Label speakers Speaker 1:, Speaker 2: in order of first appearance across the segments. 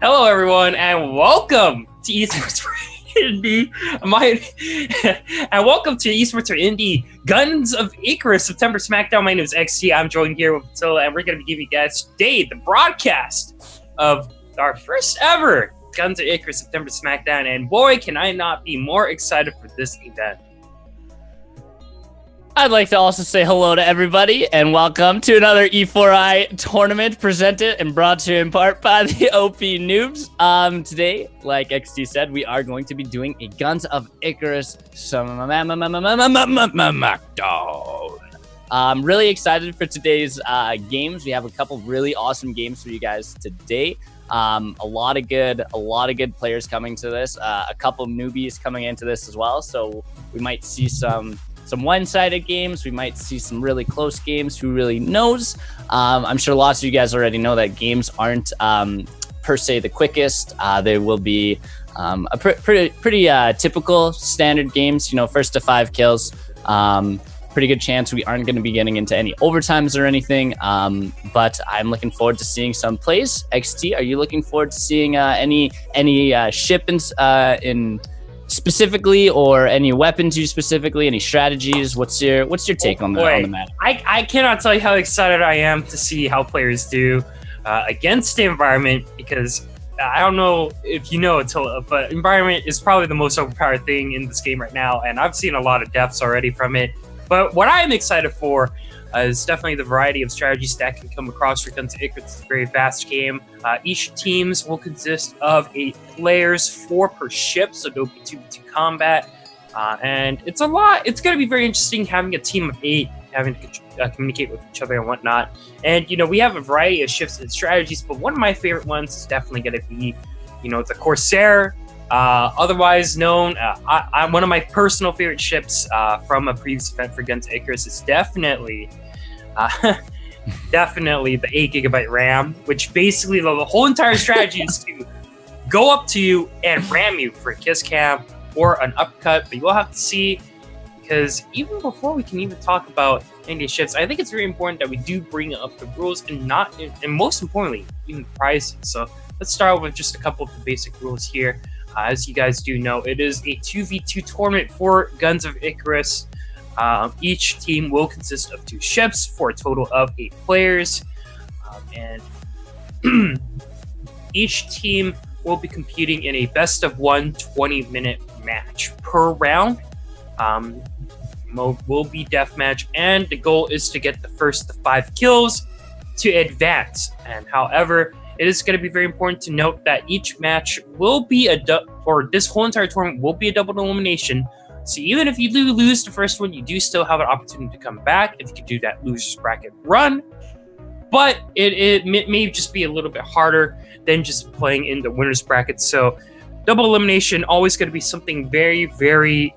Speaker 1: Hello, everyone, and welcome to Esports for Indie. And welcome to Esports for Indie Guns of Icarus September Smackdown. My name is XT. I'm joined here with Attila, and we're going to be giving you guys today the broadcast of our first ever Guns of Icarus September Smackdown. And boy, can I not be more excited for this event.
Speaker 2: I'd like to also say hello to everybody and welcome to another E4i tournament presented and brought to you in part by the OP Noobs. Today, like XT said, we are going to be doing a Guns of Icarus Smackdown. I'm really excited for today's games. We have a couple really awesome games for you guys today. A lot of good players coming to this. A couple newbies coming into this as well. So we might see some one-sided games. We might see some really close games. Who really knows? I'm sure lots of you guys already know that games aren't per se the quickest. They will be a pretty typical standard games. You know, first to 5 kills. Pretty good chance we aren't going to be getting into any overtimes or anything. But I'm looking forward to seeing some plays. XT, are you looking forward to seeing any shipments in specifically, or any weapons you specifically, any strategies? What's your take on the map?
Speaker 1: I cannot tell you how excited I am to see how players do against the environment, because I don't know if you know, Attila, but environment is probably the most overpowered thing in this game right now, and I've seen a lot of deaths already from it. But what I am excited for is definitely the variety of strategies that can come across for Guns of Icarus. It's a very vast game. Each teams will consist of 8 players, 4 per ship, so don't be 2v2 combat. And it's a lot. It's going to be very interesting having a team of 8, having to communicate with each other and whatnot. And, you know, we have a variety of shifts and strategies, but one of my favorite ones is definitely going to be, you know, the Corsair. Otherwise known, one of my personal favorite ships from a previous event for Guns of Icarus is definitely the 8 gigabyte RAM, which basically the whole entire strategy is to go up to you and ram you for a kiss cam or an upcut. But you'll have to see, because even before we can even talk about any of these ships, I think it's very important that we do bring up the rules and most importantly, even the pricing. So let's start with just a couple of the basic rules here. As you guys do know, it is a 2v2 tournament for Guns of Icarus. Each team will consist of 2 ships for a total of 8 players. And each team will be competing in a best of 1 20-minute match per round. Mode will be deathmatch, and the goal is to get the first to 5 kills to advance. And however, it is going to be very important to note that each match will be this whole entire tournament will be a double elimination. So even if you do lose the first one, you do still have an opportunity to come back if you can do that losers bracket run. But it may just be a little bit harder than just playing in the winners bracket. So double elimination always going to be something very, very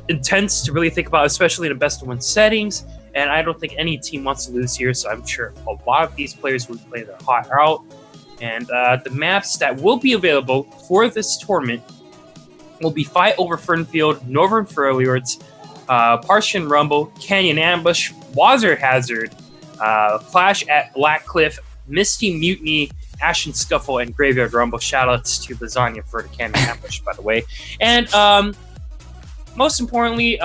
Speaker 1: intense to really think about, especially in the best of 1 settings. And I don't think any team wants to lose here, so I'm sure a lot of these players will play their heart out. And the maps that will be available for this tournament will be Fight Over Fernfield, Northern Furlyords, Partian Rumble, Canyon Ambush, Wazer Hazard, Clash at Black Cliff, Misty Mutiny, Ashen Scuffle, and Graveyard Rumble. Shoutouts to Lasagna for the Canyon Ambush, by the way. And most importantly,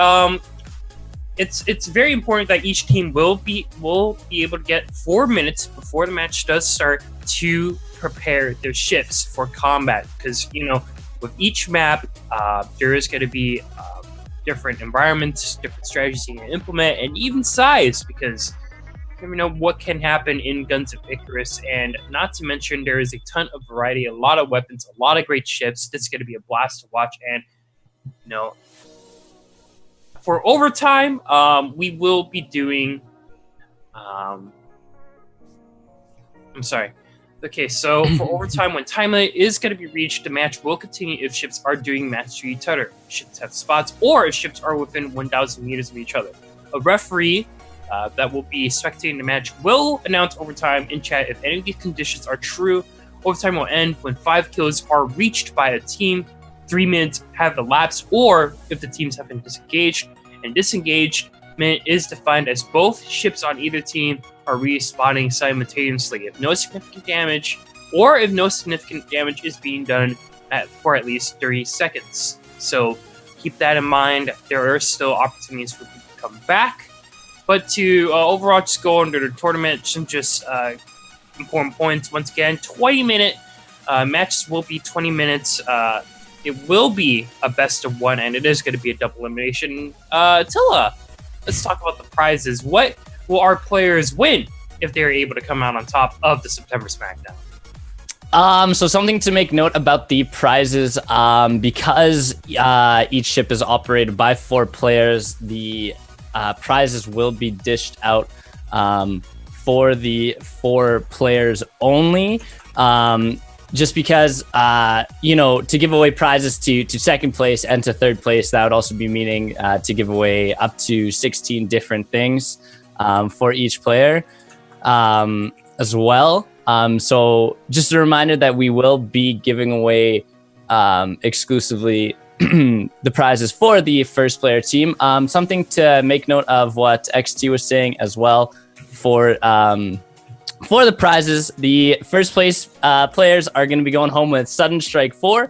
Speaker 1: it's very important that each team will be able to get 4 minutes before the match does start to prepare their ships for combat, because, you know, with each map there is going to be different environments, different strategies you can implement, and even size, because you never know what can happen in Guns of Icarus. And not to mention, there is a ton of variety, a lot of weapons, a lot of great ships. This is going to be a blast to watch. And, you know, for overtime, we will be doing... I'm sorry. Okay, so for overtime, when time limit is going to be reached, the match will continue if ships are doing match to each other, ships have spots, or if ships are within 1,000 meters of each other. A referee that will be spectating the match will announce overtime in chat. If any of these conditions are true, overtime will end when 5 kills are reached by a team, 3 minutes have elapsed, or if the teams have been disengaged. And disengagement is defined as both ships on either team are respawning simultaneously. If no significant damage or if no significant damage is being done for at least 30 seconds. So keep that in mind. There are still opportunities for people to come back. But to overall just go under the tournament, some just important points. Once again, 20-minute matches will be 20 minutes. It will be a best of one, and it is going to be a double elimination. Tilla, let's talk about the prizes. What will our players win if they're able to come out on top of the September Smackdown?
Speaker 2: So something to make note about the prizes, because each ship is operated by 4 players, the prizes will be dished out for the 4 players only. Just because, to give away prizes to second place and to third place, that would also be meaning to give away up to 16 different things for each player as well. So just a reminder that we will be giving away exclusively the prizes for the first player team. Something to make note of what XT was saying as well for the prizes, the first place players are going to be going home with Sudden Strike 4,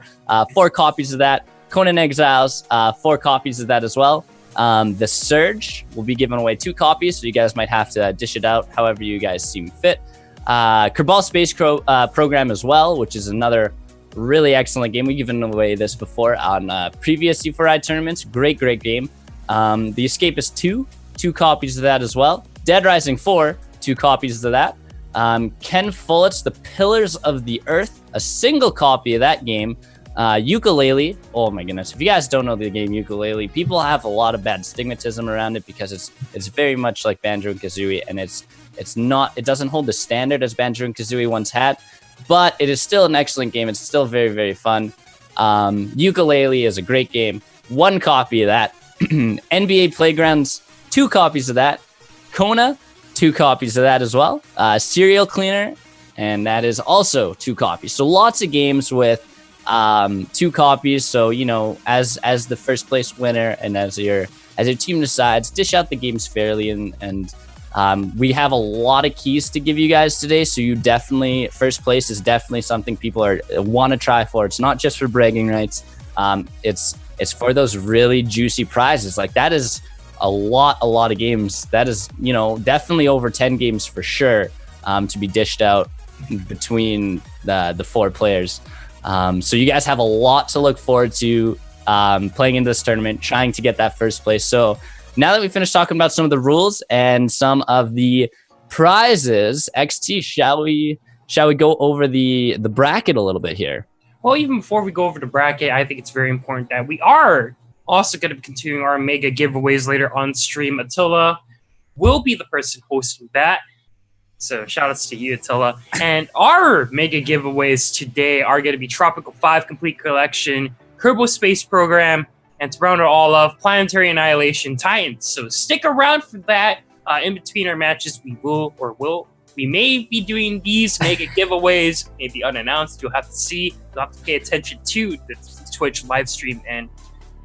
Speaker 2: 4 copies of that. Conan Exiles, 4 copies of that as well. The Surge will be giving away 2 copies, so you guys might have to dish it out however you guys seem fit. Kerbal Space Program as well, which is another really excellent game. We've given away this before on previous E4i tournaments. Great game. The Escapist 2 copies of that as well. Dead Rising 4, 2 copies of that. Ken Follett's The Pillars of the Earth, a single copy of that game. Ukulele, oh my goodness, if you guys don't know the game Ukulele, people have a lot of bad stigmatism around it because it's very much like Banjo and Kazooie, and it doesn't hold the standard as Banjo and Kazooie once had, but it is still an excellent game. It's still very, very fun. Ukulele is a great game. 1 copy of that. NBA Playgrounds, 2 copies of that. Kona, 2 copies of that as well. Serial Cleaner, and that is also 2 copies. So lots of games with 2 copies. So, as the first place winner and as your team decides, dish out the games fairly, and we have a lot of keys to give you guys today. So you definitely, first place is definitely something people want to try for. It's not just for bragging rights. It's for those really juicy prizes. Like, that is a lot of games. That is, definitely over 10 games for sure, to be dished out between the 4 players. So you guys have a lot to look forward to playing in this tournament, trying to get that first place. So now that we finished talking about some of the rules and some of the prizes, XT, shall we go over the bracket a little bit here?
Speaker 1: Well, even before we go over the bracket, I think it's very important that we are also going to be continuing our mega giveaways later on stream. Attila will be the person hosting that. So shout outs to you, Attila. And our mega giveaways today are going to be Tropical 5 Complete Collection, Kerbal Space Program, and to round it all off, Planetary Annihilation Titans. So stick around for that. In between our matches, we may be doing these mega giveaways, maybe unannounced. You'll have to see. You'll have to pay attention to the Twitch live stream, and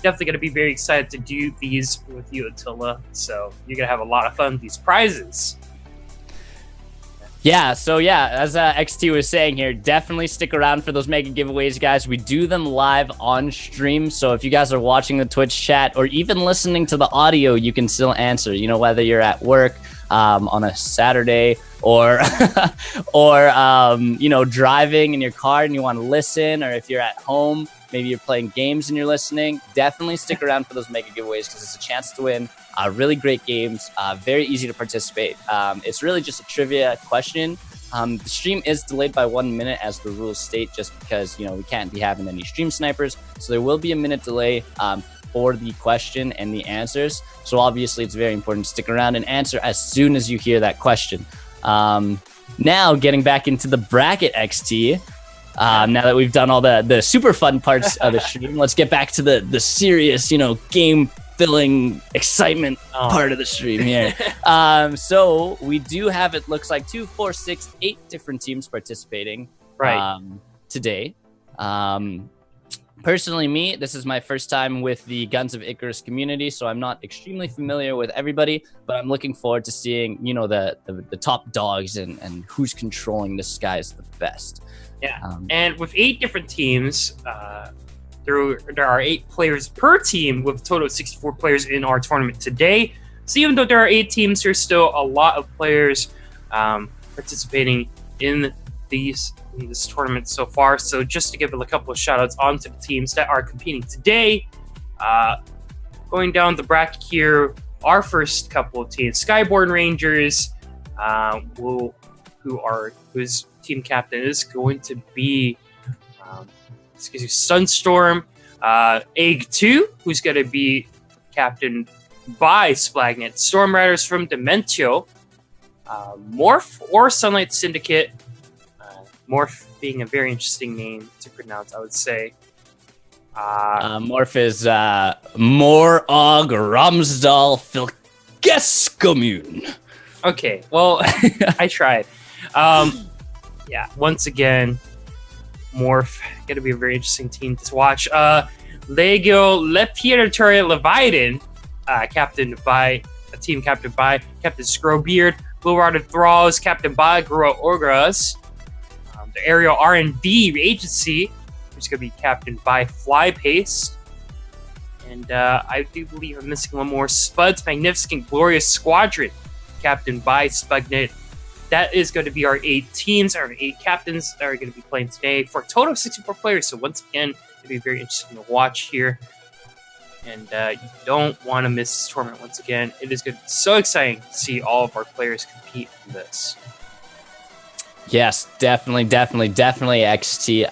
Speaker 1: definitely going to be very excited to do these with you, Attila. So you're going to have a lot of fun with these prizes.
Speaker 2: Yeah, so as XT was saying here, definitely stick around for those mega giveaways, guys. We do them live on stream, so if you guys are watching the Twitch chat or even listening to the audio, you can still answer, whether you're at work on a Saturday or driving in your car and you want to listen, or if you're at home, maybe you're playing games and you're listening, definitely stick around for those mega giveaways because it's a chance to win really great games, very easy to participate. It's really just a trivia question. The stream is delayed by 1 minute as the rules state, just because, we can't be having any stream snipers. So there will be a minute delay for the question and the answers. So obviously it's very important to stick around and answer as soon as you hear that question. Now getting back into the bracket, XT. Now that we've done all the super fun parts of the stream, let's get back to the serious, game filling excitement part of the stream here. So we do have, it looks like 2, 4, 6, 8 different teams participating today. Personally, this is my first time with the Guns of Icarus community, so I'm not extremely familiar with everybody, but I'm looking forward to seeing, the top dogs and who's controlling this guys the best.
Speaker 1: Yeah, and with 8 different teams, there are 8 players per team with a total of 64 players in our tournament today. So even though there are 8 teams, there's still a lot of players participating in this tournament so far. So just to give a couple of shout outs onto the teams that are competing today, going down the bracket here, our first couple of teams, Skyborn Rangers, whose team captain is going to be Sunstorm, Egg 2, who's going to be captained by Splagnet, Storm Riders from Dementio, Morph or Sunlight Syndicate, Morph being a very interesting name to pronounce, I would say.
Speaker 2: Morph is Morog Ramsdal Filgescommune.
Speaker 1: Okay, well, I tried. Yeah, once again, Morph, going to be a very interesting team to watch. Legio Lepieratoria Leviathan, captained by Captain Scrowbeard, Blue Rotted Thralls, captained by Gura Orgras. The Aerial R&D Agency, which is going to be captained by Flypaste. And I do believe I'm missing one more. Spud's Magnificent Glorious Squadron, captained by Spugnet. That is going to be our 8 teams, our 8 captains that are going to be playing today for a total of 64 players. So once again, it'll be very interesting to watch here. And you don't want to miss this tournament once again. It is going to be so exciting to see all of our players compete in this.
Speaker 2: Yes, definitely, XT.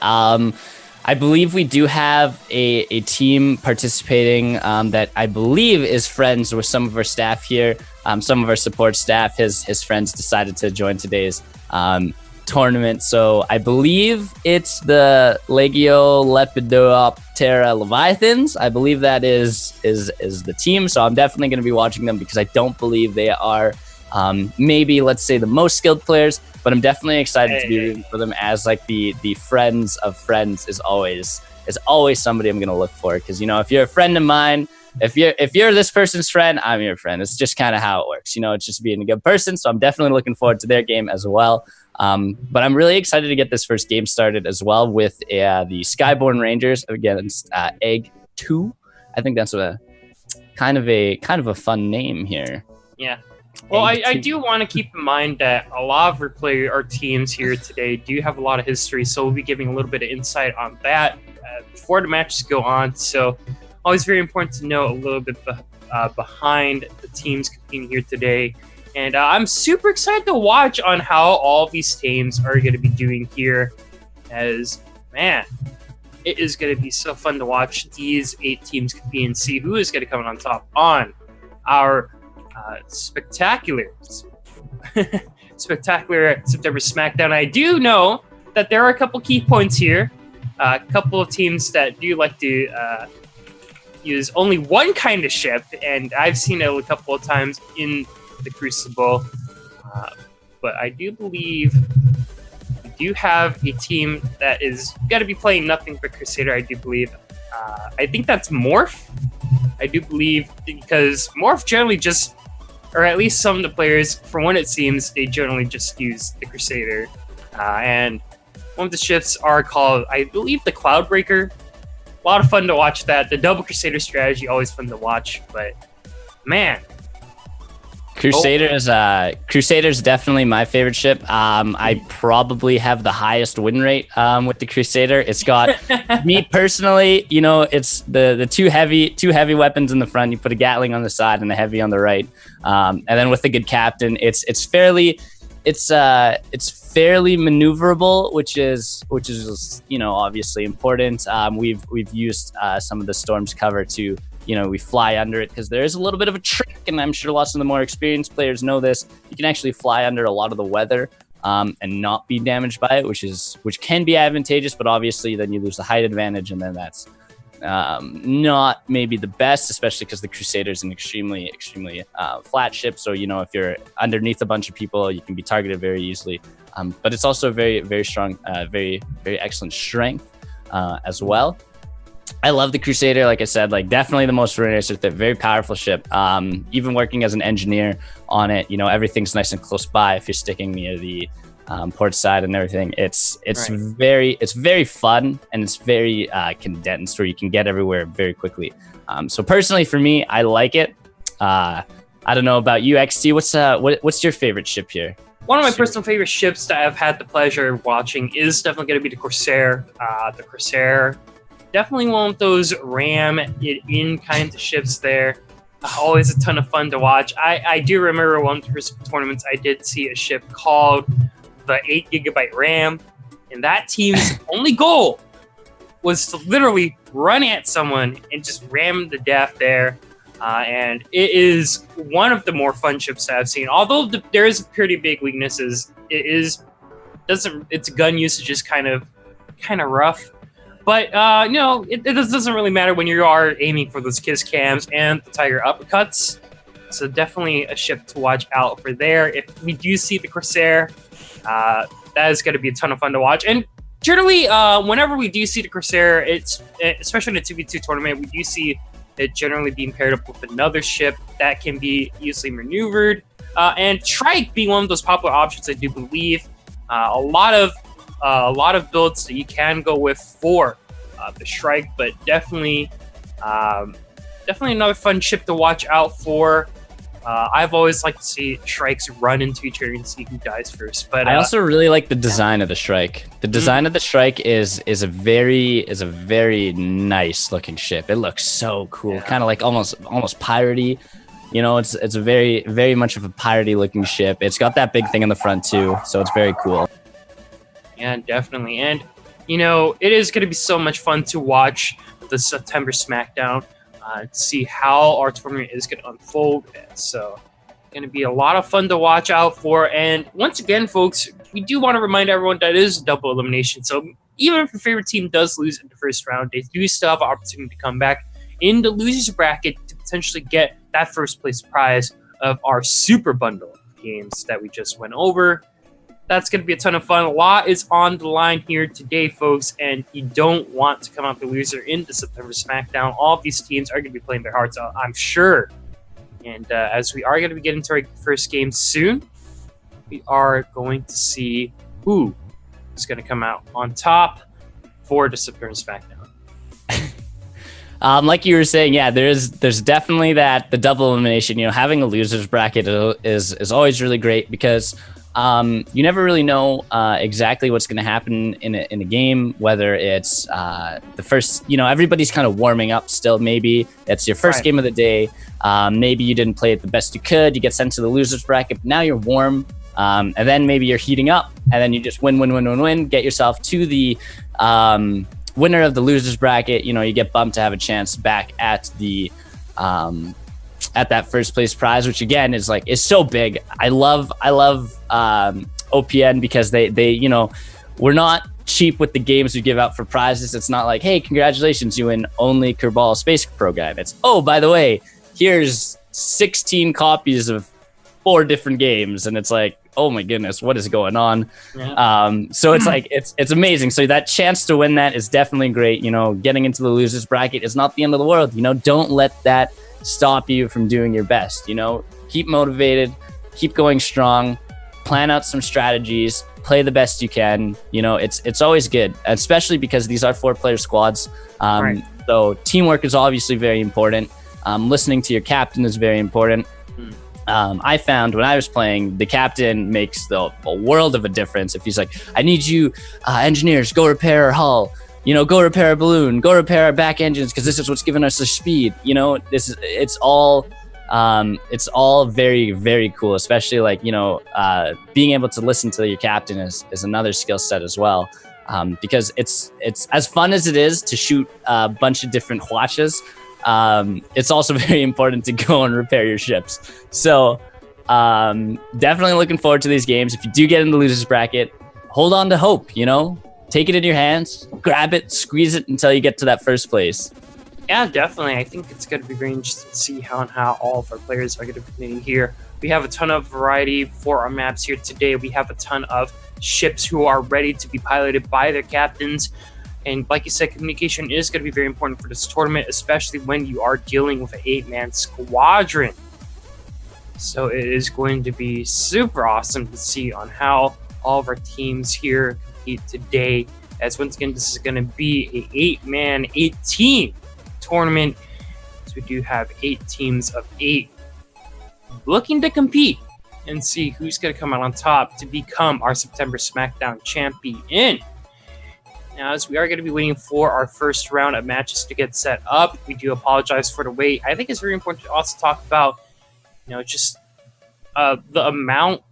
Speaker 2: I believe we do have a team participating that I believe is friends with some of our staff here. Some of our support staff, his friends decided to join today's tournament. So I believe it's the Legio Lepidoptera Leviathans. I believe that is the team. So I'm definitely going to be watching them because I don't believe they are maybe, let's say, the most skilled players. But I'm definitely excited to be rooting for them, as like the friends of friends is always somebody I'm gonna look for, because if you're a friend of mine, if you're this person's friend, I'm your friend. It's just kind of how it works. It's just being a good person. So I'm definitely looking forward to their game as well. But I'm really excited to get this first game started as well with the Skyborn Rangers against Egg 2. I think that's a kind of a fun name here.
Speaker 1: Yeah. Well, I do want to keep in mind that a lot of our teams here today do have a lot of history, so we'll be giving a little bit of insight on that before the matches go on. So always very important to know a little bit behind the teams competing here today. And I'm super excited to watch on how all these teams are going to be doing here, as, man, it is going to be so fun to watch these 8 teams compete and see who is going to come on top on our spectacular September Smackdown. I do know that there are a couple key points here. A couple of teams that do like to use only one kind of ship, and I've seen it a couple of times in the Crucible. But I do believe we do have a team that is going to be playing nothing but Crusader, I do believe. I think that's Morph. I do believe, because Morph generally just, or at least some of the players, from what it seems, they generally just use the Crusader. And one of the ships are called, I believe, the Cloudbreaker. A lot of fun to watch that. The double Crusader strategy, always fun to watch. But, man.
Speaker 2: Crusader's definitely my favorite ship. I probably have the highest win rate with the Crusader. It's got me personally, it's the two heavy weapons in the front. You put a Gatling on the side and a heavy on the right, and then with a good captain, it's fairly maneuverable, which is obviously important. We've used some of the Storm's cover to. We fly under it because there is a little bit of a trick, and I'm sure lots of the more experienced players know this. You can actually fly under a lot of the weather and not be damaged by it, which can be advantageous, but obviously then you lose the height advantage, and then that's not maybe the best, especially because the Crusader is an extremely flat ship. So if you're underneath a bunch of people, you can be targeted very easily. But it's also very, very strong, very, very excellent strength as well. I love the Crusader, like I said, definitely the most versatile, very powerful ship. Even working as an engineer on it, everything's nice and close by if you're sticking near the port side and everything. It's
Speaker 1: Right.
Speaker 2: very fun, and it's very condensed, where you can get everywhere very quickly. So personally, for me, I like it. I don't know about you, XT. What's your favorite ship here?
Speaker 1: One of my personal favorite ships that I've had the pleasure of watching is definitely going to be the Corsair. The Corsair, definitely one of those ram it in kinds of ships there. Always a ton of fun to watch. I do remember one of the first tournaments I did see a ship called the 8 GB RAM, and that team's only goal was to literally run at someone and just ram to death there. And it is one of the more fun ships that I've seen. Although there is pretty big weaknesses, its gun usage is kind of rough. But it doesn't really matter when you are aiming for those kiss cams and the tiger uppercuts. So definitely a ship to watch out for there. If we do see the Corsair, that is going to be a ton of fun to watch. And generally, whenever we do see the Corsair, especially in a 2v2 tournament, we do see it generally being paired up with another ship that can be easily maneuvered. And Trike being one of those popular options, I do believe. A lot of builds that you can go with for the Shrike, but definitely another fun ship to watch out for. I've always liked to see Shrikes run into each other and see who dies first. But
Speaker 2: I also really like the design of the Shrike. The design of the Shrike is a very nice looking ship. It looks so cool, kind of like almost piratey. It's a very much of a piratey looking ship. It's got that big thing in the front too, so it's very cool.
Speaker 1: Yeah, definitely. And it is going to be so much fun to watch the September Smackdown. To see how our tournament is going to unfold. So going to be a lot of fun to watch out for. And once again, folks, we do want to remind everyone that it is a double elimination. So even if your favorite team does lose in the first round, they do still have an opportunity to come back in the losers bracket to potentially get that first place prize of our super bundle of games that we just went over. That's going to be a ton of fun. A lot is on the line here today, folks, and you don't want to come out the loser in the September Smackdown. All of these teams are going to be playing their hearts out, I'm sure. And as we are going to be getting to our first game soon, we are going to see who is going to come out on top for the September Smackdown.
Speaker 2: Like you were saying, yeah, there's definitely the double elimination. Having a losers bracket is always really great because you never really know exactly what's going to happen in a game, whether it's the first, everybody's kind of warming up still. Maybe it's your first game of the day. Maybe you didn't play it the best you could. You get sent to the losers bracket. But now you're warm. And then maybe you're heating up, and then you just win, get yourself to the winner of the losers bracket. You get bumped to have a chance back at the at that first place prize, which again is so big. I love OPN because they we're not cheap with the games we give out for prizes. It's not like, hey, congratulations, you win only Kerbal Space Program. It's, oh, by the way, here's 16 copies of 4 different games, and it's like, oh my goodness, what is going on? Yeah. So it's it's amazing. So that chance to win that is definitely great. Getting into the losers bracket is not the end of the world. Don't let that stop you from doing your best. Keep motivated, keep going strong, plan out some strategies, play the best you can. It's always good, especially because these are 4-player squads. So teamwork is obviously very important. Listening to your captain is very important. I found when I was playing, the captain makes a world of a difference. If he's like, I need you engineers, go repair our hull, go repair a balloon, go repair our back engines, because this is what's giving us the speed. It's all very, very cool, especially being able to listen to your captain is another skill set as well. Because it's as fun as it is to shoot a bunch of different watches. It's also very important to go and repair your ships. So definitely looking forward to these games. If you do get in the losers bracket, hold on to hope, take it in your hands, grab it, squeeze it until you get to that first place.
Speaker 1: Yeah, definitely. I think it's going to be very interesting to see how all of our players are going to be playing here. We have a ton of variety for our maps here today. We have a ton of ships who are ready to be piloted by their captains. And like you said, communication is going to be very important for this tournament, especially when you are dealing with an 8-man squadron. So it is going to be super awesome to see on how all of our teams here compete today. As once again, this is going to be a 8-man, 8-team tournament. So we do have 8 teams of 8 looking to compete and see who's going to come out on top to become our September Smackdown champion. Now, as we are going to be waiting for our first round of matches to get set up, we do apologize for the wait. I think it's very important to also talk about, just the amount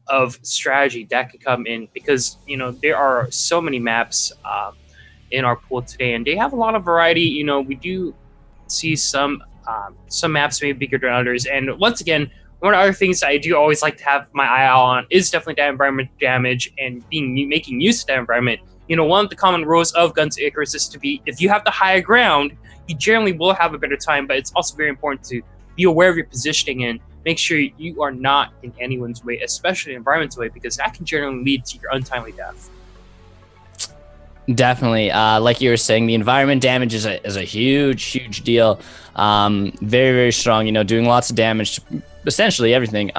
Speaker 1: of strategy that could come in, because there are so many maps in our pool today, and they have a lot of variety. We do see some maps maybe bigger than others, and once again, one of the other things I do always like to have my eye out on is definitely that environment damage and making use of that environment. One of the common rules of Guns of Icarus is to be, if you have the higher ground, you generally will have a better time, but it's also very important to be aware of your positioning and make sure you are not in anyone's way, especially the environment's way, because that can generally lead to your untimely death.
Speaker 2: Definitely. Like you were saying, the environment damage is a huge deal. Very, very strong, doing lots of damage to essentially everything.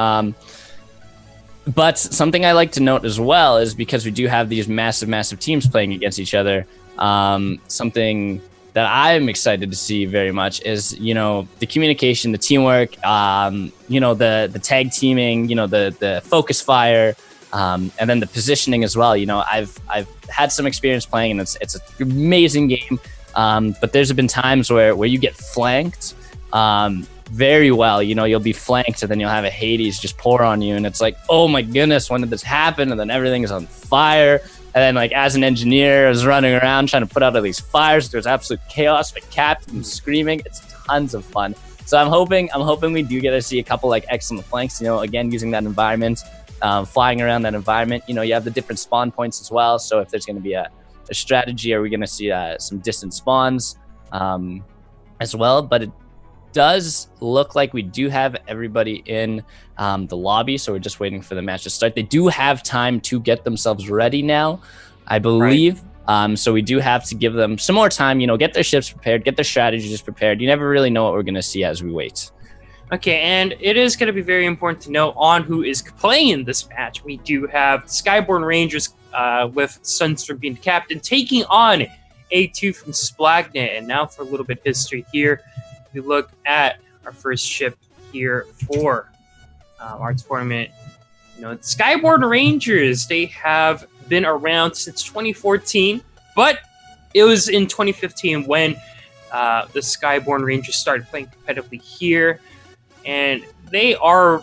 Speaker 2: But something I like to note as well is, because we do have these massive teams playing against each other, something that I'm excited to see very much is, the communication, the teamwork, the tag teaming, the focus fire, and then the positioning as well. I've had some experience playing, and it's an amazing game. But there's been times where you get flanked very well. You'll be flanked, and then you'll have a Hades just pour on you, and it's like, oh my goodness, when did this happen? And then everything is on fire. And then, as an engineer, I was running around trying to put out all these fires. There's absolute chaos. The captain screaming. It's tons of fun. So I'm hoping we do get to see a couple excellent flanks. Again, using that environment, flying around that environment. You have the different spawn points as well. So if there's going to be a strategy, are we going to see some distant spawns as well? But it does look like we do have everybody in the lobby, so we're just waiting for the match to start. They do have time to get themselves ready now, I believe. Right. So we do have to give them some more time, get their ships prepared, get their strategies prepared. You never really know what we're going to see as we wait.
Speaker 1: Okay, and it is going to be very important to know on who is playing in this match. We do have Skyborn Rangers with Sunstorm being the captain, taking on A2 from Smackdown. And now for a little bit of history here. We look at our first ship here for our tournament. Skyborn Rangers, they have been around since 2014, but it was in 2015 when the Skyborn Rangers started playing competitively here, and they are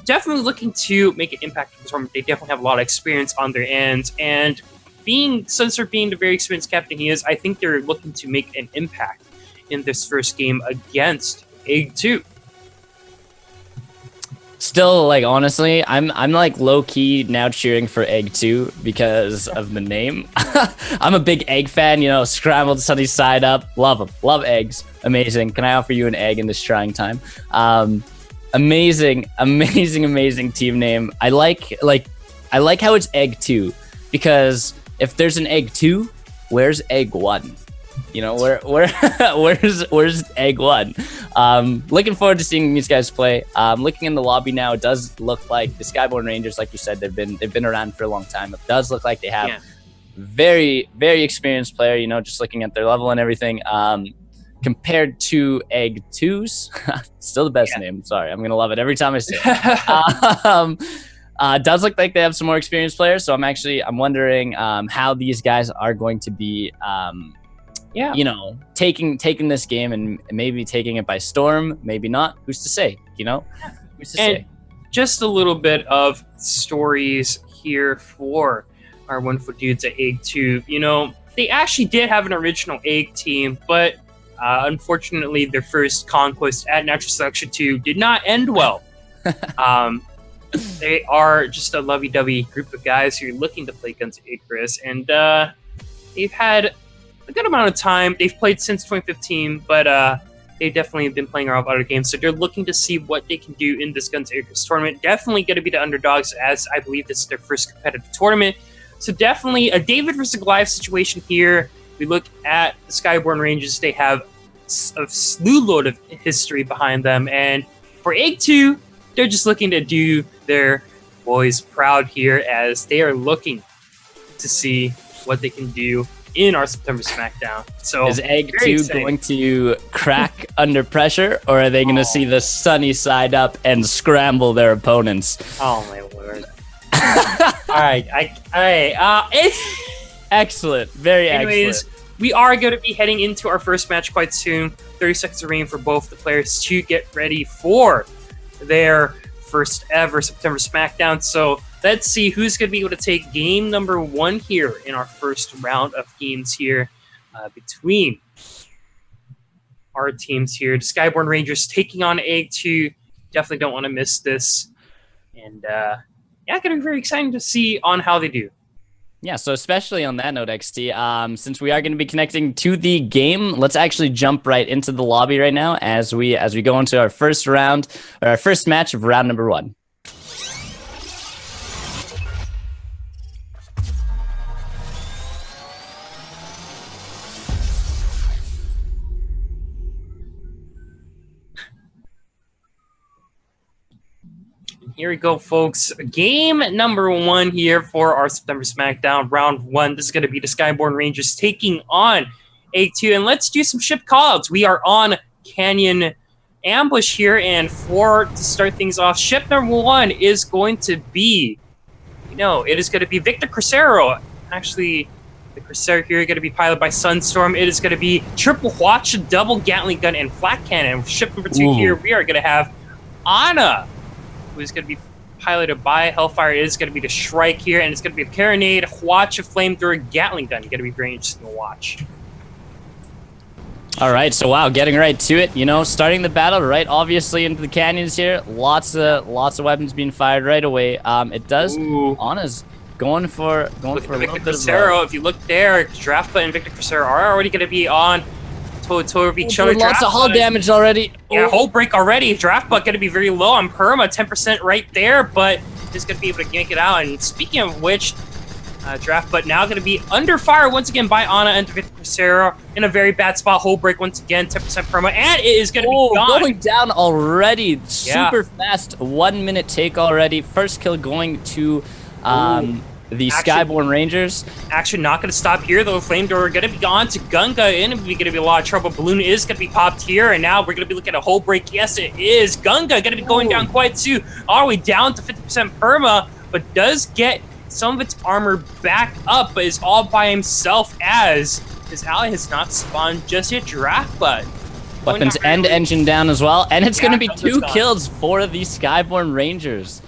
Speaker 1: definitely looking to make an impact in the tournament. They definitely have a lot of experience on their end, and Sunstorm being the very experienced captain he is, I think they're looking to make an impact in this first game against Egg 2.
Speaker 2: Still, honestly, I'm low-key now cheering for Egg 2 because of the name. I'm a big egg fan, scrambled sunny side up. Love them. Love eggs. Amazing. Can I offer you an egg in this trying time? Amazing team name. I like how it's Egg 2, because if there's an Egg 2, where's Egg 1? Where's Egg 1? Looking forward to seeing these guys play. Looking in the lobby now, it does look like the Skyborn Rangers, like you said, they've been around for a long time. It does look like they have very, very experienced player, just looking at their level and everything. Compared to Egg 2's, still the best name. Sorry, I'm gonna love it every time I say it. Does look like they have some more experienced players, so I'm wondering how these guys are going to be taking this game and maybe taking it by storm, maybe not. Who's to say? Who's to say?
Speaker 1: Just a little bit of stories here for our wonderful dudes at Egg 2. They actually did have an original Egg team, but unfortunately, their first conquest at Natural Selection 2 did not end well. They are just a lovey-dovey group of guys who are looking to play Guns of Icarus, and they've had a good amount of time. They've played since 2015, but they've definitely been playing around other games, so they're looking to see what they can do in this Guns of Icarus tournament. Definitely going to be the underdogs, as I believe this is their first competitive tournament. So definitely a David versus Goliath situation here. We look at the Skyborn Rangers. They have a slew load of history behind them, and for Egg 2, they're just looking to do their boys proud here as they are looking to see what they can do in our September Smackdown. So
Speaker 2: is Egg 2 going to crack under pressure, or are they going to see the sunny side up and scramble their opponents?
Speaker 1: Oh my lord. Alright,
Speaker 2: excellent. Very
Speaker 1: anyways,
Speaker 2: excellent.
Speaker 1: We are going to be heading into our first match quite soon. 30 seconds remaining for both the players to get ready for their first ever September Smackdown. So let's see who's going to be able to take game number 1 here in our first round of games here between our teams here. The Skyborn Rangers taking on Egg 2. Definitely don't want to miss this. And yeah, going to be very exciting to see on how they do.
Speaker 2: Yeah, so especially on that note, XT, since we are going to be connecting to the game, let's actually jump right into the lobby right now as we go into our first round, or our first match of round number 1.
Speaker 1: Here we go, folks. Game number 1 here for our September Smackdown, round 1. This is going to be the Skyborn Rangers taking on Egg 2. And let's do some ship callouts. We are on Canyon Ambush here, and to start things off, ship number 1 is going to be, it is going to be Victor Crucero. Actually, the Crucero here is going to be piloted by Sunstorm. It is going to be triple watch, double Gatling gun, and flat cannon. Ship number 2 here, we are going to have Anna, who is going to be piloted by Hellfire. It is going to be the Shrike here, and it's going to be a Carronade, Watch, a Flamethrower, Gatling gun. Going to be very interesting to watch.
Speaker 2: All right, so wow, getting right to it. Starting the battle right, obviously into the canyons here. Lots of weapons being fired right away. It does.
Speaker 1: Ooh.
Speaker 2: Anna's going for a little bit of
Speaker 1: Crucero. If you look there, Draftbutt and Victor Crucero are already going to be on toe-to-toe with each other.
Speaker 2: Lots of hull damage already.
Speaker 1: Yeah, hull break already. Draftbutt going to be very low on perma, 10% right there, but just going to be able to yank it out. And speaking of which, Draftbutt now going to be under fire once again by Anna and Victor Crucero in a very bad spot. Hull break once again, 10% perma, and it is going to be gone.
Speaker 2: Going down already. Super fast 1 minute take already. First kill going to the Skyborn Rangers.
Speaker 1: Action not going to stop here, though. Flamethrower going to be gone to Gunga, and we're going to be a lot of trouble. Balloon is going to be popped here, and now we're going to be looking at a hull break. Yes, it is. Gunga going to be going down quite soon, all the way down to 50% perma, but does get some of its armor back up, but is all by himself as his ally has not spawned just yet. Draftbutt.
Speaker 2: Weapons and engine down as well, and it's going to be 2 kills for the Skyborn Rangers.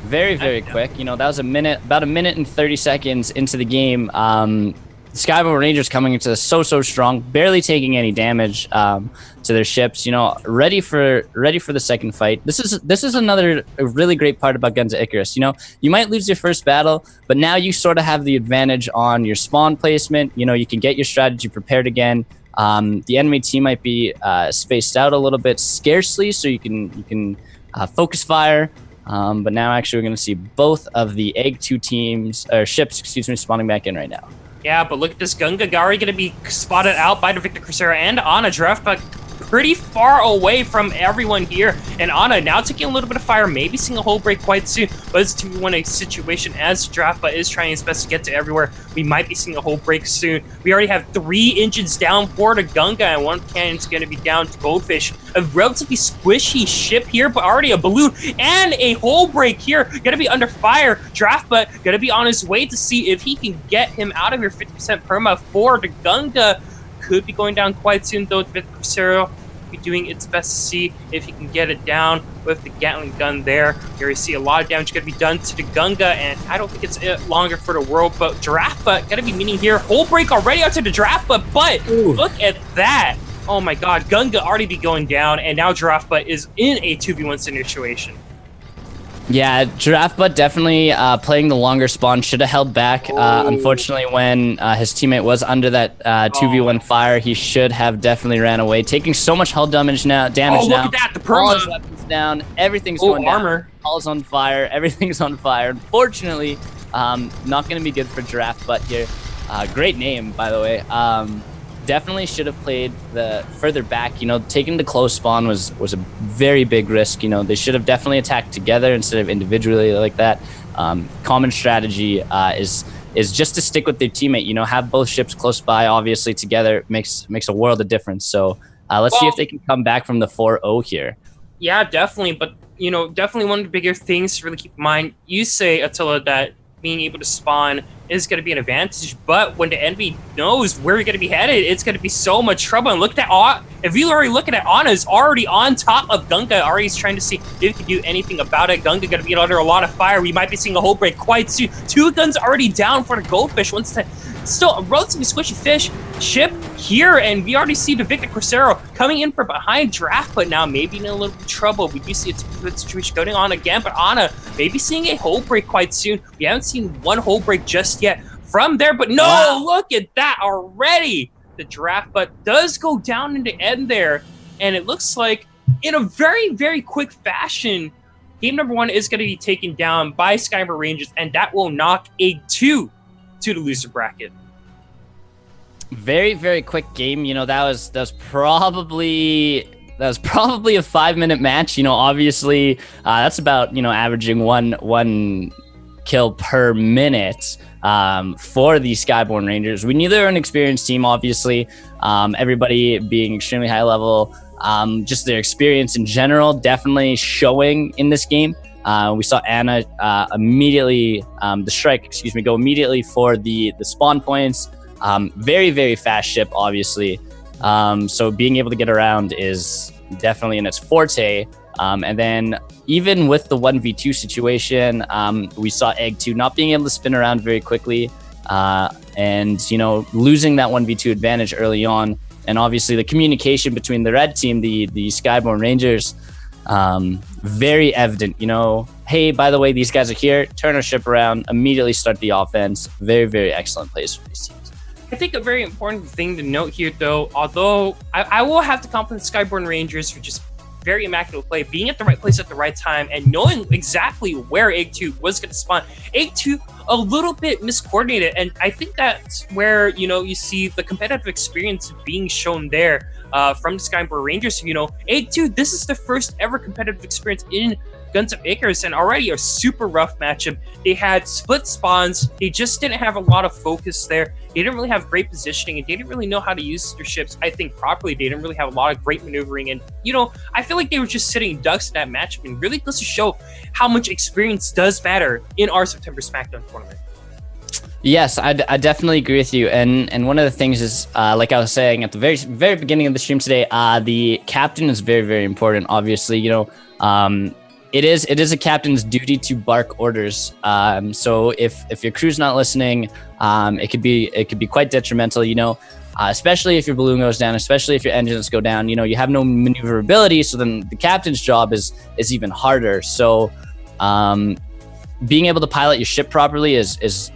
Speaker 2: Very, very quick. That was about a minute and 30 seconds into the game. Skyborn Rangers coming into so strong, barely taking any damage to their ships. Ready for the second fight. This is another really great part about Guns of Icarus. You might lose your first battle, but now you sort of have the advantage on your spawn placement. You can get your strategy prepared again. The enemy team might be spaced out a little bit scarcely, so you can focus fire. But now actually we're going to see both of the Egg 2 teams, or ships, spawning back in right now.
Speaker 1: Yeah, but look at this. Gunga Gari going to be spotted out by the Victor Crucero and Anna. Draftbutt pretty far away from everyone here. And Anna now taking a little bit of fire, maybe seeing a hull break quite soon. But it's a 2v1 situation as Draftbutt is trying his best to get to everywhere. We might be seeing a hull break soon. We already have 3 engines down for the Gunga, and 1 cannon's going to be down to Goldfish. A relatively squishy ship here, but already a balloon and a hull break here. Going to be under fire. Draftbutt going to be on his way to see if he can get him out of here. 50% perma for the Gunga. Could be going down quite soon, though. Victor Crucero be doing its best to see if he can get it down with the Gatling gun there. Here you see a lot of damage going to be done to the Gunga, and I don't think it's longer for the world, but Draftbutt going to be meeting here. Hull break already out to the Draftbutt, but look at that. Oh my god, Gunga already be going down, and now Draftbutt is in a 2v1 situation.
Speaker 2: Yeah, Draftbutt definitely playing the longer spawn, should have held back. Unfortunately, when his teammate was under that 2v1 fire, he should have definitely ran away. Taking so much hull damage now.
Speaker 1: Look at that, the perma.
Speaker 2: All his weapons down. Everything's going down.
Speaker 1: Armor.
Speaker 2: All's on fire. Everything's on fire. Unfortunately, not going to be good for Draftbutt here. Great name, by the way. definitely should have played the further back. Taking the close spawn was a very big risk. They should have definitely attacked together instead of individually like that. Common strategy is just to stick with their teammate. Have both ships close by. Obviously, together makes a world of difference. So let's see if they can come back from the 4-0 here.
Speaker 1: Yeah, definitely. But definitely one of the bigger things to really keep in mind. You say, Attila, that being able to spawn is going to be an advantage, but when the enemy knows where you're going to be headed, it's going to be so much trouble. And look at that, if you already looking at Ana is already on top of Gunga, already trying to see if he can do anything about it. Gunga going to be under a lot of fire. We might be seeing a whole break quite soon. 2 guns already down for the goldfish. Still a relatively squishy fish ship here, and we already see the Victor Crucero coming in from behind Draft, but now maybe in a little bit of trouble. We do see a good situation going on again, but Ana maybe seeing a hole break quite soon. We haven't seen one hole break just yet from there, but no, wow. Look at that already. The Draft, but does go down in the end there, and it looks like in a very, very quick fashion, game number 1 is going to be taken down by Skyber Rangers, and that will knock E2 to the loser bracket.
Speaker 2: Very, very quick game. That was probably a 5-minute match. Obviously, that's about averaging one kill per minute for the Skyborn Rangers. We knew they were an experienced team, obviously. Everybody being extremely high level. Just their experience in general definitely showing in this game. We saw Ana immediately, the strike, go immediately for the spawn points. Very, very fast ship, obviously. So being able to get around is definitely in its forte. And then even with the 1v2 situation, we saw Egg2 not being able to spin around very quickly and, losing that 1v2 advantage early on. And obviously the communication between the red team, the Skyborn Rangers, very evident, hey, by the way, these guys are here, turn our ship around, immediately start the offense. Very, very excellent plays for these teams.
Speaker 1: I think a very important thing to note here, though, although I will have to compliment Skyborn Rangers for just very immaculate play, being at the right place at the right time, and knowing exactly where Egg2 was going to spawn. Egg2 a little bit miscoordinated, and I think that's where, you see the competitive experience being shown there from the Skyborn Rangers. Egg2, this is the first ever competitive experience in Guns of Icarus, and already a super rough matchup. They had split spawns. They just didn't have a lot of focus there. They didn't really have great positioning, and they didn't really know how to use their ships, I think, properly. They didn't really have a lot of great maneuvering, and, I feel like they were just sitting ducks in that matchup, and really goes to show how much experience does matter in our September Smackdown tournament.
Speaker 2: Yes, I definitely agree with you. And one of the things is, like I was saying at the very, very beginning of the stream today, the captain is very, very important. Obviously, it is a captain's duty to bark orders. So if your crew's not listening, it could be quite detrimental. Especially if your balloon goes down, especially if your engines go down. You have no maneuverability. So then the captain's job is even harder. So being able to pilot your ship properly is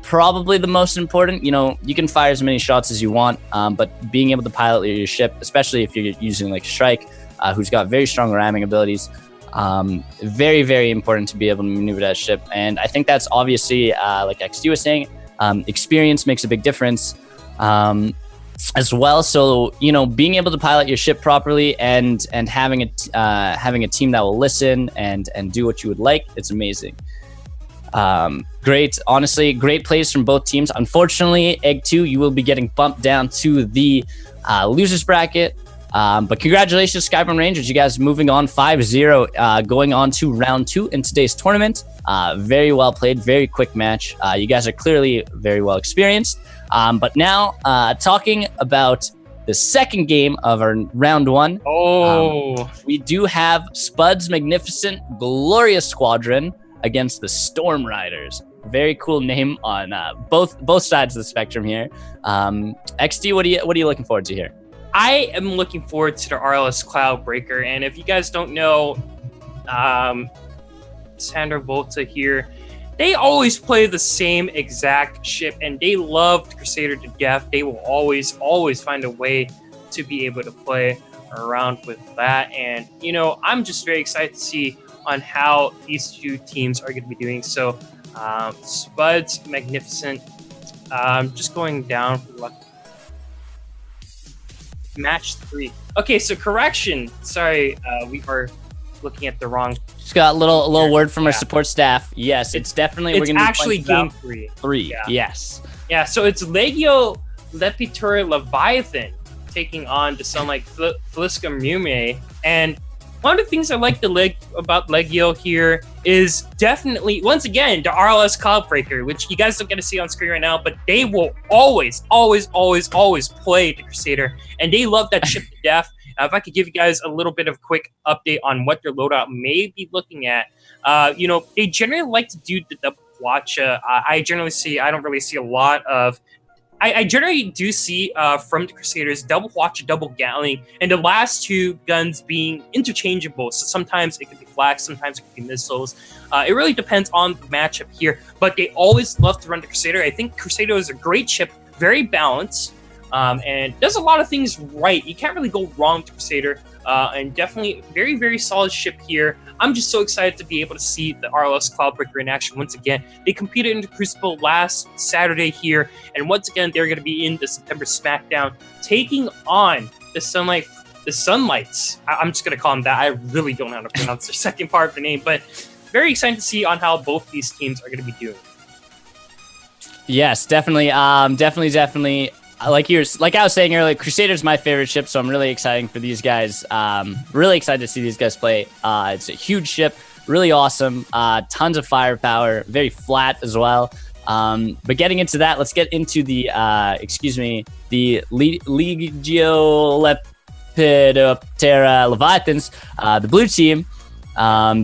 Speaker 2: probably the most important. You can fire as many shots as you want, but being able to pilot your ship, especially if you're using like Strike, who's got very strong ramming abilities, very, very important to be able to maneuver that ship. And I think that's obviously, like XD was saying, experience makes a big difference as well. So, being able to pilot your ship properly and having a team that will listen and do what you would like, it's amazing. Great, honestly, great plays from both teams. Unfortunately, Egg2, you will be getting bumped down to the losers bracket. But congratulations, Skyborn Rangers. You guys moving on 5-0, going on to round 2 in today's tournament. Very well played, very quick match. You guys are clearly very well experienced. But now, talking about the second game of our round 1. We do have Spud's Magnificent Glorious Squadron against the Storm Riders. Very cool name on both sides of the spectrum here. XD, what are you looking forward to here?
Speaker 1: I am looking forward to the RLS Cloudbreaker, and if you guys don't know, Sandra Volta here, they always play the same exact ship, and they love the Crusader to death. They will always find a way to be able to play around with that, and I'm just very excited to see on how these two teams are going to be doing. So, Spud's Magnificent, just going down for luck. Match 3. Okay, so correction. Sorry, we are looking at the wrong.
Speaker 2: Just got a little word from our support staff. Yes, it's definitely.
Speaker 1: It's
Speaker 2: we're gonna
Speaker 1: actually
Speaker 2: be game
Speaker 1: 3.
Speaker 2: Yeah. Yes.
Speaker 1: Yeah, so it's Legio Lepitor Leviathan taking on the Sunlight Fliska Mume. And one of the things I like about Legio here is definitely, once again, the RLS Cloudbreaker, which you guys don't get to see on screen right now, but they will always play the Crusader, and they love that ship to death. If I could give you guys a little bit of a quick update on what their loadout may be looking at, they generally like to do the double watch. I don't really see a lot of. I generally do see from the Crusaders double watch, double Gatling, and the last two guns being interchangeable. So sometimes it could be flags, sometimes it could be missiles. It really depends on the matchup here, but they always love to run the Crusader. I think Crusader is a great ship, very balanced, and does a lot of things right. You can't really go wrong with Crusader, and definitely very, very solid ship here. I'm just so excited to be able to see the RLS Cloudbreaker in action once again. They competed in the Crucible last Saturday here, and once again, they're going to be in the September Smackdown, taking on the Sunlights. I'm just going to call them that. I really don't know how to pronounce their second part of the name, but very excited to see on how both these teams are going to be doing.
Speaker 2: Yes, definitely. Definitely. Like I was saying earlier, Crusader's my favorite ship, so I'm really excited for these guys. Really excited to see these guys play. It's a huge ship, really awesome. Tons of firepower, very flat as well. But getting into that, let's get into the Legio Lepidoptera Leviathans, the blue team.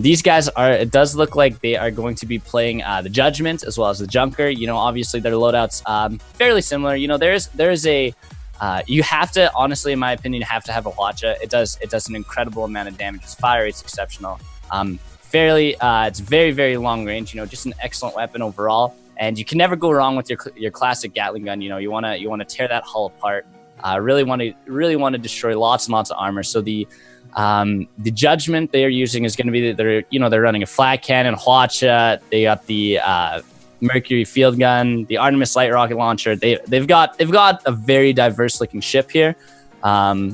Speaker 2: These guys it does look like they are going to be playing the Judgment as well as the Junker. Obviously their loadouts fairly similar. There's a you have to, honestly, in my opinion, have to have a Watcha. It does an incredible amount of damage. Its fire rate's exceptional. It's very, very long range. Just an excellent weapon overall. And you can never go wrong with your classic Gatling gun. You want to tear that hull apart. Really want to destroy lots and lots of armor. So the Judgment they are using is going to be they're running a flat cannon, Hwacha. They got the Mercury field gun, the Artemis light rocket launcher. They've got a very diverse looking ship here. Ready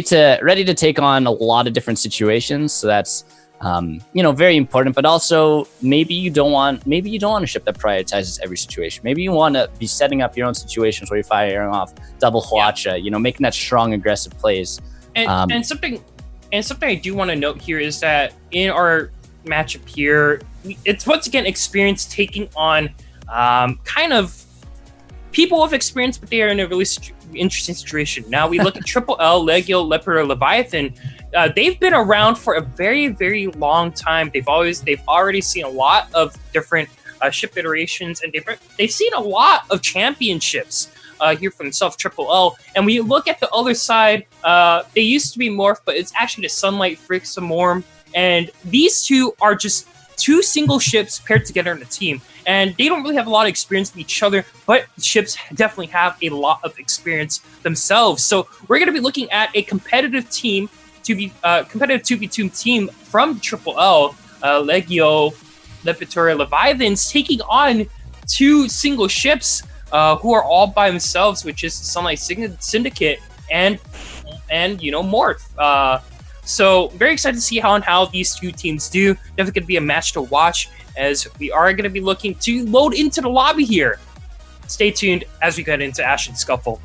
Speaker 2: to take on a lot of different situations. So that's very important. But also maybe you don't want a ship that prioritizes every situation. Maybe you want to be setting up your own situations where you're firing off double Hwacha. Making that strong aggressive plays.
Speaker 1: And something I do want to note here is that in our matchup here, it's once again experience taking on kind of people with experience, but they are in a really interesting situation. Now we look at Triple L, Legio, Leopard, Leviathan. They've been around for a very, very long time. They've already seen a lot of different ship iterations, and they've seen a lot of championships. Here from Self Triple L, and when you look at the other side, they used to be Morph, but it's actually the Sunlight Frixamorm, and these two are just two single ships paired together in a team, and they don't really have a lot of experience with each other, but ships definitely have a lot of experience themselves. So we're going to be looking at a competitive team, competitive 2v2 team from Triple L, Legio, Lepitor, Leviathans, taking on two single ships. Who are all by themselves, which is the Sunlight Syndicate and Morph. So very excited to see how these two teams do. Definitely going to be a match to watch, as we are going to be looking to load into the lobby here. Stay tuned as we get into Ashen Scuffle.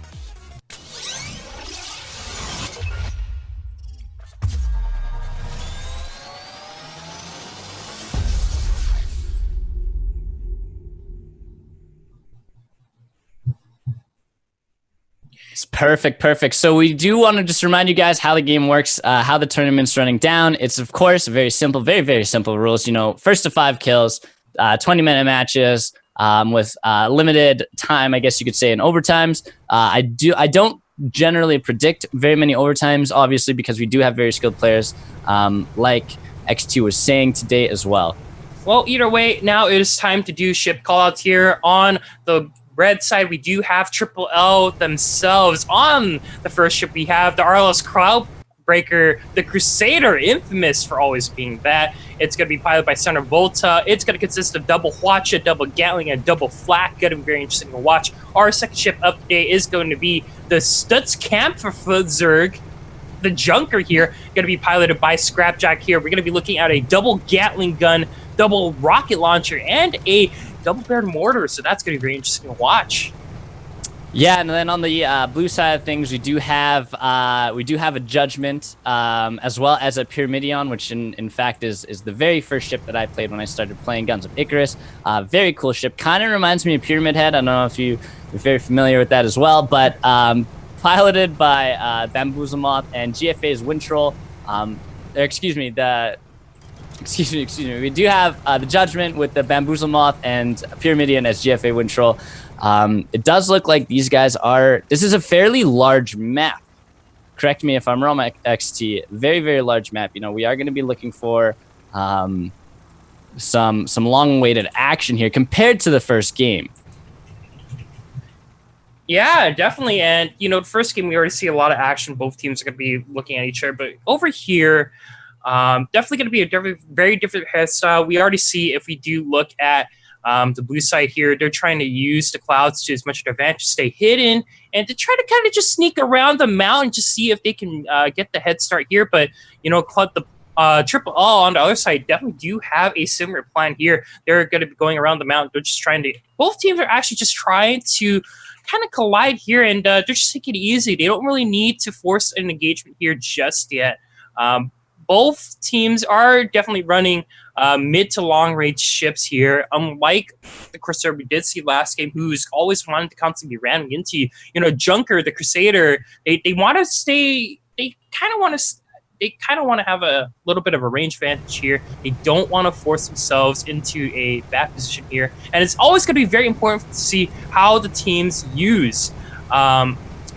Speaker 2: Perfect. So we do want to just remind you guys how the game works, how the tournament's running down. It's, of course, very simple, very, very simple rules. First to 5 kills, 20-minute matches with limited time, I guess you could say, in overtimes. I don't generally predict very many overtimes, obviously, because we do have very skilled players, like X2 was saying today as well.
Speaker 1: Well, either way, now it is time to do ship callouts here on the red side. We do have Triple L themselves. On the first ship, we have the RLS Breaker, the Crusader, infamous for always being that. It's going to be piloted by Center Volta. It's going to consist of double Hwacha, double Gatling, and double Flak. Going to be very interesting to watch. Our second ship update is going to be the Stutz Camp for Zerg. The Junker here, going to be piloted by Scrapjack here. We're going to be looking at a double Gatling gun, double rocket launcher, and a double barrel mortar. So that's going to be very interesting to watch.
Speaker 2: Yeah, and then on the blue side of things, we do have a Judgment, as well as a Pyramidion, which in fact is the very first ship that I played when I started playing Guns of Icarus. Very cool ship. Kind of reminds me of Pyramid Head. I don't know if you're very familiar with that as well, but piloted by Bamboozlemoth and GFA's Wintroll. Excuse me. We do have the Judgment with the Bamboozlemoth and Pyramidion as GFA Wintroll. It does look like these guys are... This is a fairly large map. Correct me if I'm wrong, XT. Very, very large map. You know, we are going to be looking for some long-awaited action here compared to the first game.
Speaker 1: Yeah, definitely. And, you know, the first game, we already see a lot of action. Both teams are going to be looking at each other. But over here, definitely going to be a very different hairstyle. We already see, if we do look at the blue side here, they're trying to use the clouds to as much advantage, stay hidden, and to try to kind of just sneak around the mountain to see if they can get the head start here. But, you know, the Triple L on the other side definitely do have a similar plan here. They're going to be going around the mountain. They're just trying to... Both teams are actually just trying to kind of collide here, and they're just taking it easy. They don't really need to force an engagement here just yet. Both teams are definitely running mid to long range ships here, unlike the Crusader we did see last game, who's always wanted to constantly be ramming into you. You know, Junker, the Crusader, they want to stay. They kind of want to have a little bit of a range advantage here. They don't want to force themselves into a bad position here, and it's always going to be very important to see how the teams use.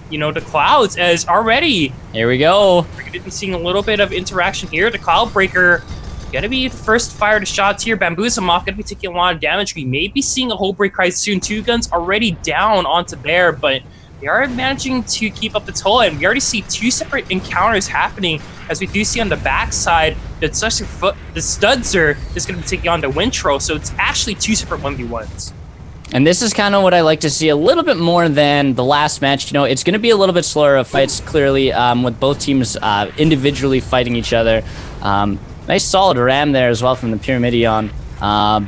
Speaker 1: You know, the clouds, as already...
Speaker 2: Here we go.
Speaker 1: We're going to be seeing a little bit of interaction here. The Cloud Breaker going to be the first to fire the shots here. Bamboozlemoth going to be taking a lot of damage. We may be seeing a whole break right soon. Two guns already down onto there, but they are managing to keep up the toll, and we already see two separate encounters happening, as we do see on the backside the Studzer is going to be taking on the Wintroll, so it's actually two separate 1v1s.
Speaker 2: And this is kind of what I like to see a little bit more than the last match. You know, it's going to be a little bit slower of fights, clearly, with both teams individually fighting each other. Nice solid ram there as well from the Pyramidion.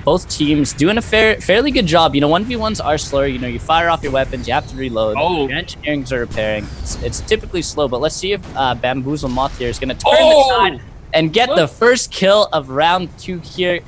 Speaker 2: Both teams doing a fairly good job. You know, 1v1s are slower. You know, you fire off your weapons, you have to reload. Your engineerings are repairing. It's typically slow, but let's see if Bamboozlemoth here is going to turn the tide and get the first kill of round 2 here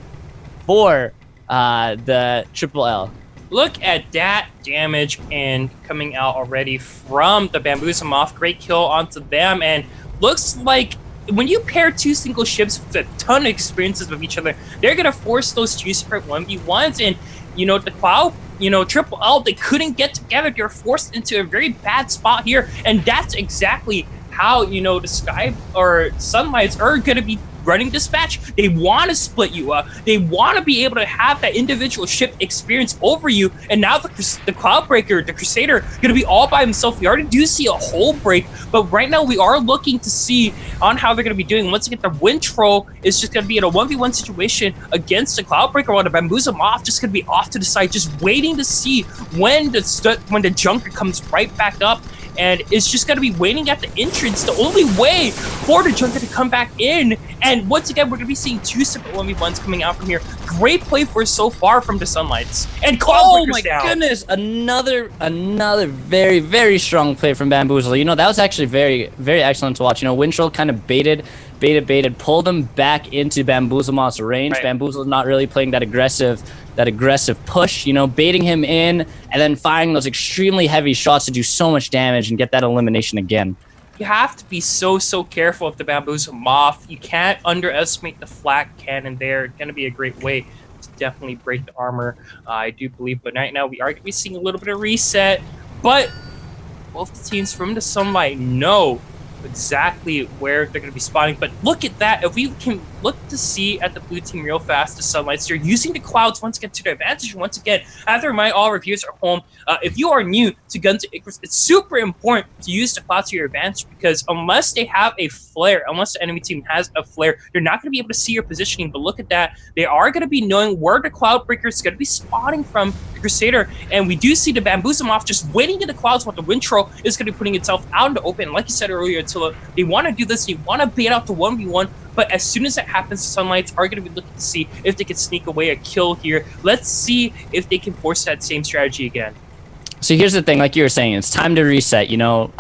Speaker 2: for the Triple L.
Speaker 1: Look at that damage and coming out already from the Bamboozlemoth. Great kill onto them, and looks like when you pair two single ships with a ton of experiences with each other, they're going to force those two separate 1v1s. And, you know, the Cloud, you know, Triple L, they couldn't get together. They're forced into a very bad spot here, and that's exactly how, you know, the Sky or Sunlights are going to be running dispatch. They want to split you up. They want to be able to have that individual ship experience over you. And now the Cloudbreaker, the Crusader, going to be all by himself. We already do see a whole break, but right now we are looking to see on how they're going to be doing. Once again, the Wintroll is just going to be in a 1v1 situation against the Cloudbreaker, while the Bamboozlemoth just going to be off to the side, just waiting to see when the Junker comes right back up. And it's just going to be waiting at the entrance, the only way for the Junker to come back in. And once again, we're going to be seeing two separate 1v1s coming out from here. Great play for so far from the Sunlights. And
Speaker 2: oh my goodness, another very, very strong play from Bamboozle. You know, that was actually very, very excellent to watch. You know, Wintroll kind of baited, pulled him back into Bamboozlemoth's range. Right. Bamboozle's not really playing that aggressive push, you know, baiting him in and then firing those extremely heavy shots to do so much damage and get that elimination again.
Speaker 1: You have to be so careful with the Bamboozlemoth. You can't underestimate the flak cannon there. It's going to be a great way to definitely break the armor, I do believe. But right now we are going to be seeing a little bit of reset, but both the teams from the Sunlight know exactly where they're going to be spotting. But look at that. If we can look to see at the blue team real fast. The Sunlights, they're using the clouds once again to their advantage. Once again, I have to remind all reviewers at home, if you are new to Guns of Icarus, it's super important to use the clouds to your advantage, because unless they have a flare, unless the enemy team has a flare, they're not going to be able to see your positioning. But look at that. They are going to be knowing where the Cloud Breaker is going to be spawning from the Crusader. And we do see the Bamboozlemoth just waiting in the clouds while the Wintro is going to be putting itself out in the open. Like you said earlier, Attila, they want to do this. They want to bait out the 1v1. But as soon as that happens, the Sunlights are going to be looking to see if they can sneak away a kill here. Let's see if they can force that same strategy again.
Speaker 2: So here's the thing, like you were saying, it's time to reset. You know,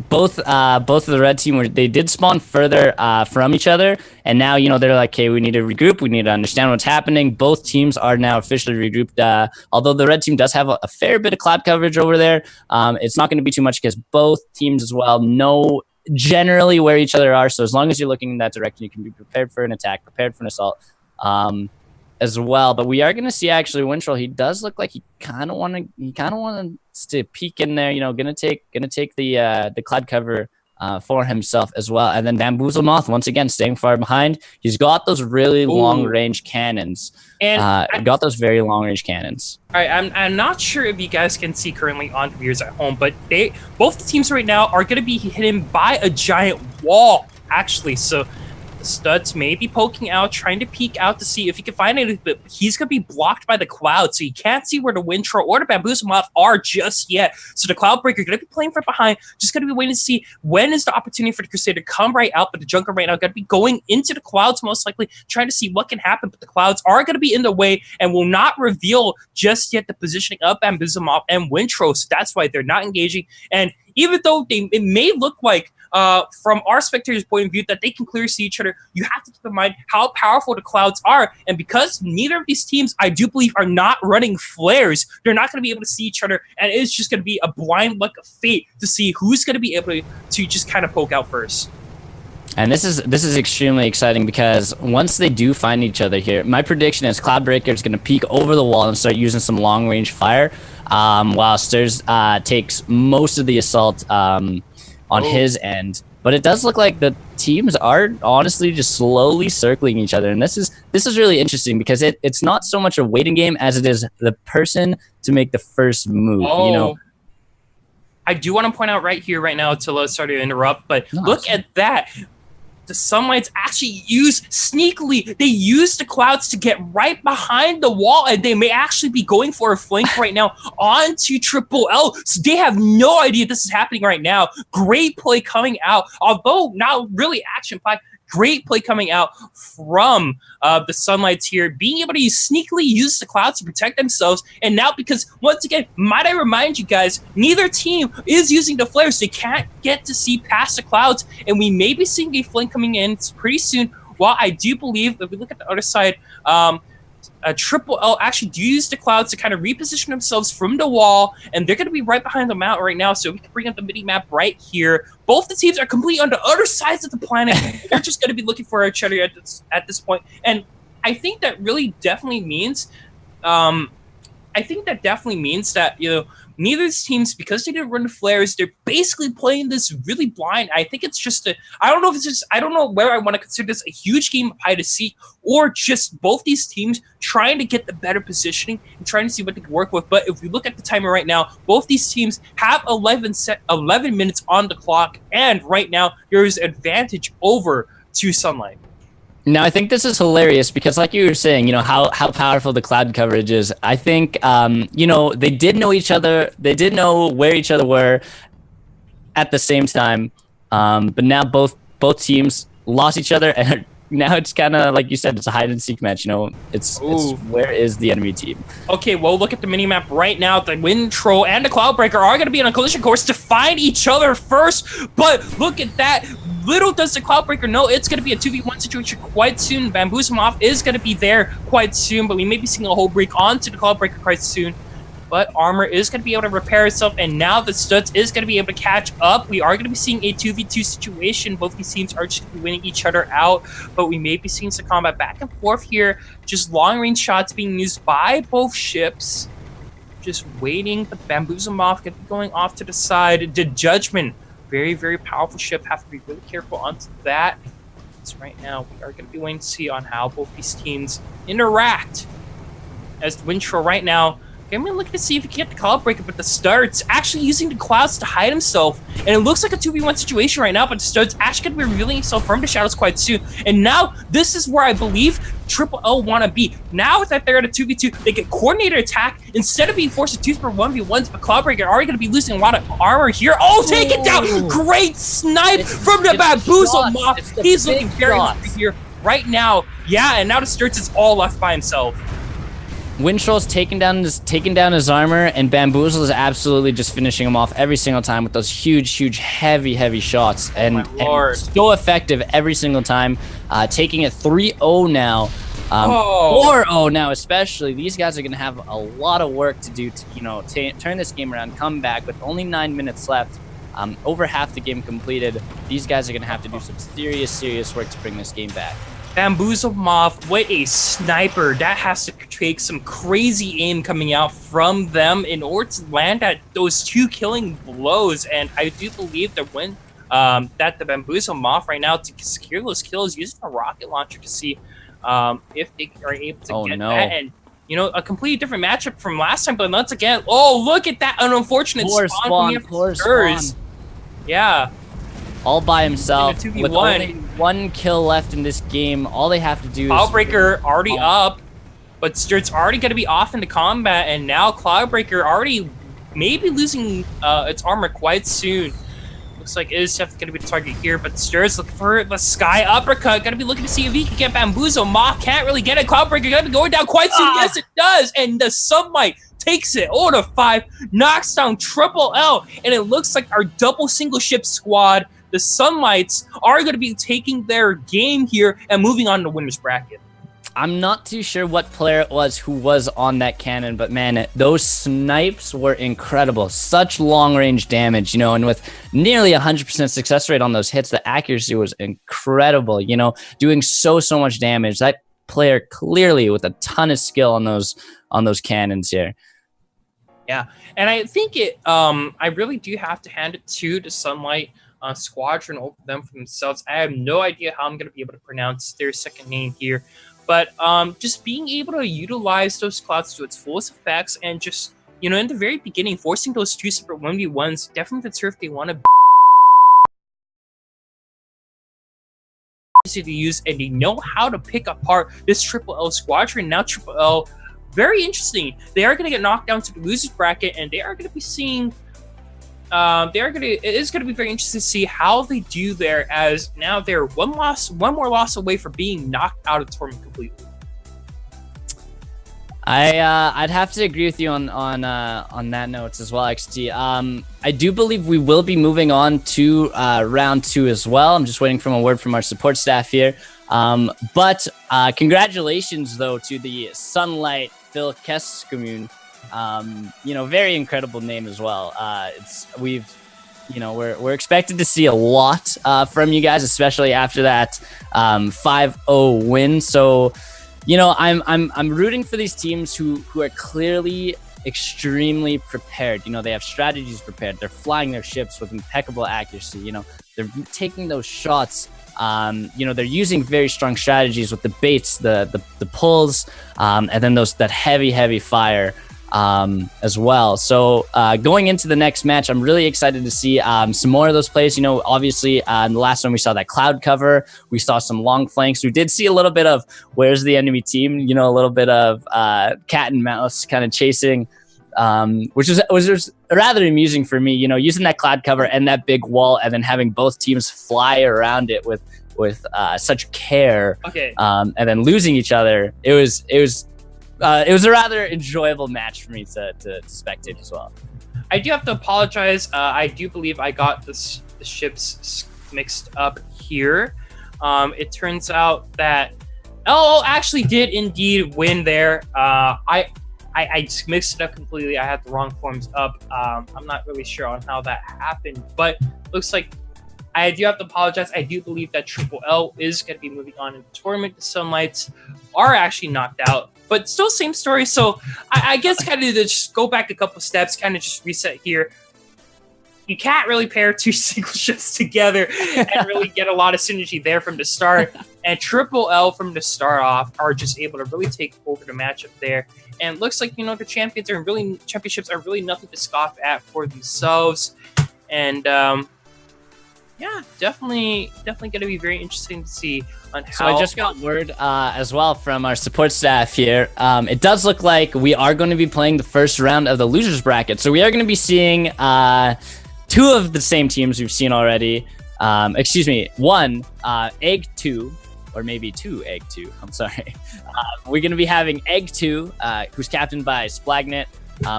Speaker 2: both of the red team they did spawn further from each other, and now they're like, okay, we need to regroup. We need to understand what's happening. Both teams are now officially regrouped. Although the red team does have a fair bit of cloud coverage over there, it's not going to be too much because both teams as well know generally where each other are. So as long as you're looking in that direction, you can be prepared for an attack, prepared for an assault. As well, but we are going to see actually Wintrol. He does look like he kind of wants to peek in there. Gonna take the cloud cover for himself as well. And then Bamboozlemoth once again staying far behind. He's got those really long range cannons, and got those very long range cannons.
Speaker 1: All right, I'm not sure if you guys can see currently on viewers at home, but both the teams right now are going to be hidden by a giant wall actually. So Studs may be poking out, trying to peek out to see if he can find anything, but he's going to be blocked by the cloud, so he can't see where the Wintro or the Bamboozlemoth are just yet. So the Cloud Breaker going to be playing from behind, just going to be waiting to see when is the opportunity for the Crusader to come right out, but the Junker right now going to be going into the clouds most likely, trying to see what can happen, but the clouds are going to be in the way and will not reveal just yet the positioning of Bamboozlemoth and Wintro, so that's why they're not engaging. And even though it may look like from our spectators' point of view that they can clearly see each other, you have to keep in mind how powerful the clouds are. And because neither of these teams, I do believe, are not running flares, they're not going to be able to see each other, and it's just going to be a blind luck of fate to see who's going to be able to just kind of poke out first.
Speaker 2: And this is extremely exciting because once they do find each other here, my prediction is Cloudbreaker is going to peek over the wall and start using some long range fire, while Stirs takes most of the assault on his end. But it does look like the teams are honestly just slowly circling each other, and this is really interesting because it's not so much a waiting game as it is the person to make the first move.
Speaker 1: I do want to point out right here, right now, Attila, sorry to interrupt, but look at that. The Sunlights actually they use the clouds to get right behind the wall, and they may actually be going for a flank right now onto Triple L. So they have no idea this is happening right now. Great play coming out, although not really action-packed. Great play coming out from the Sunlights here, being able to sneakily use the clouds to protect themselves. And now, because once again, might I remind you guys, neither team is using the flares. They can't get to see past the clouds, and we may be seeing a flank coming in pretty soon. While I do believe, if we look at the other side, Triple L actually do use the clouds to kind of reposition themselves from the wall, and they're going to be right behind the mountain right now, so we can bring up the mini-map right here. Both the teams are completely on the other sides of the planet. They're just going to be looking for each other at this point, and I think that really definitely means that, neither of these teams, because they didn't run the flares, they're basically playing this really blind. I think it's just I don't know where I want to consider this a huge game of hide and seek, or just both these teams trying to get the better positioning and trying to see what they can work with. But if we look at the timer right now, both these teams have 11 minutes on the clock, and right now there is advantage over to Sunlight.
Speaker 2: Now, I think this is hilarious because, like you were saying, how powerful the cloud coverage is. I think, they did know each other. They did know where each other were at the same time. But now both teams lost each other, and now it's kind of, like you said, it's a hide and seek match. It's where is the enemy team?
Speaker 1: Okay, well, look at the minimap right now. The Wintro and the Cloudbreaker are going to be on a collision course to find each other first. But look at that. Little does the Cloudbreaker know it's going to be a 2v1 situation quite soon. Bamboozlemoth is going to be there quite soon, but we may be seeing a whole break onto the Cloudbreaker quite soon. But Armor is going to be able to repair itself, and now the Studs is going to be able to catch up. We are going to be seeing a 2v2 situation. Both these teams are just going to be winning each other out, but we may be seeing some combat back and forth here. Just long-range shots being used by both ships. Just waiting. The Bamboozlemoth going to be going off to the side. The Judgment, very, very powerful ship. Have to be really careful onto that. As right now, we are going to be waiting to see on how both these teams interact. As Winchell right now, I'm going to look to see if he can get the Cloud Breaker, but the Start's actually using the clouds to hide himself. And it looks like a 2v1 situation right now, but the Start's actually going to be revealing himself from the shadows quite soon. And now, this is where I believe Triple L want to be. Now that they're at a 2v2, they get coordinated attack instead of being forced to 2 for 1v1s, but Cloud Breaker already going to be losing a lot of armor here. Oh, take it down! Great snipe from the Bamboozle Moth. He's looking very hungry here right now. Yeah, and now the Start's is all left by himself.
Speaker 2: Wintroll's taking down his armor, and Bamboozle is absolutely just finishing him off every single time with those huge, heavy shots, and so effective every single time. Taking it 3-0 now, 4-0 now especially. These guys are going to have a lot of work to do to turn this game around, come back with only 9 minutes left. Over half the game completed. These guys are going to have to do some serious work to bring this game back.
Speaker 1: Bamboozle Moth, what a sniper. That has to take some crazy aim coming out from them in order to land at those 2 killing blows. And I do believe that when that the Bamboozle Moth right now to secure those kills using a rocket launcher to see if they are able to get that. And a completely different matchup from last time, but once again, look at that unfortunate spawn. Yeah.
Speaker 2: All by himself with only 1 kill left in this game. All they have to do is
Speaker 1: Cloudbreaker already up, but Sturt's already going to be off into combat, and now Cloudbreaker already maybe losing its armor quite soon. Looks like it is definitely going to be the target here, but Sturt's looking for the Sky Uppercut. Going to be looking to see if he can get Bamboozle. Moth can't really get it. Cloudbreaker going to be going down quite soon. Yes, it does, and the Sunlight takes it 0-5, knocks down Triple L, and it looks like our double single ship squad, the Sunlights, are going to be taking their game here and moving on to winner's bracket.
Speaker 2: I'm not too sure what player it was who was on that cannon, but man, those snipes were incredible. Such long-range damage, and with nearly 100% success rate on those hits, the accuracy was incredible, doing so much damage. That player clearly with a ton of skill on those cannons here.
Speaker 1: Yeah, and I think I really do have to hand it to the Sunlight Squadron over them for themselves. I have no idea how I'm going to be able to pronounce their second name here, but just being able to utilize those clouds to its fullest effects, and just in the very beginning forcing those 2 separate 1v1s, definitely the turf they want to use, and they know how to pick apart this Triple L Squadron. Now Triple L, very interesting, they are going to get knocked down to the losers bracket, and they are going to be seeing it is going to be very interesting to see how they do there, as now they're one more loss away from being knocked out of the tournament completely.
Speaker 2: I'd have to agree with you on that note as well, XT. I do believe we will be moving on to round 2 as well. I'm just waiting for a word from our support staff here. But congratulations though to the Sunlight Phil Kescommune. Very incredible name as well. We're expected to see a lot from you guys, especially after that 5-0 win. So, I'm rooting for these teams who are clearly extremely prepared. They have strategies prepared. They're flying their ships with impeccable accuracy. They're taking those shots. They're using very strong strategies with the baits, the pulls, and then that heavy fire. As well. So going into the next match, I'm really excited to see some more of those plays. Obviously in the last one we saw that cloud cover, we saw some long flanks, we did see a little bit of where's the enemy team, a little bit of cat and mouse kind of chasing, which was rather amusing for me, using that cloud cover and that big wall, and then having both teams fly around it with such care. And then losing each other. It was a rather enjoyable match for me to spectate as well.
Speaker 1: I do have to apologize. I do believe I got the ships mixed up here. It turns out that LO actually did indeed win there. I just mixed it up completely. I had the wrong forms up. I'm not really sure on how that happened, but looks like I do have to apologize. I do believe that Triple L is going to be moving on in the tournament. The Sunlights are actually knocked out, but still same story. So I guess kind of to just go back a couple steps, kind of just reset here. you can't really pair two single ships together and really get a lot of synergy there from the start. And Triple L from the start off are just able to really take over the matchup there. And it looks like, the championships are really nothing to scoff at for themselves. And definitely going to be very interesting to see on how.
Speaker 2: So I just got word as well from our support staff here. It does look like we are going to be playing the first round of the losers bracket. So we are going to be seeing two of the same teams we've seen already. One, Egg 2, or maybe two Egg 2. I'm sorry. We're going to be having Egg 2, who's captained by Splagnet,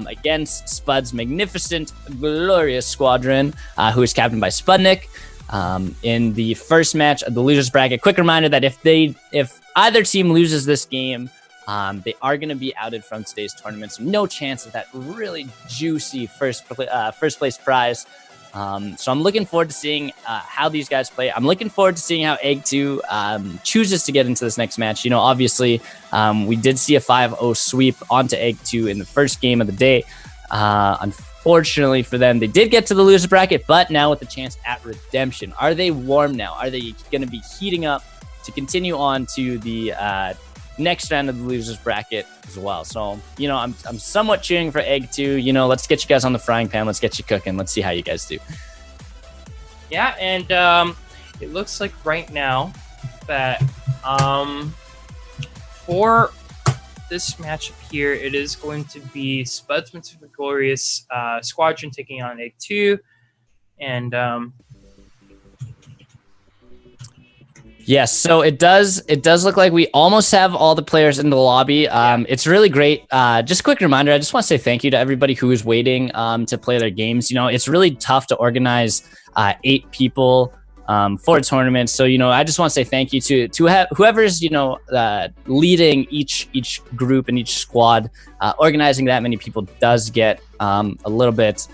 Speaker 2: against Spud's magnificent, glorious squadron, who is captained by Spudnik. In the first match of the losers bracket. Quick reminder that if either team loses this game, they are going to be outed from today's tournament. So no chance of that really juicy first place prize. So I'm looking forward to seeing how these guys play. I'm looking forward to seeing how Egg 2 chooses to get into this next match. Obviously, we did see a 5-0 sweep onto Egg 2 in the first game of the day. Unfortunately for them, they did get to the loser bracket, but now with the chance at redemption. Are they warm now? Are they going to be heating up to continue on to the next round of the losers bracket as well? So, I'm somewhat cheering for Egg 2. Let's get you guys on the frying pan. Let's get you cooking. Let's see how you guys do.
Speaker 1: Yeah, and it looks like right now that for this matchup here, it is going to be Spud's Glorious Squadron taking on Egg 2. And
Speaker 2: yes, so it does look like we almost have all the players in the lobby. It's really great. Just a quick reminder, I just want to say thank you to everybody who is waiting to play their games. It's really tough to organize 8 people for a tournament. So, I just want to say thank you to whoever's, leading each group and each squad. Organizing that many people does get a little bit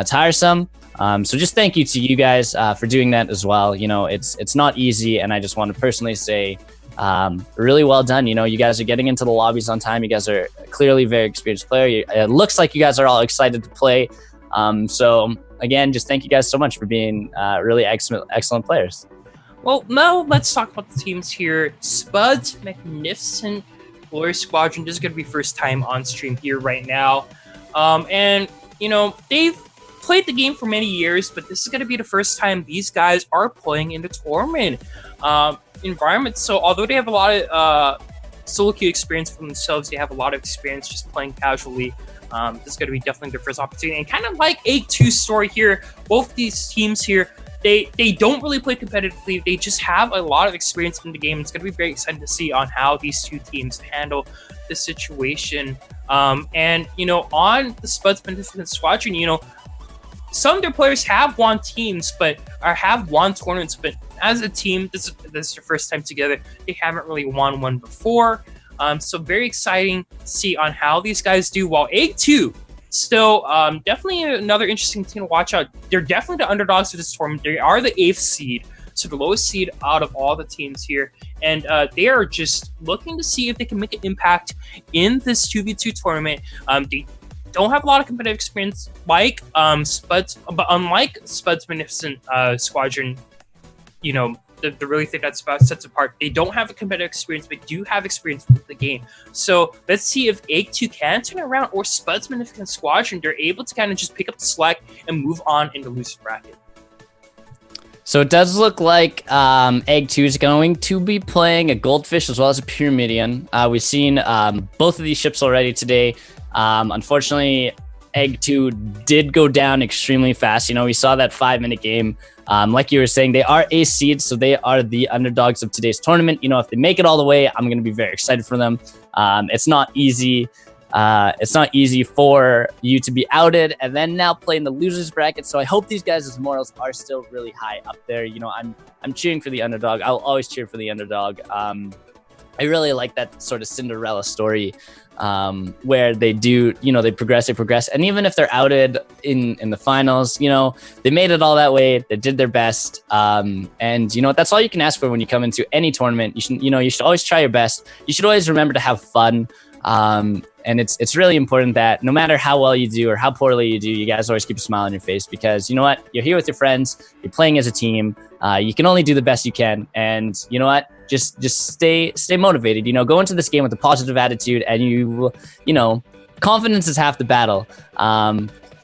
Speaker 2: tiresome. So just thank you to you guys for doing that as well. It's not easy, and I just want to personally say really well done. You guys are getting into the lobbies on time. You guys are clearly very experienced player. It looks like you guys are all excited to play. So again, just thank you guys so much for being really excellent players.
Speaker 1: Well, now let's talk about the teams here. Spud's magnificent Glorious Squadron. This is going to be first time on stream here right now. And, they've played the game for many years, but this is going to be the first time these guys are playing in the tournament environment. So although they have a lot of solo queue experience for themselves, they have a lot of experience just playing casually. This is going to be definitely their first opportunity. And kind of like Egg 2's story here, both these teams here, they don't really play competitively. They just have a lot of experience in the game. It's going to be very exciting to see on how these two teams handle the situation. And, on the Spud's Magnificent Squadron, some of their players have won teams, have won tournaments, but as a team, this is their first time together. They haven't really won one before. So very exciting to see on how these guys do. While Egg 2, still definitely another interesting team to watch out. They're definitely the underdogs of this tournament. They are the 8th seed, so the lowest seed out of all the teams here. And they are just looking to see if they can make an impact in this 2v2 tournament. They don't have a lot of competitive experience like Spud's, but unlike Spud's Magnificent Squadron, the really thing that sets apart, they don't have a competitive experience, but do have experience with the game. So let's see if Egg 2 can turn around, or Spud's Magnificent Squadron, they're able to kind of just pick up the slack and move on in the loser bracket.
Speaker 2: So it does look like Egg 2 is going to be playing a Goldfish as well as a Pyramidion. We've seen both of these ships already today. Unfortunately, Egg 2 did go down extremely fast. We saw that 5-minute game. Like you were saying, they are ace seeds, so they are the underdogs of today's tournament. If they make it all the way, I'm going to be very excited for them. It's not easy. It's not easy for you to be outed and then now play in the losers bracket. So I hope these guys' morals are still really high up there. I'm cheering for the underdog. I'll always cheer for the underdog. I really like that sort of Cinderella story where they do, they progress. And even if they're outed in the finals, they made it all that way. They did their best. And that's all you can ask for when you come into any tournament. You should always try your best. You should always remember to have fun. And it's really important that no matter how well you do or how poorly you do, you guys always keep a smile on your face, because you know what? You're here with your friends. You're playing as a team. You can only do the best you can. And you know what? Just stay motivated. You know, go into this game with a positive attitude, and you know, confidence is half the battle.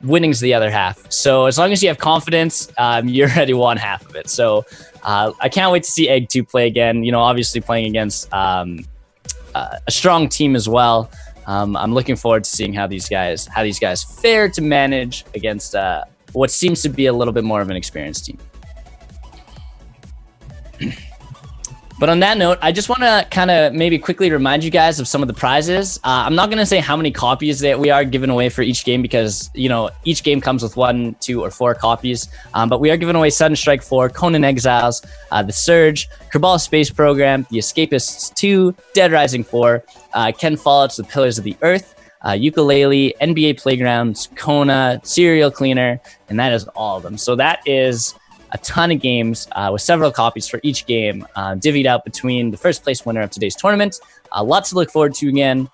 Speaker 2: Winning's the other half. So as long as you have confidence, you're already won half of it. So I can't wait to see Egg2 play again. You know, obviously playing against a strong team as well. I'm looking forward to seeing how these guys fare to manage against what seems to be a little bit more of an experienced team. But on that note, I just want to kind of maybe quickly remind you guys of some of the prizes. I'm not going to say how many copies that we are giving away for each game, because, you know, each game comes with 1, 2, or 4 copies. But we are giving away Sudden Strike 4, Conan Exiles, The Surge, Kerbal Space Program, The Escapists 2, Dead Rising 4, Ken Follett's The Pillars of the Earth, Ukulele, NBA Playgrounds, Kona, Serial Cleaner, and that is all of them. So that is a ton of games with several copies for each game, divvied out between the first place winner of today's tournament. Lots to look forward to again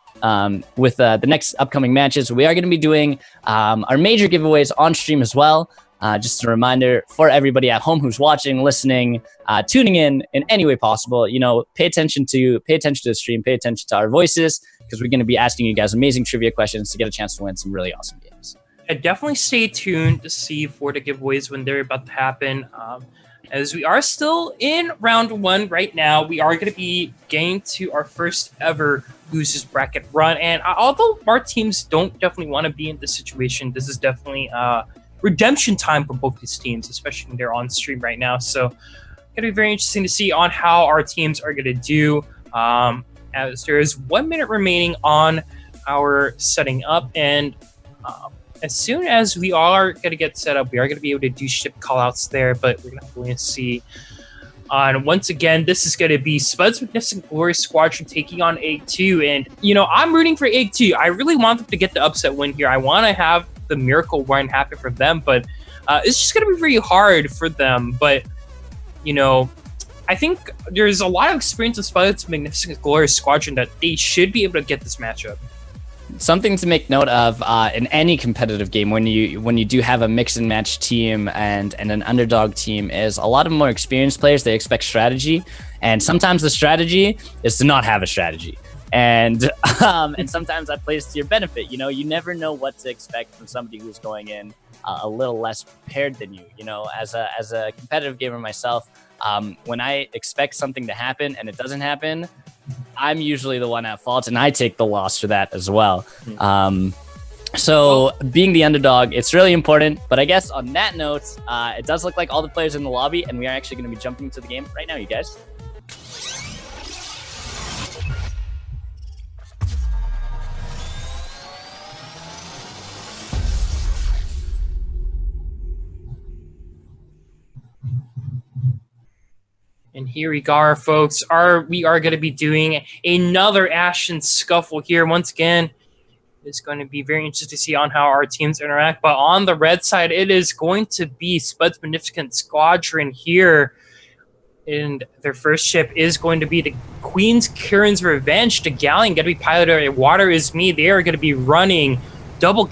Speaker 2: with the next upcoming matches. We are going to be doing our major giveaways on stream as well. Just a reminder for everybody at home who's watching, listening, tuning in any way possible. You know, pay attention to the stream, pay attention to our voices, because we're going to be asking you guys amazing trivia questions to get a chance to win some really awesome games.
Speaker 1: And definitely stay tuned to see for the giveaways when they're about to happen. As we are still in round 1 right now, we are going to be getting to our first ever losers bracket run. And although our teams don't definitely want to be in this situation, this is definitely redemption time for both these teams, especially when they're on stream right now. So it's going to be very interesting to see on how our teams are going to do. As there is 1 minute remaining on our setting up, and as soon as we are going to get set up, we are going to be able to do ship callouts there, but we're going to see. And once again, this is going to be Spud's Magnificent Glory Squadron taking on Egg2. And, you know, I'm rooting for Egg2. I really want them to get the upset win here. I want to have the miracle run happen for them, but it's just going to be very hard for them. But, you know, I think there's a lot of experience in Spud's Magnificent Glory Squadron that they should be able to get this matchup.
Speaker 2: Something to make note of in any competitive game when you do have a mix and match team and an underdog team is a lot of more experienced players. They expect strategy, and sometimes the strategy is to not have a strategy, and sometimes that plays to your benefit. You know, you never know what to expect from somebody who's going in a little less prepared than you. You know, as a competitive gamer myself, when I expect something to happen and it doesn't happen, I'm usually the one at fault, and I take the loss for that as well. So being the underdog, it's really important. But I guess on that note, it does look like all the players in the lobby, and we are actually going to be jumping into the game right now, you guys.
Speaker 1: And here we are, folks. We are going to be doing another Ashen Scuffle here. Once again, it's going to be very interesting to see on how our teams interact. But on the red side, it is going to be Spud's Magnificent Squadron here. And their first ship is going to be the Queen's Kirin's Revenge. The Galleon going to be piloted at Water Is Me. They are going to be running triple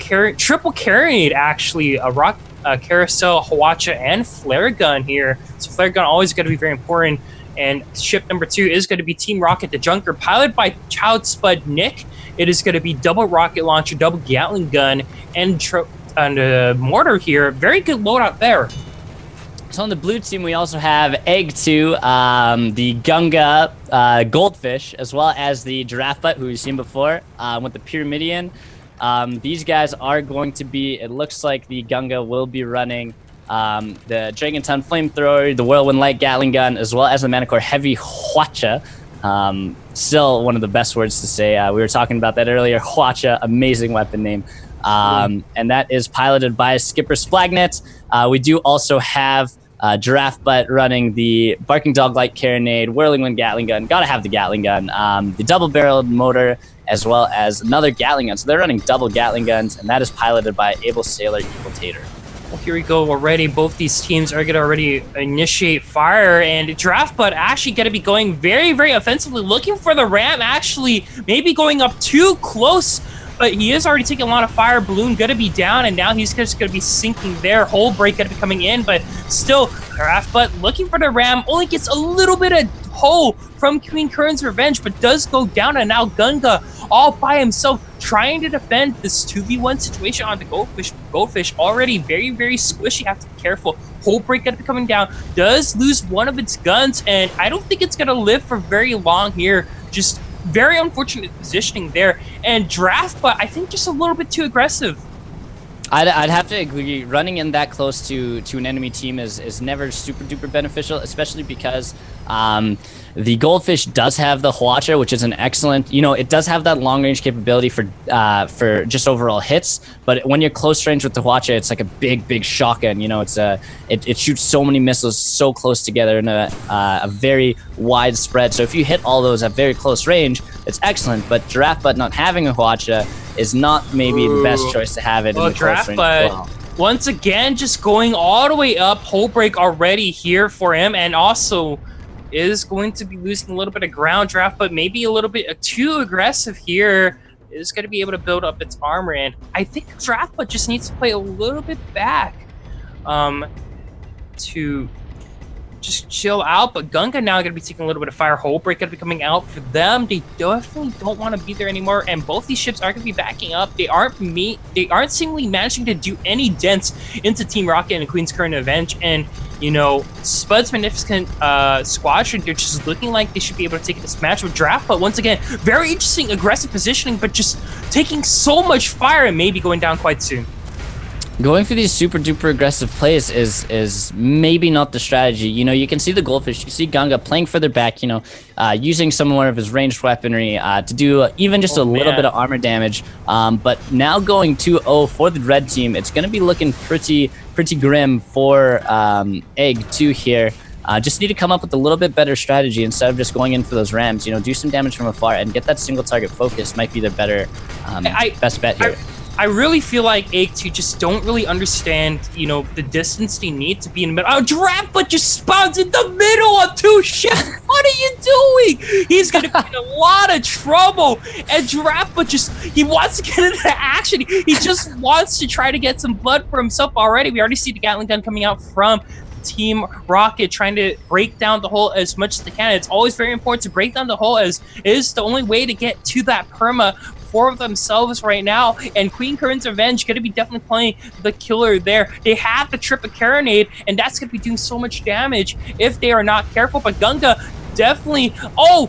Speaker 1: carried, actually, a rock carousel, Hawacha, and flare gun here. So flare gun always going to be very important. And ship number 2 is going to be Team Rocket the Junker, piloted by Child Spud Nick. It is going to be double rocket launcher, double Gatling gun, and mortar here. Very good loadout there.
Speaker 2: So on the blue team, we also have Egg2, the Gunga Goldfish, as well as the Giraffe Butt, who we've seen before, with the Pyramidian. These guys are going to be, it looks like the Gunga will be running the Dragon Town Flamethrower, the Whirlwind Light Gatling Gun, as well as the Manicore Heavy Hwacha. Still one of the best words to say. We were talking about that earlier. Hwacha, amazing weapon name. And that is piloted by Skipper Splagnet. We do also have Giraffe Butt running the Barking Dog Light Carronade, Whirling Wind Gatling Gun. Gotta have the Gatling Gun. The double-barreled motor, as well as another Gatling gun. So they're running double Gatling guns, and that is piloted by Able Sailor Evil Tater.
Speaker 1: Well, here we go already. Both these teams are going to already initiate fire, and Draftbud actually going to be going very, very offensively, looking for the Ram, actually maybe going up too close, but he is already taking a lot of fire. Balloon going to be down, and now he's just going to be sinking there. Hole break going to be coming in, but still, Draftbud looking for the Ram, only gets a little bit of hole from Queen Kern's Revenge, but does go down, and now Gunga all by himself trying to defend this 2v1 situation on the Goldfish. Goldfish already very, very squishy. Have to be careful. Hole break going to be coming down. Does lose one of its guns, and I don't think it's going to live for very long here. Just very unfortunate positioning there. And Draftbud, I think, just a little bit too aggressive.
Speaker 2: I'd have to agree. Running in that close to an enemy team is never super duper beneficial, especially because the Goldfish does have the Hwacha, which is an excellent, it does have that long range capability for just overall hits. But when you're close range with the Hwacha, it's like a big shotgun. It shoots so many missiles so close together in a very wide spread. So if you hit all those at very close range, it's excellent. But Draftbud not having a Hwacha is not maybe the best choice to have it in the close range.
Speaker 1: But once again, just going all the way up. Hole break already here for him, and also is going to be losing a little bit of ground. Draftbud maybe a little bit too aggressive here. Is going to be able to build up its armor, and I think Draftbud just needs to play a little bit back to just chill out. But Gunga now going to be taking a little bit of fire. Hole break going to be coming out for them. They definitely don't want to be there anymore, and both these ships are going to be backing up. They aren't seemingly managing to do any dents into Team Rocket and Queen's Current Revenge, and Spud's Magnificent Squadron, they're just looking like they should be able to take this match with Draftbud. Once again, very interesting aggressive positioning, but just taking so much fire and maybe going down quite soon.
Speaker 2: Going for these super duper aggressive plays is maybe not the strategy. You can see the Goldfish, you see Gunga playing further back, using some more of his ranged weaponry to do even just a little bit of armor damage. But now going 2-0 for the red team, it's going to be looking pretty grim for Egg 2 here. Just need to come up with a little bit better strategy instead of just going in for those rams. Do some damage from afar and get that single target focus might be the better best bet here.
Speaker 1: I really feel like Egg2 just don't really understand, the distance they need to be in the middle. Oh, Draftbud just spawns in the middle of two ships. What are you doing? He's going to be in a lot of trouble. And Draftbud he wants to get into action. He just wants to try to get some blood for himself already. We already see the Gatling gun coming out from Team Rocket, trying to break down the hole as much as they can. It's always very important to break down the hole, as it is the only way to get to that perma for themselves right now. And Queen Kern's Revenge going to be definitely playing the killer there. They have the triple carronade, and that's going to be doing so much damage if they are not careful. But Gunga definitely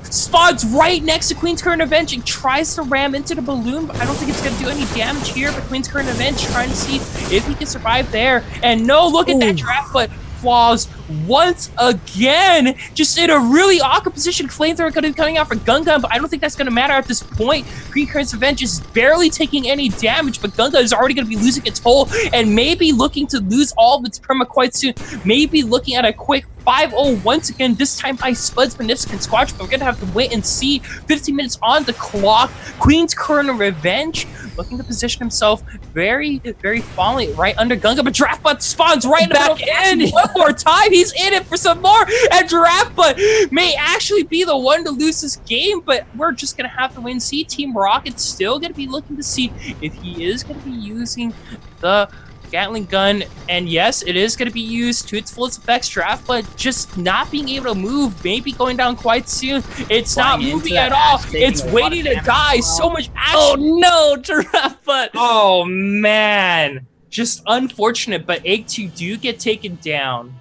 Speaker 1: spawns right next to Queen's Current Revenge and tries to ram into the balloon, but I don't think it's going to do any damage here. But Queen's Current Revenge trying to see if he can survive there. And no, look at that Draftbud flaws once again, just in a really awkward position. Flamethrower could be coming out for Gunga, but I don't think that's going to matter at this point. Queen Kern's Revenge is barely taking any damage, but Gunga is already going to be losing its hole and maybe looking to lose all of its perma quite soon. Maybe looking at a quick 5-0 once again, this time by Spud's Magnificent Squadron, but we're going to have to wait and see. 15 minutes on the clock. Queen's Current Revenge looking to position himself very, very falling right under Gunga, but Draftbud spawns right back in. One more time, he's in it for some more, and Draftbud may actually be the one to lose this game, but we're just going to have to wait and see. Team Rocket's still going to be looking to see if he is going to be using the Gatling gun, and yes, it is going to be used to its fullest effects. Draftbud just not being able to move, maybe going down quite soon. It's not moving at all. It's waiting to die. So much action.
Speaker 2: Oh no, Draftbud.
Speaker 1: Oh man, just unfortunate. But Egg2 do get taken down,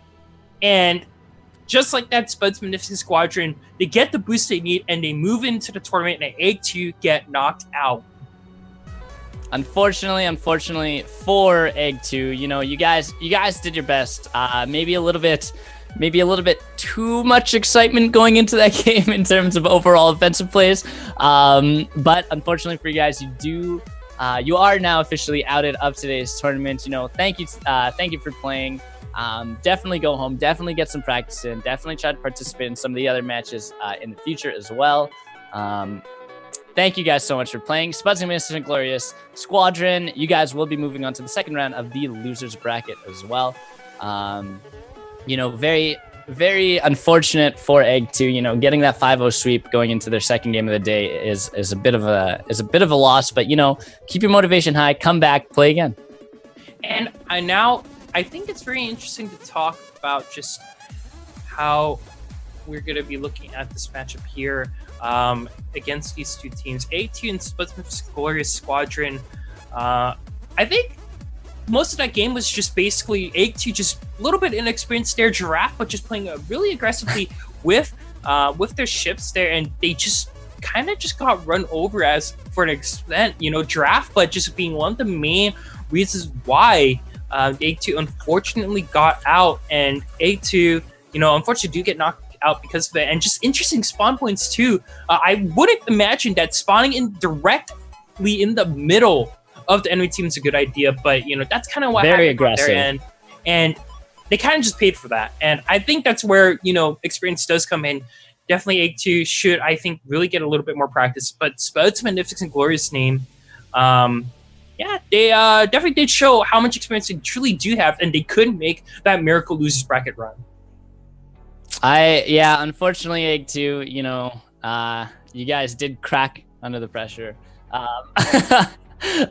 Speaker 1: and just like that, Spud's Magnificent Squadron, they get the boost they need, and they move into the tournament, and Egg2 get knocked out.
Speaker 2: Unfortunately for Egg 2, you guys did your best. Maybe a little bit too much excitement going into that game in terms of overall offensive plays. But unfortunately for you guys, you are now officially outed of today's tournament. Thank you for playing. Definitely go home. Definitely get some practice in. Definitely try to participate in some of the other matches in the future as well. thank you guys so much for playing. Spuds and Magnificent Glorious Squadron, you guys will be moving on to the second round of the losers bracket as well. Very, very unfortunate for Egg 2. Getting that 5-0 sweep going into their second game of the day is a bit of a loss. But keep your motivation high, come back, play again.
Speaker 1: And I think it's very interesting to talk about just how we're going to be looking at this matchup here against these two teams, A2 and Spuds Glorious Squadron. I think most of that game was just basically A2 just a little bit inexperienced there, Giraffe, but just playing really aggressively with their ships there, and they just kind of just got run over as for an extent, Giraffe, but just being one of the main reasons why A2 unfortunately got out, and A2, unfortunately do get knocked out because of it. And just interesting spawn points too. I wouldn't imagine that spawning in directly in the middle of the enemy team is a good idea, but that's kind of what
Speaker 2: very
Speaker 1: happened
Speaker 2: aggressive
Speaker 1: there, and they kind of just paid for that. And I think that's where experience does come in. Definitely A2 should, I think, really get a little bit more practice. But Spuds Magnificent Glorious name, they definitely did show how much experience they truly do have, and they could make that miracle losers bracket run.
Speaker 2: Unfortunately, Egg 2, you guys did crack under the pressure.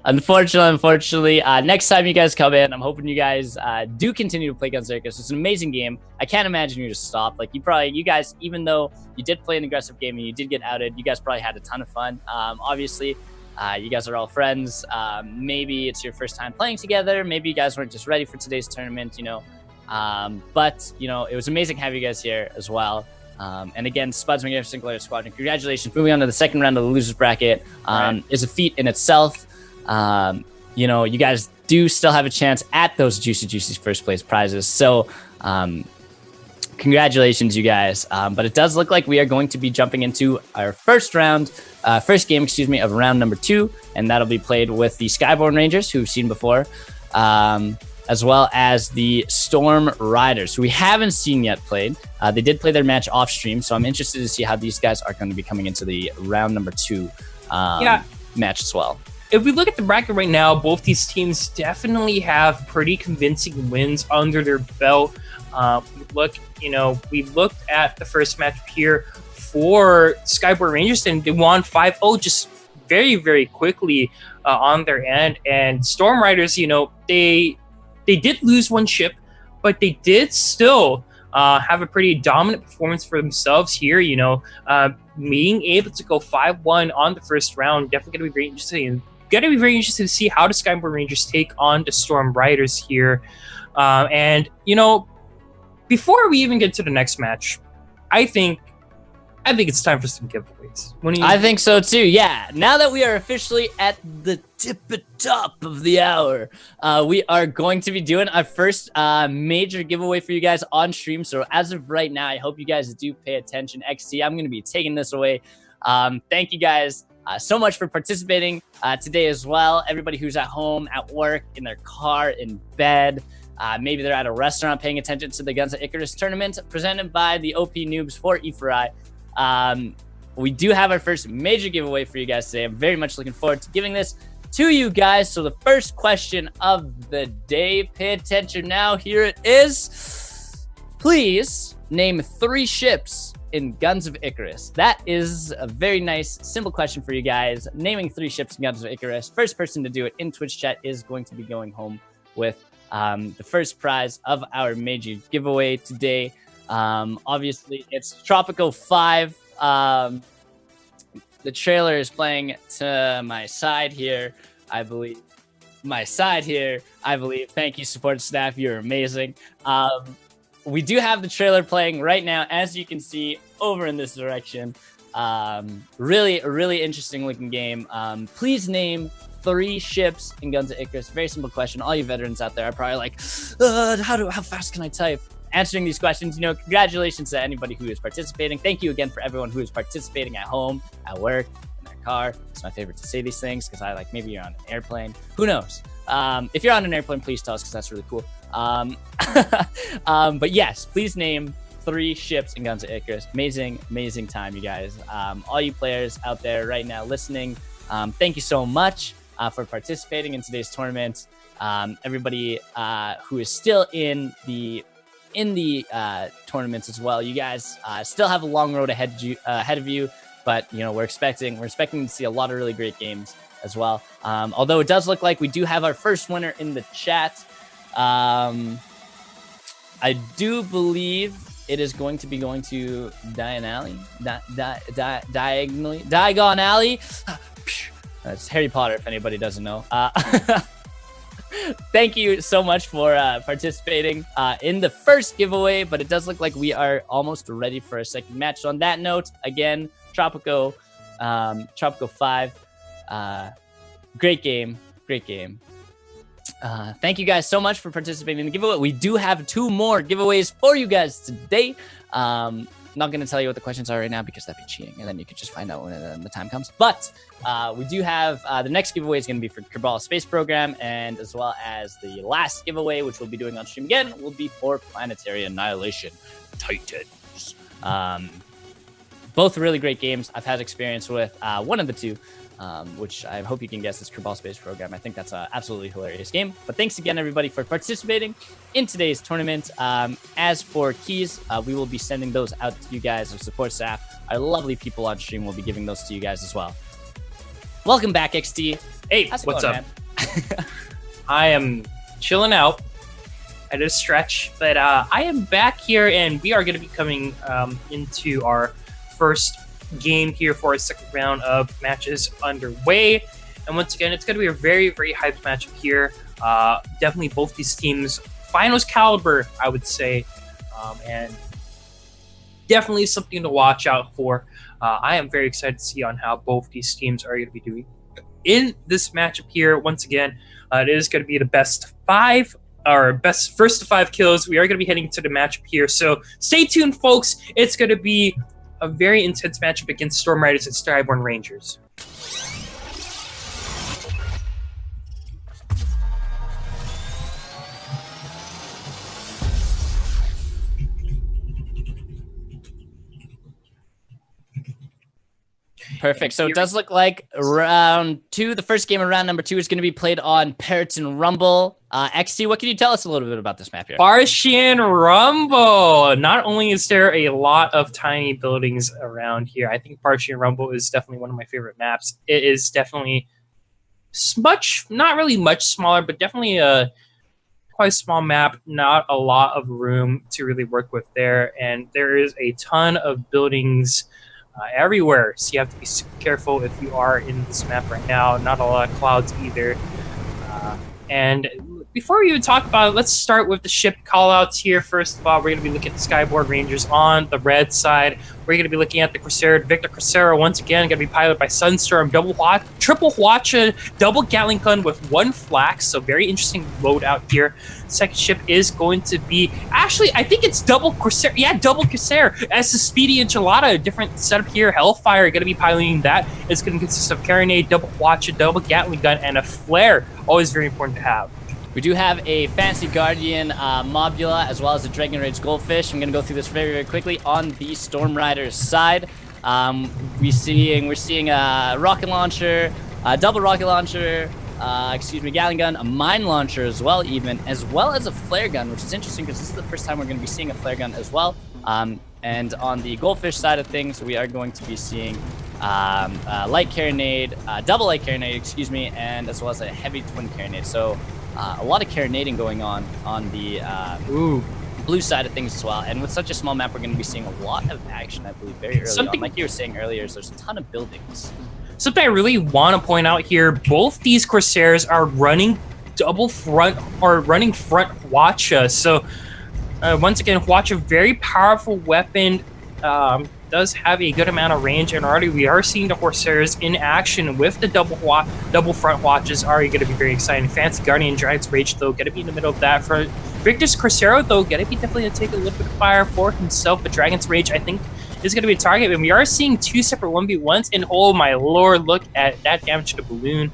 Speaker 2: Unfortunately, next time you guys come in, I'm hoping you guys do continue to play Guns of Icarus. It's an amazing game. I can't imagine you just stop. Like, you guys, even though you did play an aggressive game and you did get outed, you guys probably had a ton of fun. Obviously, you guys are all friends. Maybe it's your first time playing together. Maybe you guys weren't just ready for today's tournament, But it was amazing to have you guys here as well. And again, Spuds Magnificent Glorious Squadron, congratulations. Moving on to the second round of the losers bracket is a feat in itself. You guys do still have a chance at those juicy first place prizes. So congratulations, you guys. But it does look like we are going to be jumping into our first game, of round number 2. And that'll be played with the Skyborn Rangers, who we've seen before, as well as the Storm Riders, who we haven't seen yet played. They did play their match off stream, so I'm interested to see how these guys are going to be coming into the round number 2 match as well.
Speaker 1: If we look at the bracket right now, both these teams definitely have pretty convincing wins under their belt. We looked at the first match here for Skyborn Rangers, and they won 5-0 just very, very quickly on their end. And Storm Riders, they did lose one ship, but they did still have a pretty dominant performance for themselves here. Being able to go 5-1 on the first round, definitely going to be very interesting. Going to be very interested to see how the Skyborn Rangers take on the Storm Riders here. Before we even get to the next match, I think it's time for some giveaways.
Speaker 2: I think so too. Yeah. Now that we are officially at the top of the hour, we are going to be doing our first major giveaway for you guys on stream. So as of right now, I hope you guys do pay attention. XT, I'm going to be taking this away. Thank you guys so much for participating today as well. Everybody who's at home, at work, in their car, in bed. Maybe they're at a restaurant paying attention to the Guns of Icarus tournament presented by the OP Noobs for E4i. We do have our first major giveaway for you guys today. I'm very much looking forward to giving this to you guys. So the first question of the day, pay attention now. Here it is. Please name 3 ships in Guns of Icarus. That is a very nice, simple question for you guys. Naming 3 ships in Guns of Icarus. First person to do it in Twitch chat is going to be going home with the first prize of our major giveaway today. Obviously, it's Tropico 5. The trailer is playing to my side here, I believe. Thank you, support staff. You're amazing. We do have the trailer playing right now, as you can see over in this direction. Really interesting looking game. Please name 3 ships in Guns of Icarus. Very simple question. All you veterans out there are probably like, how fast can I type? Answering these questions, congratulations to anybody who is participating. Thank you again for everyone who is participating at home, at work, in their car. It's my favorite to say these things because maybe you're on an airplane. Who knows? If you're on an airplane, please tell us because that's really cool. But yes, please name 3 ships in Guns of Icarus. Amazing, amazing time, you guys. All you players out there right now listening, thank you so much for participating in today's tournament. Everybody who is still in the tournaments as well, you guys still have a long road ahead of you, but you know, we're expecting to see a lot of really great games as well. Although it does look like we do have our first winner in the chat. I do believe it is going to be going to Diagon Alley. That's Harry Potter, if anybody doesn't know. Thank you so much for participating in the first giveaway, but it does look like we are almost ready for a second match. So on that note, again, Tropico 5, great game. Thank you guys so much for participating in the giveaway. We do have 2 more giveaways for you guys today. I'm not going to tell you what the questions are right now because that'd be cheating, and then you could just find out when the time comes. But we do have the next giveaway is going to be for Kerbal Space Program, and as well as the last giveaway, which we'll be doing on stream again, will be for Planetary Annihilation Titans. Both really great games. I've had experience with one of the 2. Which I hope you can guess is Kerbal Space Program. I think that's an absolutely hilarious game. But thanks again, everybody, for participating in today's tournament. As for keys, we will be sending those out to you guys, our support staff. Our lovely people on stream will be giving those to you guys as well. Welcome back, XT.
Speaker 1: Hey, what's up? I am chilling out. I did a stretch, but I am back here, and we are going to be coming into our first game here for a second round of matches underway. And once again, it's going to be a very, very hyped matchup here. Definitely both these teams, finals caliber, I would say, and definitely something to watch out for. I am very excited to see on how both these teams are going to be doing in this matchup here. Once again, it is going to be the best 5 or best first to 5 kills. We are going to be heading into the matchup here, so stay tuned, folks. It's going to be a very intense matchup against Storm Riders and Skyborn Rangers.
Speaker 2: Perfect. So it does look like round 2, the first game of round number 2 is going to be played on Parrotin Rumble. XT, what can you tell us a little bit about this map here?
Speaker 1: Parrotin Rumble. Not only is there a lot of tiny buildings around here, I think Parrotin Rumble is definitely one of my favorite maps. It is definitely not really much smaller, but definitely a quite small map. Not a lot of room to really work with there, and there is a ton of buildings everywhere, so you have to be super careful if you are in this map right now. Not a lot of clouds either. And before we even talk about it, let's start with the ship callouts here. First of all, we're going to be looking at the Skyborn Rangers on the red side. We're going to be looking at the Crusader. Victor Crusader, once again, going to be piloted by Sunstorm. Triple Hwacha, double Gatling gun with 1 flak. So very interesting loadout here. Second ship is going to be, actually, I think it's double Crusader. Yeah, double Crusader. As the Speedy Enchilada, different setup here. Hellfire going to be piloting that. It's going to consist of Carronade, double Hwacha, double Gatling gun, and a flare. Always very important to have.
Speaker 2: We do have a Fancy Guardian Mobula as well as a Dragon Rage Goldfish. I'm going to go through this very, very quickly. On the Storm Riders side, we're seeing a rocket launcher, a double rocket launcher, Gatling gun, a mine launcher as well as a flare gun, which is interesting because this is the first time we're going to be seeing a flare gun as well. And on the Goldfish side of things, we are going to be seeing light carronade, double light carronade, and as well as a heavy twin carronade. So a lot of carronading going on the blue side of things as well. And with such a small map, we're going to be seeing a lot of action, I believe, very early on. Like you were saying earlier, there's a ton of buildings.
Speaker 1: Something I really want to point out here, both these Corsairs are running front Hwacha. So once again, Hwacha, very powerful weapon, does have a good amount of range, and already we are seeing the Corsairs in action with the double front Hwachas. Already going to be very exciting. Fancy Guardian Giant's Rage, though, going to be in the middle of that. For Victor's Crusader, though, going to be definitely going to take a little bit of fire for himself. But Dragon's Rage, I think, is going to be a target, and we are seeing 2 separate 1v1s, and oh my lord, look at that damage to the balloon.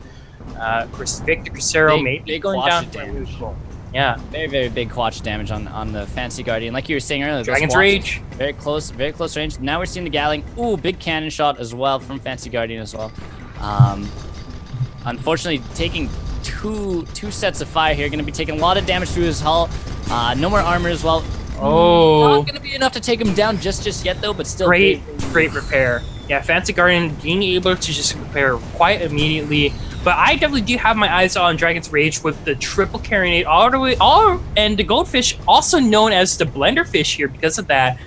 Speaker 1: Victor Crusader may be going down. Yeah.
Speaker 2: Very, very big quatch damage on the Fancy Guardian. Like you were saying earlier, those
Speaker 1: Dragon's
Speaker 2: quatches,
Speaker 1: Rage.
Speaker 2: very close range. Now we're seeing the Gatling. Ooh, big cannon shot as well from Fancy Guardian as well. Unfortunately, taking two sets of fire here. Going to be taking a lot of damage through his hull. No more armor as well.
Speaker 1: Oh.
Speaker 2: Not going to be enough to take him down just yet, though, but still
Speaker 1: Great repair. Yeah, Fancy Guardian being able to just repair quite immediately. But I definitely do have my eyes on Dragon's Rage with the triple carronade and the Goldfish, also known as the Blender Fish here because of that.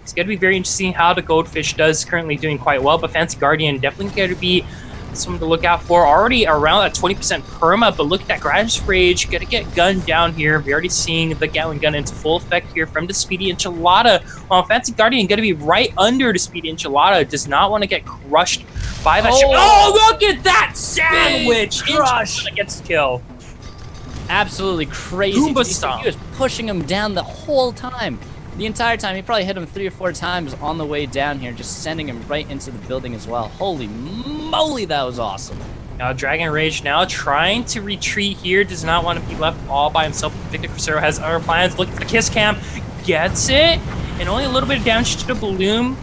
Speaker 1: It's going to be very interesting how the Goldfish does currently doing quite well, but Fancy Guardian definitely going to be someone to look out for. Already around that 20% perma, but look at that Dragon's Rage. Got to get gunned down here. We're already seeing the Gatling gun into full effect here from the Speedy Enchilada. Fancy Guardian going to be right under the Speedy Enchilada. Does not want to get crushed by that ship. Oh, look at that sandwich! Enchilada gets the kill.
Speaker 2: Absolutely crazy.
Speaker 1: Goomba stomp.
Speaker 2: He was pushing him down the whole time. The entire time. He probably hit him 3 or 4 times on the way down here, just sending him right into the building as well. Holy moly, that was awesome.
Speaker 1: Now Dragon Rage now trying to retreat here. Does not want to be left all by himself. Victor Crucero has other plans. Look at the kiss cam. Gets it. And only a little bit of damage to the balloon.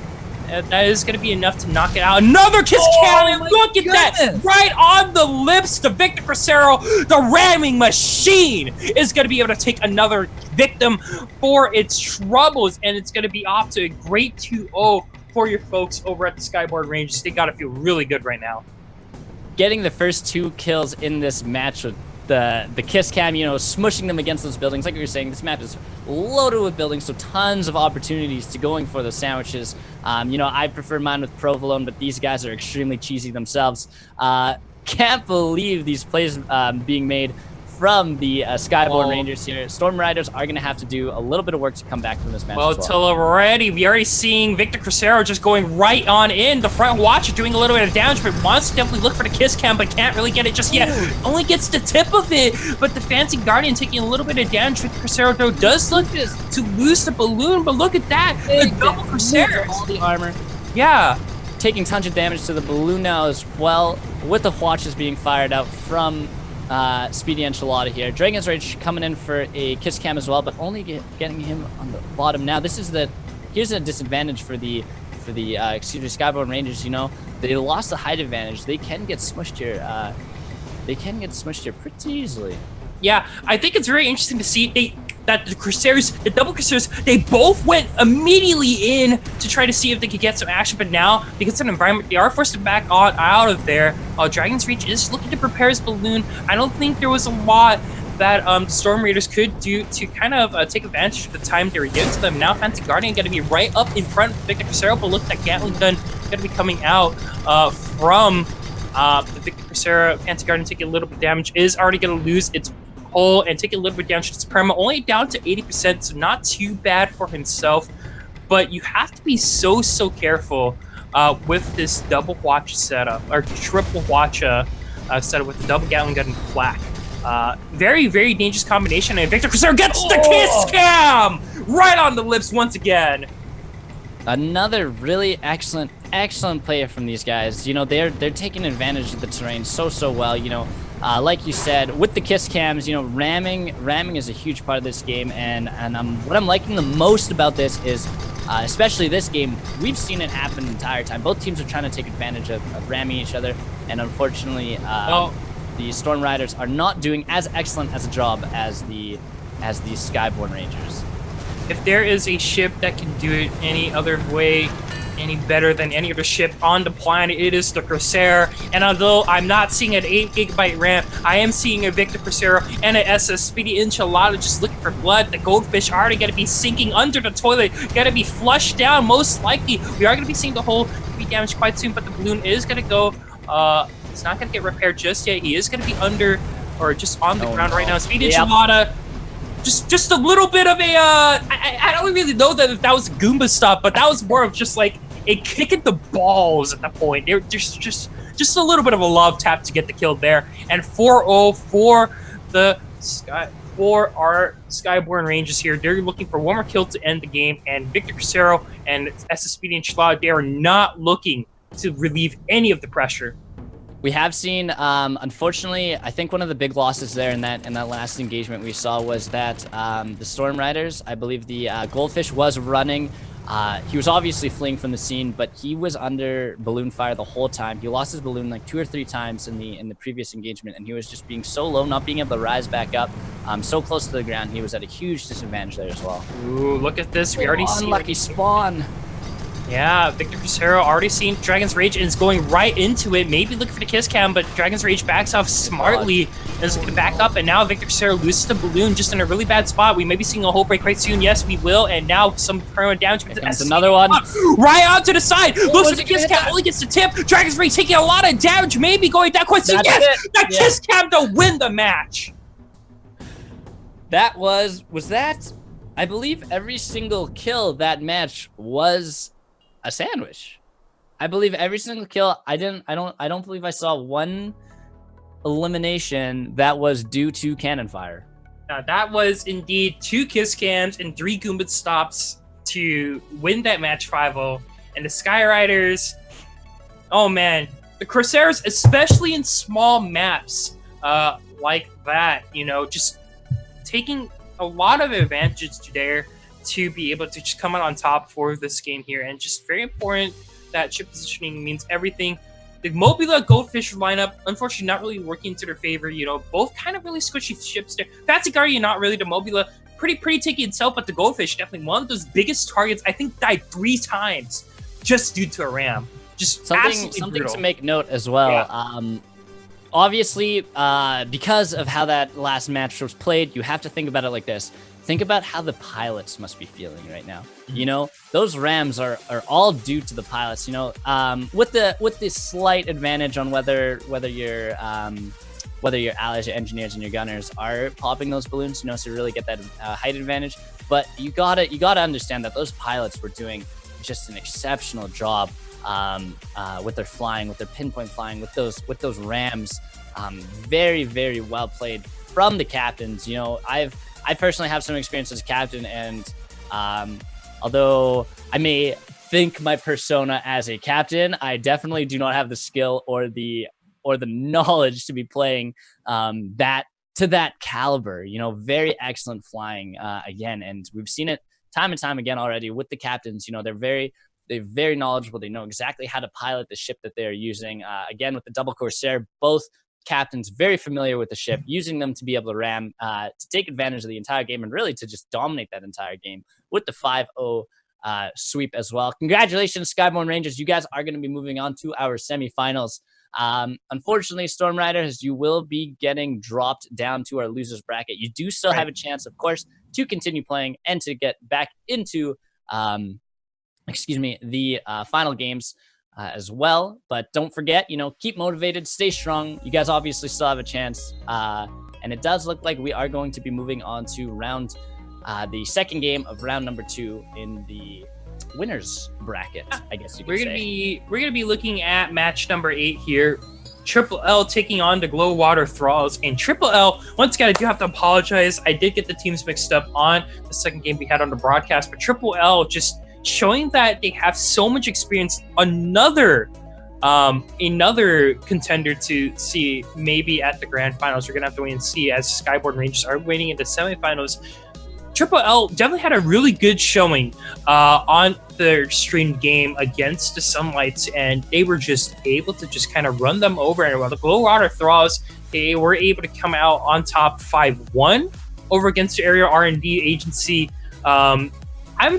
Speaker 1: That is going to be enough to knock it out. Another kiss cannon! Look at that! Right on the lips to Victor Crucero. The ramming machine is going to be able to take another victim for its troubles. And it's going to be off to a great 2-0 for your folks over at the Skyboard Rangers. They got to feel really good right now.
Speaker 2: Getting the first 2 kills in this match with the kiss cam, you know, smushing them against those buildings. Like we were saying, this map is loaded with buildings, so tons of opportunities to going for those sandwiches. You know, I prefer mine with provolone, but these guys are extremely cheesy themselves. Can't believe these plays being made from the Skyboard Rangers here. Storm Riders are going to have to do a little bit of work to come back from this match.
Speaker 1: Well, till already, we already seeing Victor Crucero just going right on in. The front watcher doing a little bit of damage, but wants to definitely look for the kiss cam, but can't really get it just yet. Only gets the tip of it, but the Fancy Guardian taking a little bit of damage. Victor Crucero, though, does look to lose the balloon, but look at that. The double Crucero.
Speaker 2: All the armor.
Speaker 1: Yeah.
Speaker 2: Taking tons of damage to the balloon now as well, with the watches being fired out from Speedy Enchilada here. Dragon's Rage coming in for a kiss cam as well, but only getting him on the bottom. Now this is here's a disadvantage for the Skyboard Rangers. You know, they lost the height advantage. They can get smushed here. Pretty easily.
Speaker 1: Yeah, I think it's very interesting to see that the Crusaders, the double Crusaders, they both went immediately in to try to see if they could get some action, but now, because of an environment, they are forced to back out of there. Dragon's Reach is looking to prepare his balloon. I don't think there was a lot that the Storm Raiders could do to kind of take advantage of the time they were given to them. Now Fancy Guardian going to be right up in front of Victor Crucero, but look, that Gatling gun going to be coming out from the Victor Crucero. Fancy Guardian taking a little bit of damage, is already going to lose its hole and take a little bit down to its perma, only down to 80%, so not too bad for himself. But you have to be so careful with this double watch setup, or triple watch setup with the double Gatling gun and flak. Very dangerous combination, and Victor Crucero gets the kiss cam right on the lips once again.
Speaker 2: Another really excellent player from these guys. You know, they're taking advantage of the terrain so well. You know, like you said, with the kiss cams, you know, ramming is a huge part of this game, and what I'm liking the most about this is, especially this game, we've seen it happen the entire time. Both teams are trying to take advantage of ramming each other, and unfortunately, the Storm Riders are not doing as excellent as a job as the Skyboard Rangers.
Speaker 1: If there is a ship that can do it any other way, any better than any other ship on the planet, it is the Crusader. And although I'm not seeing an 8GB RAM, I am seeing a Victor Crusader and an SS Speedy Enchilada just looking for blood. The Goldfish are already going to be sinking under the toilet, going to be flushed down most likely. We are going to be seeing the hull be damaged quite soon, but the balloon is going to go, it's not going to get repaired just yet. He is going to be under, or just on the ground right now. Speedy Enchilada, just a little bit of a, I don't really know that was Goomba stuff, but that was more of just like a kick at the balls at that point. They're just a little bit of a love tap to get the kill there. And 4-0 for our Skyborn Rangers here. They're looking for one more kill to end the game, and Victor Crucero and SS Speedy Enchilada, they are not looking to relieve any of the pressure.
Speaker 2: We have seen, unfortunately, I think one of the big losses there in that last engagement we saw was that the Storm Riders, I believe the Goldfish was running. He was obviously fleeing from the scene, but he was under balloon fire the whole time. He lost his balloon like 2 or 3 times in the previous engagement, and he was just being so low, not being able to rise back up. So close to the ground, he was at a huge disadvantage there as well.
Speaker 1: Ooh, look at this. We already see
Speaker 2: unlucky spawn.
Speaker 1: Yeah, Victor Crucero already seen Dragon's Rage and is going right into it. Maybe looking for the kiss cam, but Dragon's Rage backs off smartly and is going to back up. And now Victor Crucero loses the balloon just in a really bad spot. We may be seeing a whole break right soon. Yes, we will. And now some permanent damage.
Speaker 2: That's another one.
Speaker 1: Right onto the side. Looks for the kiss cam. Only gets the tip. Dragon's Rage taking a lot of damage. Maybe going that quick. So yes, that kiss cam to win the match.
Speaker 2: That was that? I believe every single kill that match was a sandwich. I believe every single kill. I don't believe I saw one elimination that was due to cannon fire.
Speaker 1: That was indeed 2 kiss cams and 3 Goomba stops to win that match 5-0. And the Skyriders, oh man, the Cruceros, especially in small maps like that, you know, just taking a lot of advantage there to be able to just come out on top for this game here. And just very important that ship positioning means everything. The Mobula Goldfish lineup, unfortunately, not really working to their favor. You know, both kind of really squishy ships there. Fancy Guardian, not really. The Mobula, pretty tanky itself, but the Goldfish, definitely one of those biggest targets. I think died 3 times just due to a ram. Just something
Speaker 2: to make note as well. Yeah. Obviously, because of how that last match was played, you have to think about it like this. Think about how the pilots must be feeling right now. Mm-hmm. You know, those rams are all due to the pilots. You know, with the slight advantage on whether your allies, your engineers, and your gunners are popping those balloons. You know, so you really get that height advantage. But you gotta understand that those pilots were doing just an exceptional job with their flying, with their pinpoint flying, with those rams. Very, very well played from the captains. You know, I personally have some experience as a captain, and although I may think my persona as a captain, I definitely do not have the skill or the knowledge to be playing that to that caliber. You know, very excellent flying again, and we've seen it time and time again already with the captains. You know, they're very knowledgeable. They know exactly how to pilot the ship that they're using. Again, with the double Corsair, both captains very familiar with the ship, using them to be able to ram, to take advantage of the entire game and really to just dominate that entire game with the 5-0 sweep as well. Congratulations, Skyborn Rangers. You guys are going to be moving on to our semifinals. Unfortunately, Storm Riders, you will be getting dropped down to our losers bracket. You do still have a chance, of course, to continue playing and to get back into the final games as well. But don't forget, you know, keep motivated, stay strong. You guys obviously still have a chance. And it does look like we are going to be moving on to the second game of round number 2 in the winners bracket, I guess you could say.
Speaker 1: We're gonna be looking at match number 8 here. Triple L taking on the Glow Water Thralls. And Triple L, once again, I do have to apologize. I did get the teams mixed up on the second game we had on the broadcast, but Triple L just showing that they have so much experience. Another contender to see maybe at the grand finals. We're gonna have to wait and see as Skyborn Rangers are waiting in the semifinals. Triple L definitely had a really good showing on their stream game against the Sunlights, and they were just able to just kind of run them over. And while the Glow Water Thralls, they were able to come out on top 5-1 over against the Area R&D Agency. I'm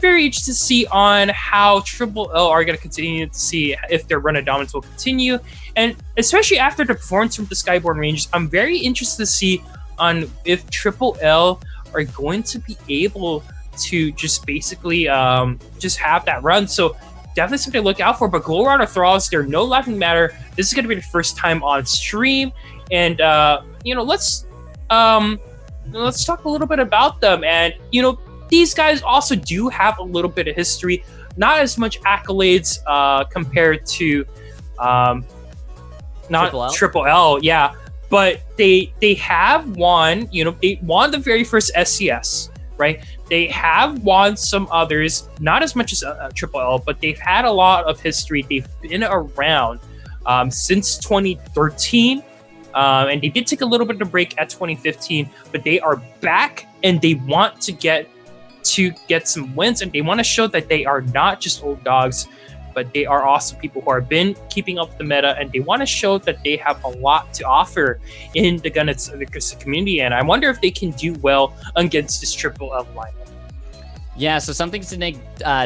Speaker 1: very interested to see on how Triple L are going to continue to see if their run of dominance will continue. And especially after the performance from the Skyborn Rangers, I'm very interested to see on if Triple L are going to be able to just basically just have that run. So definitely something to look out for. But Glow Water Thralls, they're no laughing matter. This is going to be the first time on stream. And, you know, let's talk a little bit about them. And, you know, these guys also do have a little bit of history, not as much accolades compared to Triple L, yeah, but they have won. You know, they won the very first SCS, right? They have won some others, not as much as Triple L, but they've had a lot of history. They've been around. since 2013. And they did take a little bit of a break at 2015, but they are back and they want to get some wins, and they want to show that they are not just old dogs, but they are also people who have been keeping up with the meta, and they want to show that they have a lot to offer in the Gunnets community. And I wonder if they can do well against this Triple L lineup.
Speaker 2: Yeah, so something to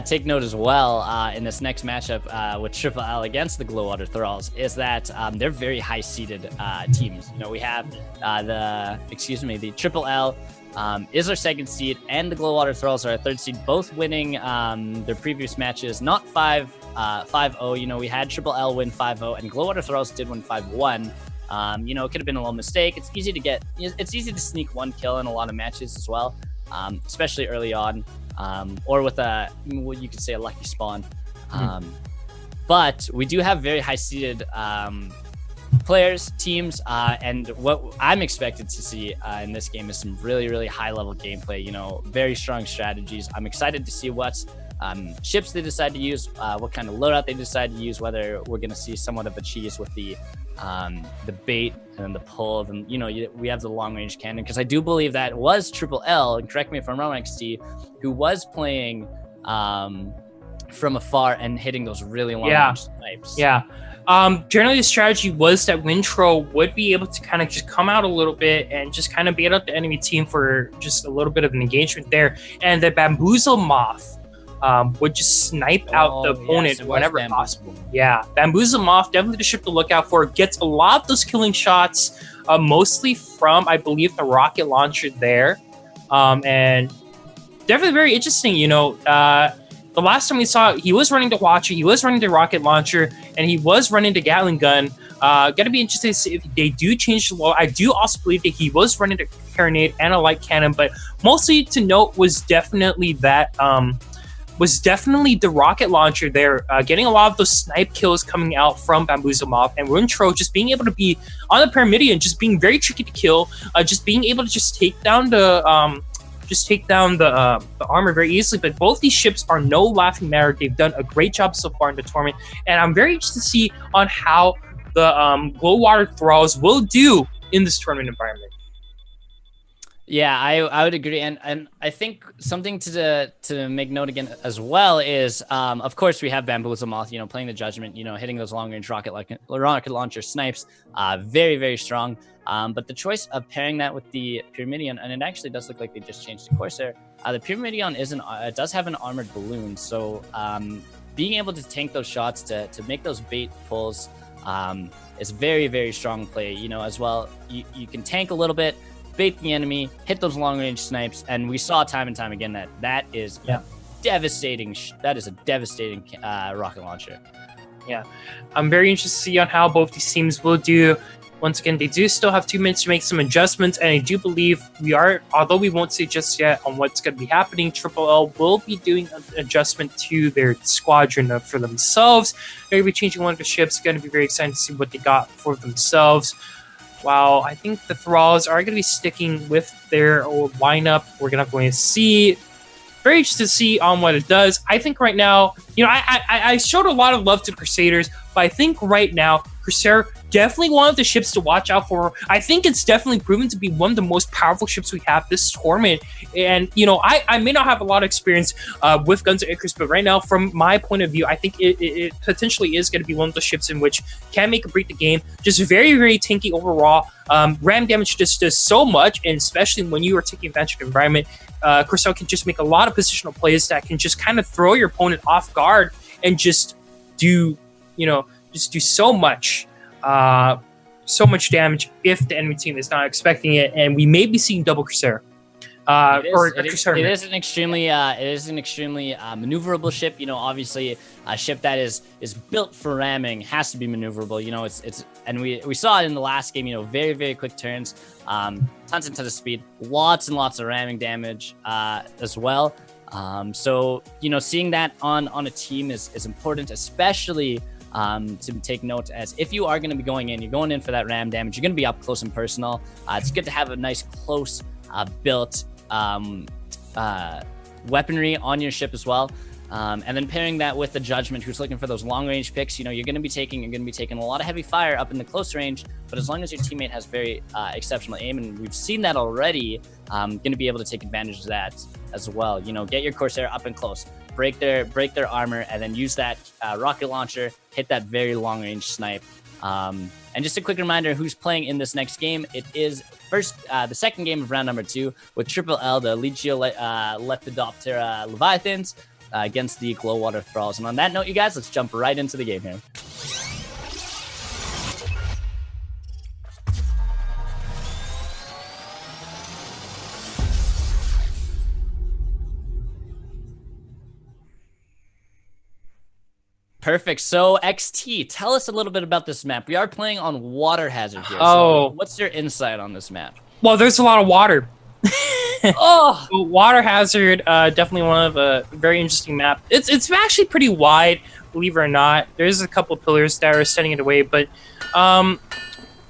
Speaker 2: take note as well in this next matchup with Triple L against the Glowwater Thralls is that they're very high-seeded teams. You know, we have the Triple L is our second seed, and the Glowwater Thralls are our third seed, both winning their previous matches, not 5-0. You know, we had Triple L win 5-0, and Glowwater Thralls did win 5-1. You know, it could have been a little mistake. It's easy to sneak one kill in a lot of matches as well, especially early on. Or with what you could say a lucky spawn. But we do have very high-seeded players, teams, and what I'm expected to see in this game is some really, really high-level gameplay, you know, very strong strategies. I'm excited to see what ships they decide to use, what kind of loadout they decide to use, whether we're going to see somewhat of a cheese with the bait and then the pull, and you know, we have the long range cannon, because I do believe that was Triple L, and correct me if I'm wrong, XT, who was playing from afar and hitting those really long range snipes.
Speaker 1: Yeah. Generally the strategy was that Wintro would be able to kind of just come out a little bit and just kind of bait out the enemy team for just a little bit of an engagement there, and the Bamboozle Moth would just snipe out the opponent whenever possible. Yeah, Bamboozle Moth, definitely the ship to look out for. Gets a lot of those killing shots, mostly from, I believe, the rocket launcher there. And definitely very interesting, you know. The last time we saw, he was running the Watcher, he was running the rocket launcher, and he was running the Gatling gun. Gonna be interesting to see if they do change the law. I do also believe that he was running the carronade and a light cannon, but mostly to note was definitely that the rocket launcher there, getting a lot of those snipe kills coming out from Bamboozle Moth, and Runtro just being able to be on the Pyramidion, just being very tricky to kill, just being able to just take down the armor very easily. But both these ships are no laughing matter. They've done a great job so far in the tournament, and I'm very interested to see on how the Glowwater Thralls will do in this tournament environment.
Speaker 2: Yeah, I would agree, and I think something to make note again as well is, of course, we have Bamboozle Moth, you know, playing the Judgment, you know, hitting those long range rocket launcher snipes, very, very strong. But the choice of pairing that with the Pyramidion, and it actually does look like they just changed the Corsair. The Pyramidion it does have an armored balloon, so being able to tank those shots to make those bait pulls is very, very strong play. You know, as well, you can tank a little bit, bait the enemy, hit those long range snipes, and we saw time and time again that is devastating. That is a devastating rocket launcher.
Speaker 1: Yeah, I'm very interested to see on how both these teams will do. Once again, they do still have 2 minutes to make some adjustments, and I do believe although we won't say just yet on what's going to be happening, Triple L will be doing an adjustment to their squadron for themselves. They're going to be changing one of the ships. Going to be very excited to see what they got for themselves. While I think the Thralls are going to be sticking with their old lineup, we're going to see. Very interested to see on what it does. I think right now, you know, I showed a lot of love to Crusaders, but I think right now, Crusader definitely one of the ships to watch out for. I think it's definitely proven to be one of the most powerful ships we have this tournament. And, you know, I may not have a lot of experience with Guns of Icarus, but right now, from my point of view, I think it potentially is going to be one of the ships in which can make or break the game. Just very, very tanky overall. Ram damage just does so much, and especially when you are taking advantage of the environment, Crusader can just make a lot of positional plays that can just kind of throw your opponent off guard and just do so much damage if the enemy team is not expecting it, and we may be seeing double Crusader.
Speaker 2: It is an extremely maneuverable ship. You know, obviously a ship that is built for ramming has to be maneuverable. You know, and we saw it in the last game. You know, very, very quick turns, tons and tons of speed, lots and lots of ramming damage as well. So you know, seeing that on a team is important, especially to take note, as if you are going to be you're going in for that ram damage, you're going to be up close and personal. It's good to have a nice close built weaponry on your ship as well. And then pairing that with the Judgment, who's looking for those long-range picks. You're going to be taking a lot of heavy fire up in the close range, but as long as your teammate has very exceptional aim, and we've seen that already, going to be able to take advantage of that as well. Get your Corsair up and close, break their armor, and then use that rocket launcher, hit that very long-range snipe. And just a quick reminder, who's playing in this next game? It is the second game of round number 2 with Triple L, the Legio Lepidoptera Leviathans, against the Glowwater Thralls. And on that note, you guys, let's jump right into the game here. Perfect. So XT, tell us a little bit about this map. We are playing on Water Hazard here. So what's your insight on this map?
Speaker 1: Well, there's a lot of water.
Speaker 2: Oh,
Speaker 1: So Water Hazard, definitely one of a very interesting map. It's actually pretty wide, believe it or not. There's a couple of pillars that are standing in the way, but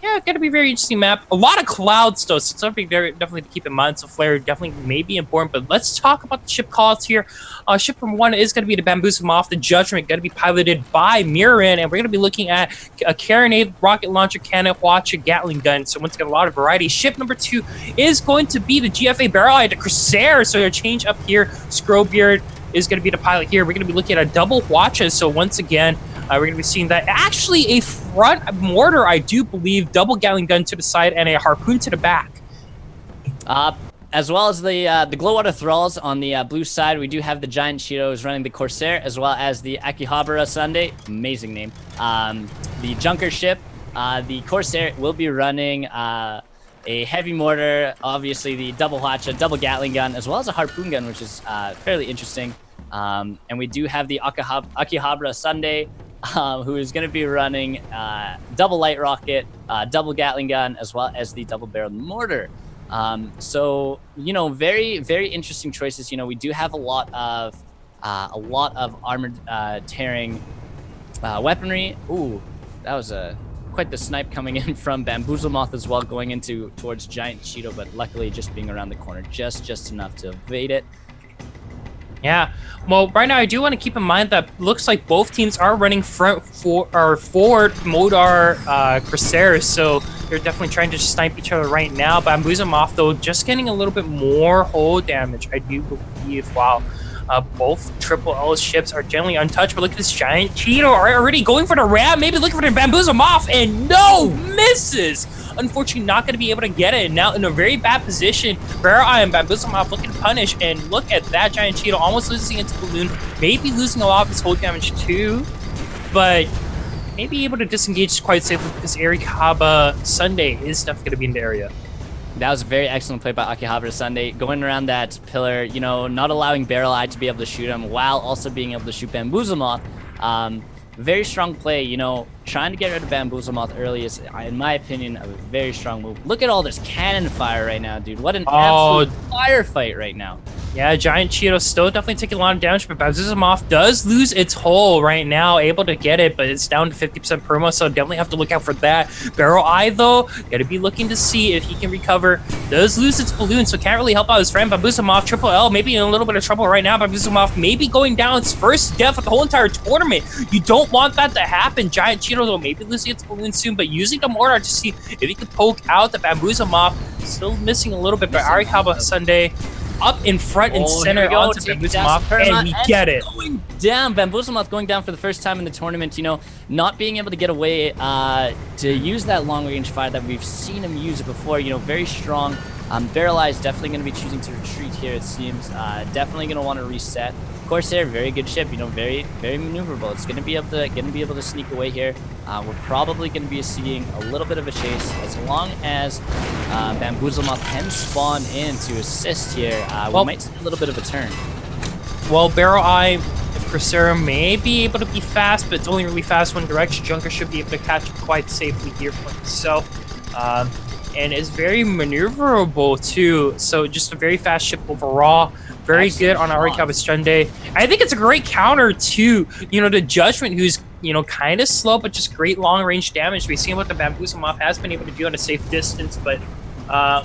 Speaker 1: yeah, gonna be a very interesting map. A lot of clouds though, so something definitely to keep in mind. So flare definitely may be important, but let's talk about the ship calls here. Ship number 1 is gonna be the Bamboozle Moth, the Judgment, gonna be piloted by Mirren, and we're gonna be looking at a carronade, rocket launcher, cannon, watch, a Gatling gun. So once again, a lot of variety. Ship number 2 is going to be the GFA Barrel Eye, the Corsair. So a change up here. Scrowbeard is going to be the pilot here. We're going to be looking at a double watches. So once again, we're going to be seeing that actually a front mortar, I do believe, double Gatling gun to the side and a harpoon to the back.
Speaker 2: As well as the Glowwater Thralls on the blue side, we do have the Giant Cheetos running the Corsair, as well as the Akihabara Sunday, amazing name. The Junker ship, the Corsair will be running a heavy mortar, obviously the double Hacha, double Gatling gun, as well as a harpoon gun, which is fairly interesting. And we do have the Akihabara Sunday, who is going to be running double light rocket, double Gatling gun, as well as the double barrel mortar. So very, very interesting choices. We do have a lot of armored tearing weaponry. Ooh, that was quite the snipe coming in from Bamboozle Moth as well, going towards Giant Cheeto, but luckily just being around the corner just enough to evade it.
Speaker 1: Yeah, well, right now I do want to keep in mind that looks like both teams are running forward Modar Corsairs, so they're definitely trying to snipe each other right now. Bamboozle Moth, though, just getting a little bit more hull damage, I do believe. Wow. Both Triple L ships are generally untouched, but look at this Giant Cheeto already going for the ram, maybe looking for the Bamboozle Moth, and no, misses! Unfortunately, not going to be able to get it. Now in a very bad position, Barrel Eye and Bamboozle Moth looking to punish, and look at that Giant Cheeto almost losing into Balloon, maybe losing a lot of his hull damage too, but maybe able to disengage quite safely because Akihabara Sunday is definitely going to be in the area.
Speaker 2: That was a very excellent play by Akihabara Sunday, going around that pillar, not allowing Barrel Eye to be able to shoot him while also being able to shoot Bamboozle Moth. Very strong play, trying to get rid of Bamboozle Moth early is, in my opinion, a very strong move. Look at all this cannon fire right now, dude. What an absolute firefight right now.
Speaker 1: Yeah, Giant Cheeto still definitely taking a lot of damage, but Bamboozle Moth does lose its hull right now, able to get it, but it's down to 50% perma, so definitely have to look out for that. Barrel Eye, though, gotta be looking to see if he can recover. Does lose its balloon, so can't really help out his friend. Bamboozle Moth, Triple L, maybe in a little bit of trouble right now. Bamboozle Moth maybe going down its first death of the whole entire tournament. You don't want that to happen. Giant Cheeto, though, maybe losing its balloon soon, but using the mortar to see if he can poke out the Bamboozle Moth. Still missing a little bit, but Akihabara Sunday up in front and center onto Bamboozle Moth, and we get it.
Speaker 2: Going down, Bamboozle Moth going down for the first time in the tournament, not being able to get away to use that long-range fire that we've seen him use before, very strong. Barrel Eye is definitely going to be choosing to retreat here, it seems. Definitely going to want to reset. Corsair, very good ship, very, very maneuverable. It's going to be able to sneak away here. We're probably going to be seeing a little bit of a chase as long as Bamboozle Moth can spawn in to assist here. We might see a little bit of a turn.
Speaker 1: Well, Barrel Eye, if Corsair may be able to be fast, but it's only really fast one direction. Junker should be able to catch it quite safely here for himself. And is very maneuverable too. So just a very fast ship overall. Very good on Akihabara Sunday. I think it's a great counter to, the Judgment, who's, kind of slow, but just great long-range damage. We've seen what the Bamboozle Moth has been able to do at a safe distance, but gonna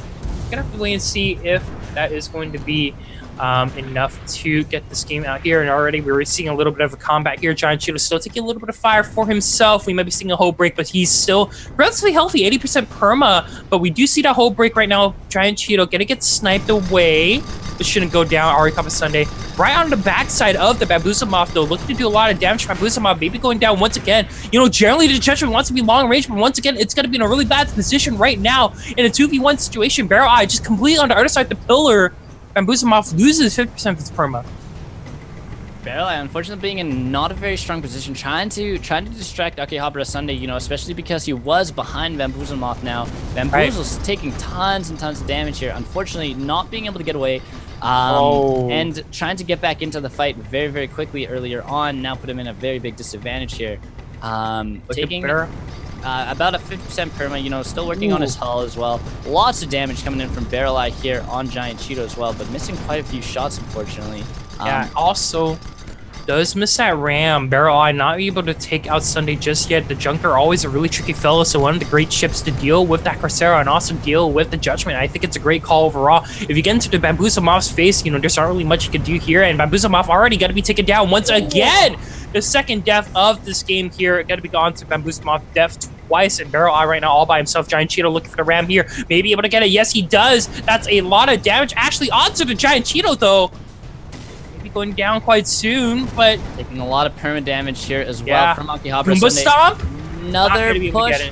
Speaker 1: have to wait and see if that is going to be enough to get this game out here. And already we're seeing a little bit of a combat here. Giant Cheeto still taking a little bit of fire for himself. We might be seeing a whole break, but he's still relatively healthy, 80% perma. But we do see that whole break right now. Giant Cheeto gonna get sniped away. This shouldn't go down. Ari Kappa Sunday right on the backside of the Bamboozle Moth, though, looking to do a lot of damage. Bamboozle Moth maybe going down once again. You know, generally the Judgment wants to be long range, but once again, it's going to be in a really bad position right now in a 2v1 situation. Barrel Eye just completely on the other side of the pillar. Bamboozle Moth loses 50% of its perma.
Speaker 2: Barrel Eye, unfortunately, being in not a very strong position, trying to distract Akihabara Sunday, you know, especially because he was behind Bamboozle Moth now. Bamboozle's taking tons and tons of damage here. Unfortunately, not being able to get away. And trying to get back into the fight very, very quickly earlier on, now put him in a very big disadvantage here. Taking about a 50% perma, you know, still working on his hull as well. Lots of damage coming in from Barrel Eye here on Giant Cheeto as well, but missing quite a few shots, unfortunately.
Speaker 1: Yeah, also does miss that ram. Barrel Eye not able to take out Sunday just yet. The Junker always a really tricky fellow, so one of the great ships to deal with that Coursera and also deal with the Judgment. I think it's a great call overall. If you get into the Bamboozle Moth's face, you know, there's not really much you can do here, and Bamboozle Moth already got to be taken down once again. The second death of this game here, got to be gone to Bamboozle Moth, death twice, and Barrel Eye right now all by himself. Giant Cheeto looking for the ram here, maybe able to get it. Yes, he does. That's a lot of damage actually onto the Giant Cheeto, though. Going down quite soon, but
Speaker 2: taking a lot of perma damage here as well from Akihabara
Speaker 1: Sunday.
Speaker 2: Stomp, another push.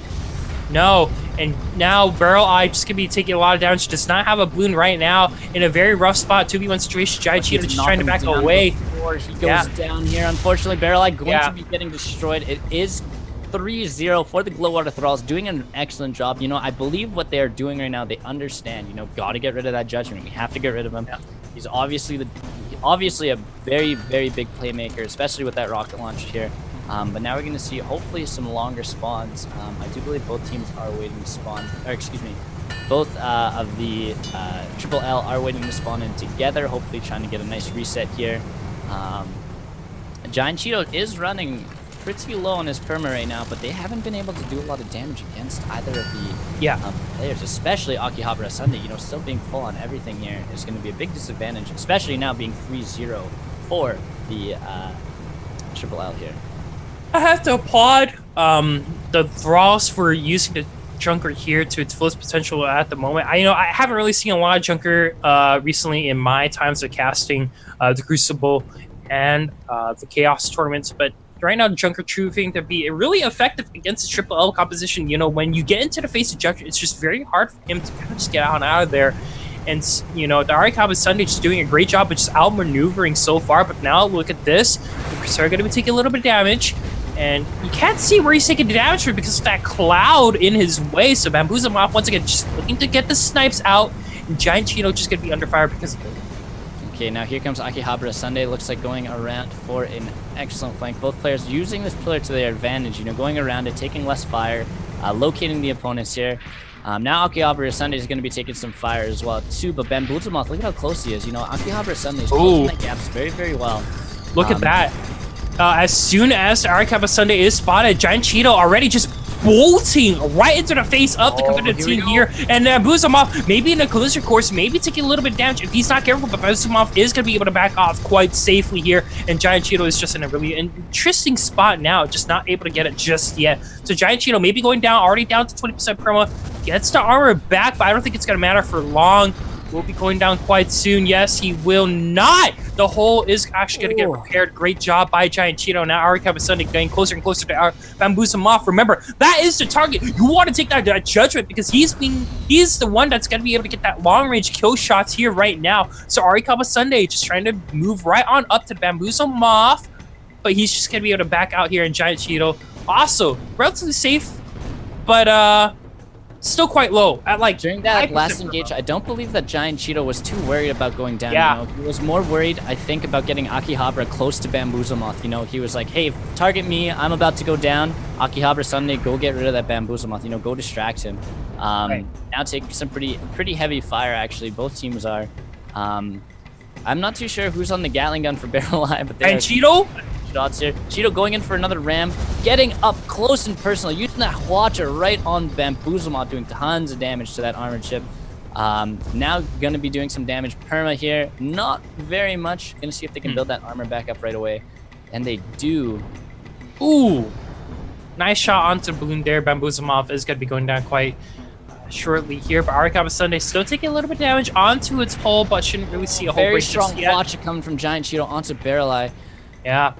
Speaker 1: No, and now Barrel Eye just gonna be taking a lot of damage. Does not have a balloon right now, in a very rough spot. 2v1 situation. Giant Cheeto just trying to back away.
Speaker 2: He goes down here. Unfortunately, Barrel Eye going to be getting destroyed. It is 3-0 for the Glowwater Thralls, doing an excellent job. You know, I believe what they are doing right now, they understand, you know, got to get rid of that Judgment. We have to get rid of him. He's obviously a very, very big playmaker, especially with that rocket launch here. But now we're going to see hopefully some longer spawns. I do believe both teams are waiting to spawn, or excuse me, both of the Triple L are waiting to spawn in together, hopefully trying to get a nice reset here. Giant Cheeto is running pretty low on his perma right now, but they haven't been able to do a lot of damage against either of the players, especially Akihabara Sunday. You know, still being full on everything here is going to be a big disadvantage, especially now being 3-0 for the Triple L here.
Speaker 1: I have to applaud the Thralls for using the Junker here to its fullest potential at the moment. I haven't really seen a lot of Junker recently in my times of casting the Crucible and the Chaos tournaments, but right now, Junker proving to be really effective against the Triple L composition. You know, when you get into the face of Junker, it's just very hard for him to kind of just get out of there. And, you know, the Arikaba Sunday just doing a great job of just outmaneuvering so far. But now look at this. The Crusader going to be taking a little bit of damage. And you can't see where he's taking the damage from because of that cloud in his way. So Bamboozle Moth, once again, just looking to get the snipes out. And Giant Cheeto just going to be under fire because of it.
Speaker 2: Okay, now here comes Akihabara Sunday. Looks like going around for an excellent flank. Both players using this pillar to their advantage, you know, going around it, taking less fire, locating the opponents here. Now Akihabara Sunday is going to be taking some fire as well, too. But Bamboozle Moth, look at how close he is. You know, Akihabara Sunday is closing the gaps very, very well.
Speaker 1: Look at that. As soon as Arikaba Sunday is spotted, Giant Cheeto already just bolting right into the face of the competitive team here. And Bamboozle Moth maybe in a collision course, maybe taking a little bit of damage if he's not careful, but Bamboozle Moth is going to be able to back off quite safely here. And Giant Cheeto is just in a really interesting spot now, just not able to get it just yet. So Giant Cheeto maybe going down, already down to 20% perma, gets the armor back, but I don't think it's going to matter for long. Will be going down quite soon. Yes, he will not. The hole is actually going to get repaired. Great job by Giant Cheeto. Now Arikaba Sunday getting closer and closer to our Bamboozle Moth. Remember, that is the target. You want to take that Judgment because he's the one that's going to be able to get that long range kill shots here right now. So Arikaba Sunday just trying to move right on up to Bamboozle Moth, but he's just going to be able to back out here. And Giant Cheeto also relatively safe, but still quite low at like
Speaker 2: during that last engage. I don't believe that Giant Cheeto was too worried about going down. You know, he was more worried, I think, about getting Akihabara close to Bamboozle Moth. You know, he was like, hey, target me, I'm about to go down. Akihabara Sunday, go get rid of that Bamboozle Moth, you know, go distract him. Now take some pretty heavy fire, actually. Both teams are. I'm not too sure who's on the Gatling gun for Barrel Eye, but
Speaker 1: and Cheeto
Speaker 2: shots here. Cheeto going in for another ram, getting up close and personal, using that Watcher right on Bamboozle Moth, doing tons of damage to that armored ship. Now going to be doing some damage. Perma here, not very much. Going to see if they can build that armor back up right away. And they do.
Speaker 1: Ooh, nice shot onto Balloon there. Bamboozlemov is going to be going down quite shortly here, but Arikaba Sunday still taking a little bit of damage onto its hull, but shouldn't really see a whole
Speaker 2: very
Speaker 1: break
Speaker 2: strong
Speaker 1: just yet.
Speaker 2: Watcha coming from Giant Cheeto onto Barrel Eye.
Speaker 1: Yeah.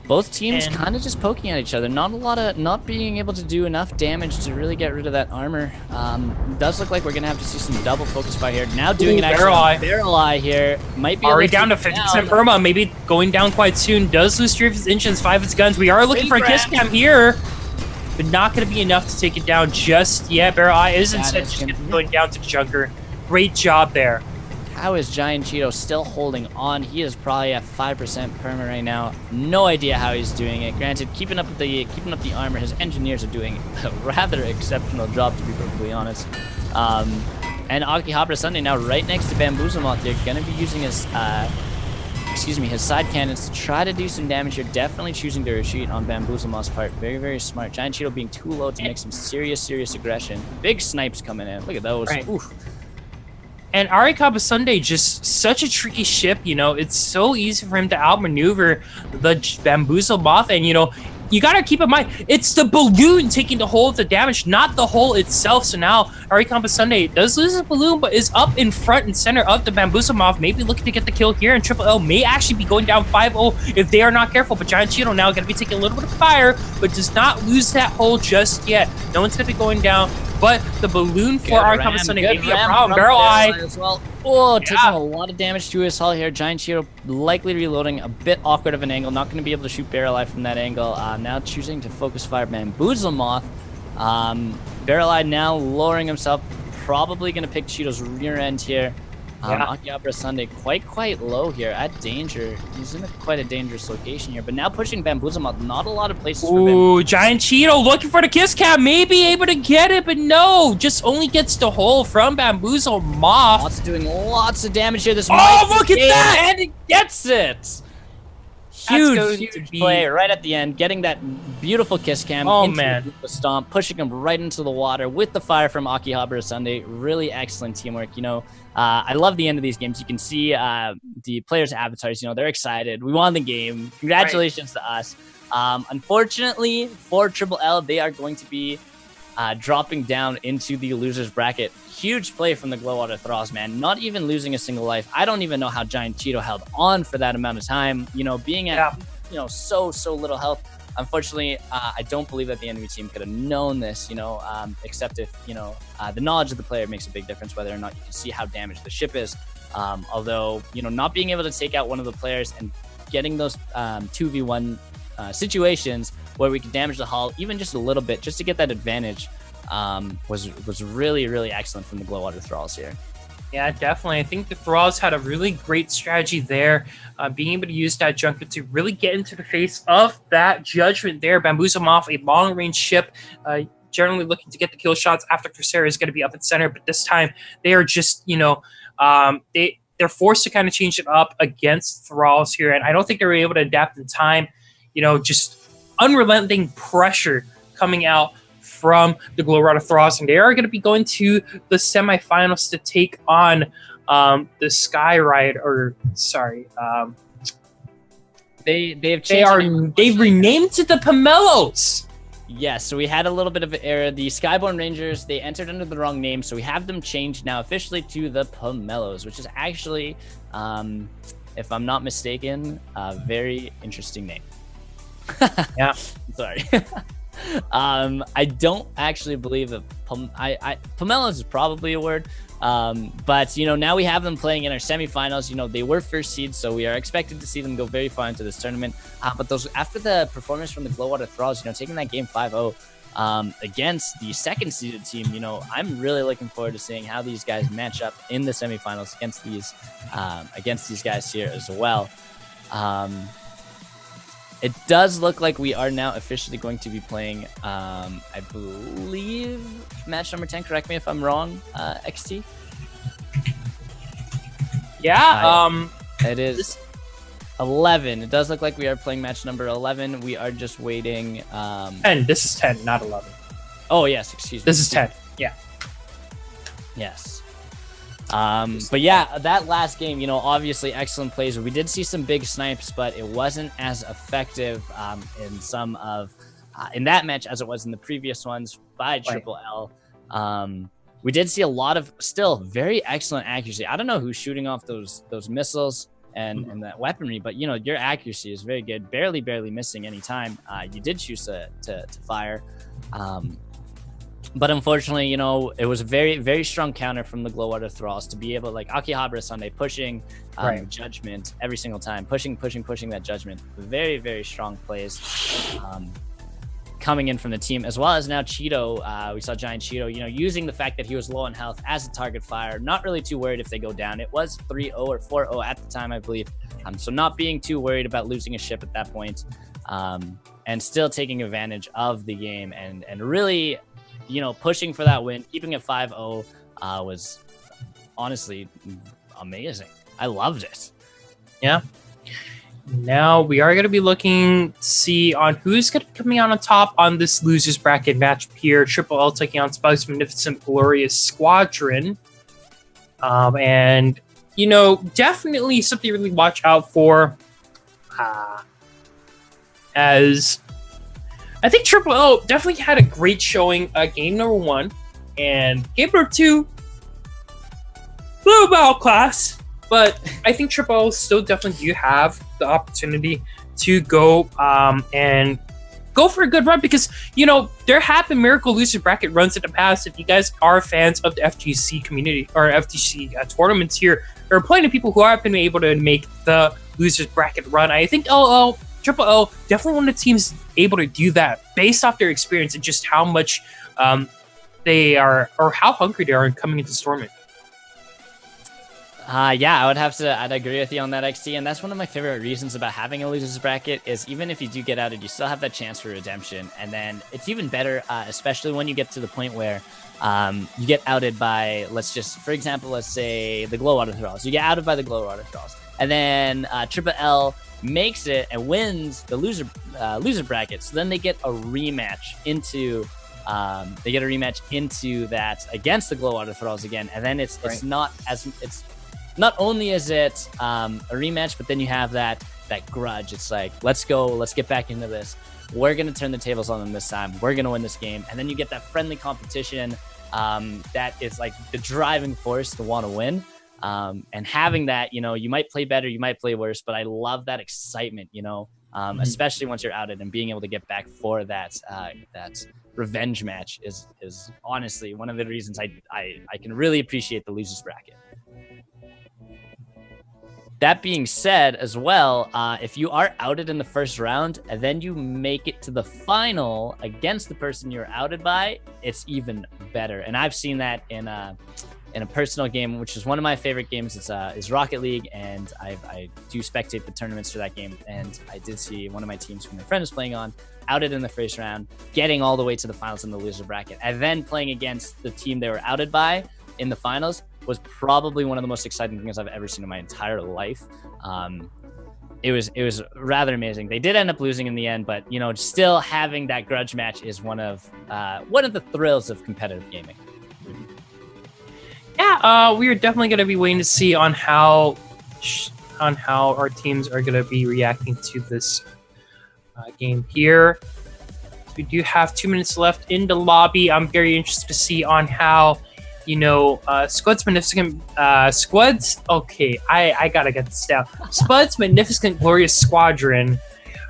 Speaker 2: Both teams kind of just poking at each other. Not being able to do enough damage to really get rid of that armor. Does look like we're gonna have to see some double focus fire here. Now doing it actually on Barrel Eye here. Might be
Speaker 1: already down to 50% Burma, maybe going down quite soon. Does lose 3 of his engines, 5 of his guns. We are looking for a kiss cam here, but not gonna be enough to take it down just yet. Barrel Eye is instead just going down to Junker. Great job there.
Speaker 2: How is Giant Cheeto still holding on? He is probably at 5% perma right now. No idea how he's doing it. Granted, keeping up the armor, his engineers are doing a rather exceptional job, to be perfectly honest. And Akihabara Sunday now right next to Bamboozlemoth. They're gonna be using his his side cannons to try to do some damage here. Definitely choosing to retreat on Bamboozlemoth's part. Very, very smart. Giant Cheeto being too low to make some serious aggression. Big snipes coming in. Look at those.
Speaker 1: Right.
Speaker 2: Oof.
Speaker 1: And Arikaba Sunday, just such a tricky ship, you know, it's so easy for him to outmaneuver the Bamboozlemoth, and, you know, you gotta keep in mind, it's the balloon taking the whole of the damage, not the hull itself. So now Arikaba Sunday does lose his balloon, but is up in front and center of the Bamboozlemoth, maybe looking to get the kill here, and Triple L may actually be going down 5-0 if they are not careful. But Giant Cheeto now gonna be taking a little bit of fire, but does not lose that hull just yet. No one's gonna be going down, but the balloon for Arikaba Sunday may be a problem. Barrel Eye
Speaker 2: as well. Oh, taking a lot of damage to his hull here. Giant Cheeto likely reloading, a bit awkward of an angle. Not going to be able to shoot Barrel Eye from that angle. Now choosing to focus fire Bamboozlemoth. Barrel Eye now lowering himself. Probably going to pick Cheeto's rear end here. Akihabara Sunday quite low here at danger. He's in quite a dangerous location here, but now pushing Bamboozlemoth. Not a lot of places for Bamboozlemoth.
Speaker 1: Giant Cheeto looking for the kiss cam, may be able to get it, but no, just only gets the hole from Bamboozlemoth.
Speaker 2: Lots doing lots of damage here. This
Speaker 1: look at that,
Speaker 2: and it gets it. Huge play right at the end, getting that beautiful kiss cam into the stomp, pushing him right into the water with the fire from Akihabara Sunday. Really excellent teamwork. You know, I love the end of these games. You can see the players' avatars. You know, they're excited. We won the game. Congratulations to us. Unfortunately for Triple L, they are going to be dropping down into the losers bracket. Huge play from the Glowwater Thralls, man. Not even losing a single life. I don't even know how Giant Cheeto held on for that amount of time. You know, being at so little health. Unfortunately, I don't believe that the enemy team could have known this. You know, except if the knowledge of the player makes a big difference, whether or not you can see how damaged the ship is. Although not being able to take out one of the players and getting those 2v1 situations where we could damage the hull even just a little bit, just to get that advantage. Was really excellent from the Glowwater Thralls here.
Speaker 1: Yeah, definitely. I think the Thralls had a really great strategy there, being able to use that Junker to really get into the face of that Judgment there. Bamboozlemoth, a long-range ship, generally looking to get the kill shots after Crusader is going to be up in center, but this time they are just, they're forced to kind of change it up against Thralls here, and I don't think they were able to adapt in time. Just unrelenting pressure coming out from the Glowwater Thralls, and they are going to be going to the semifinals to take on the Skyride, or sorry, they've renamed to the Pomelos.
Speaker 2: Yes, so we had a little bit of an error. The Skyborn Rangers, they entered under the wrong name, so we have them changed now officially to the Pomelos, which is actually, if I'm not mistaken, a very interesting name.
Speaker 1: Yeah,
Speaker 2: sorry. I don't actually believe that Pomelos is probably a word, but now we have them playing in our semifinals. They were first seeds, so we are expected to see them go very far into this tournament. But those after the performance from the Glowwater Thralls, taking that game 5-0 against the second seeded team, I'm really looking forward to seeing how these guys match up in the semifinals against these guys here as well. It does look like we are now officially going to be playing, I believe, match number 10. Correct me if I'm wrong, XT.
Speaker 1: Yeah,
Speaker 2: it is 11. It does look like we are playing match number 11. We are just waiting.
Speaker 1: 10. This is 10, not 11.
Speaker 2: Oh, yes. Excuse me.
Speaker 1: This is 10. Yeah.
Speaker 2: Yes. But yeah, that last game, obviously excellent plays. We did see some big snipes, but it wasn't as effective in that match as it was in the previous ones by Triple L. We did see a lot of still very excellent accuracy. I don't know who's shooting off those missiles and that weaponry, but your accuracy is very good, barely missing any time you did choose to fire. But unfortunately, it was a very, very strong counter from the Glowwater Thralls to be able, like Akihabara Sunday, pushing Judgment every single time, pushing that Judgment. Very, very strong plays coming in from the team, as well as now Cheeto. We saw Giant Cheeto, using the fact that he was low on health as a target fire, not really too worried if they go down. It was 3-0 or 4-0 at the time, I believe. So not being too worried about losing a ship at that point, and still taking advantage of the game and really, pushing for that win, keeping it 5-0 was honestly amazing. I loved it.
Speaker 1: Yeah. Now we are going to be looking to see on who's going to be coming out on top on this losers bracket match here. Triple L taking on Spike's Magnificent Glorious Squadron. And, definitely something to really watch out for. As I think Triple L definitely had a great showing game number 1. And game number 2, a little bit outclassed. But I think Triple L still definitely do have the opportunity to go and go for a good run because, there have been miracle loser bracket runs in the past. If you guys are fans of the FGC community or FGC tournaments here, there are plenty of people who have been able to make the losers bracket run. I think Triple L definitely one of the teams able to do that based off their experience and just how much they are or how hungry they are in coming into this tournament.
Speaker 2: Yeah, I'd agree with you on that, XT, and that's one of my favorite reasons about having a losers bracket is even if you do get outed, you still have that chance for redemption, and then it's even better, especially when you get to the point where you get outed by, let's say the Glowwater Thralls. You get outed by the Glowwater Thralls, and then Triple L makes it and wins the loser bracket, so then they get a rematch into that against the Glowwater Thralls again, and then it's not only is it a rematch, but then you have that grudge. It's like, let's get back into this. We're going to turn the tables on them this time. We're going to win this game. And then you get that friendly competition that is like the driving force to want to win. And having that, you might play better, you might play worse, but I love that excitement, especially once you're outed and being able to get back for that revenge match is honestly one of the reasons I can really appreciate the losers bracket. That being said, as well, if you are outed in the first round and then you make it to the final against the person you're outed by, it's even better. And I've seen that in a personal game, which is one of my favorite games. It's Rocket League, and I do spectate the tournaments for that game. And I did see one of my teams who my friend was playing on outed in the first round, getting all the way to the finals in the loser bracket, and then playing against the team they were outed by in the finals was probably one of the most exciting things I've ever seen in my entire life. It was rather amazing. They did end up losing in the end, but still having that grudge match is one of the thrills of competitive gaming.
Speaker 1: Yeah, we are definitely going to be waiting to see on how our teams are going to be reacting to this game here. We do have 2 minutes left in the lobby. I'm very interested to see on how. Squad's Magnificent... Okay, I gotta get this down. Spud's Magnificent Glorious Squadron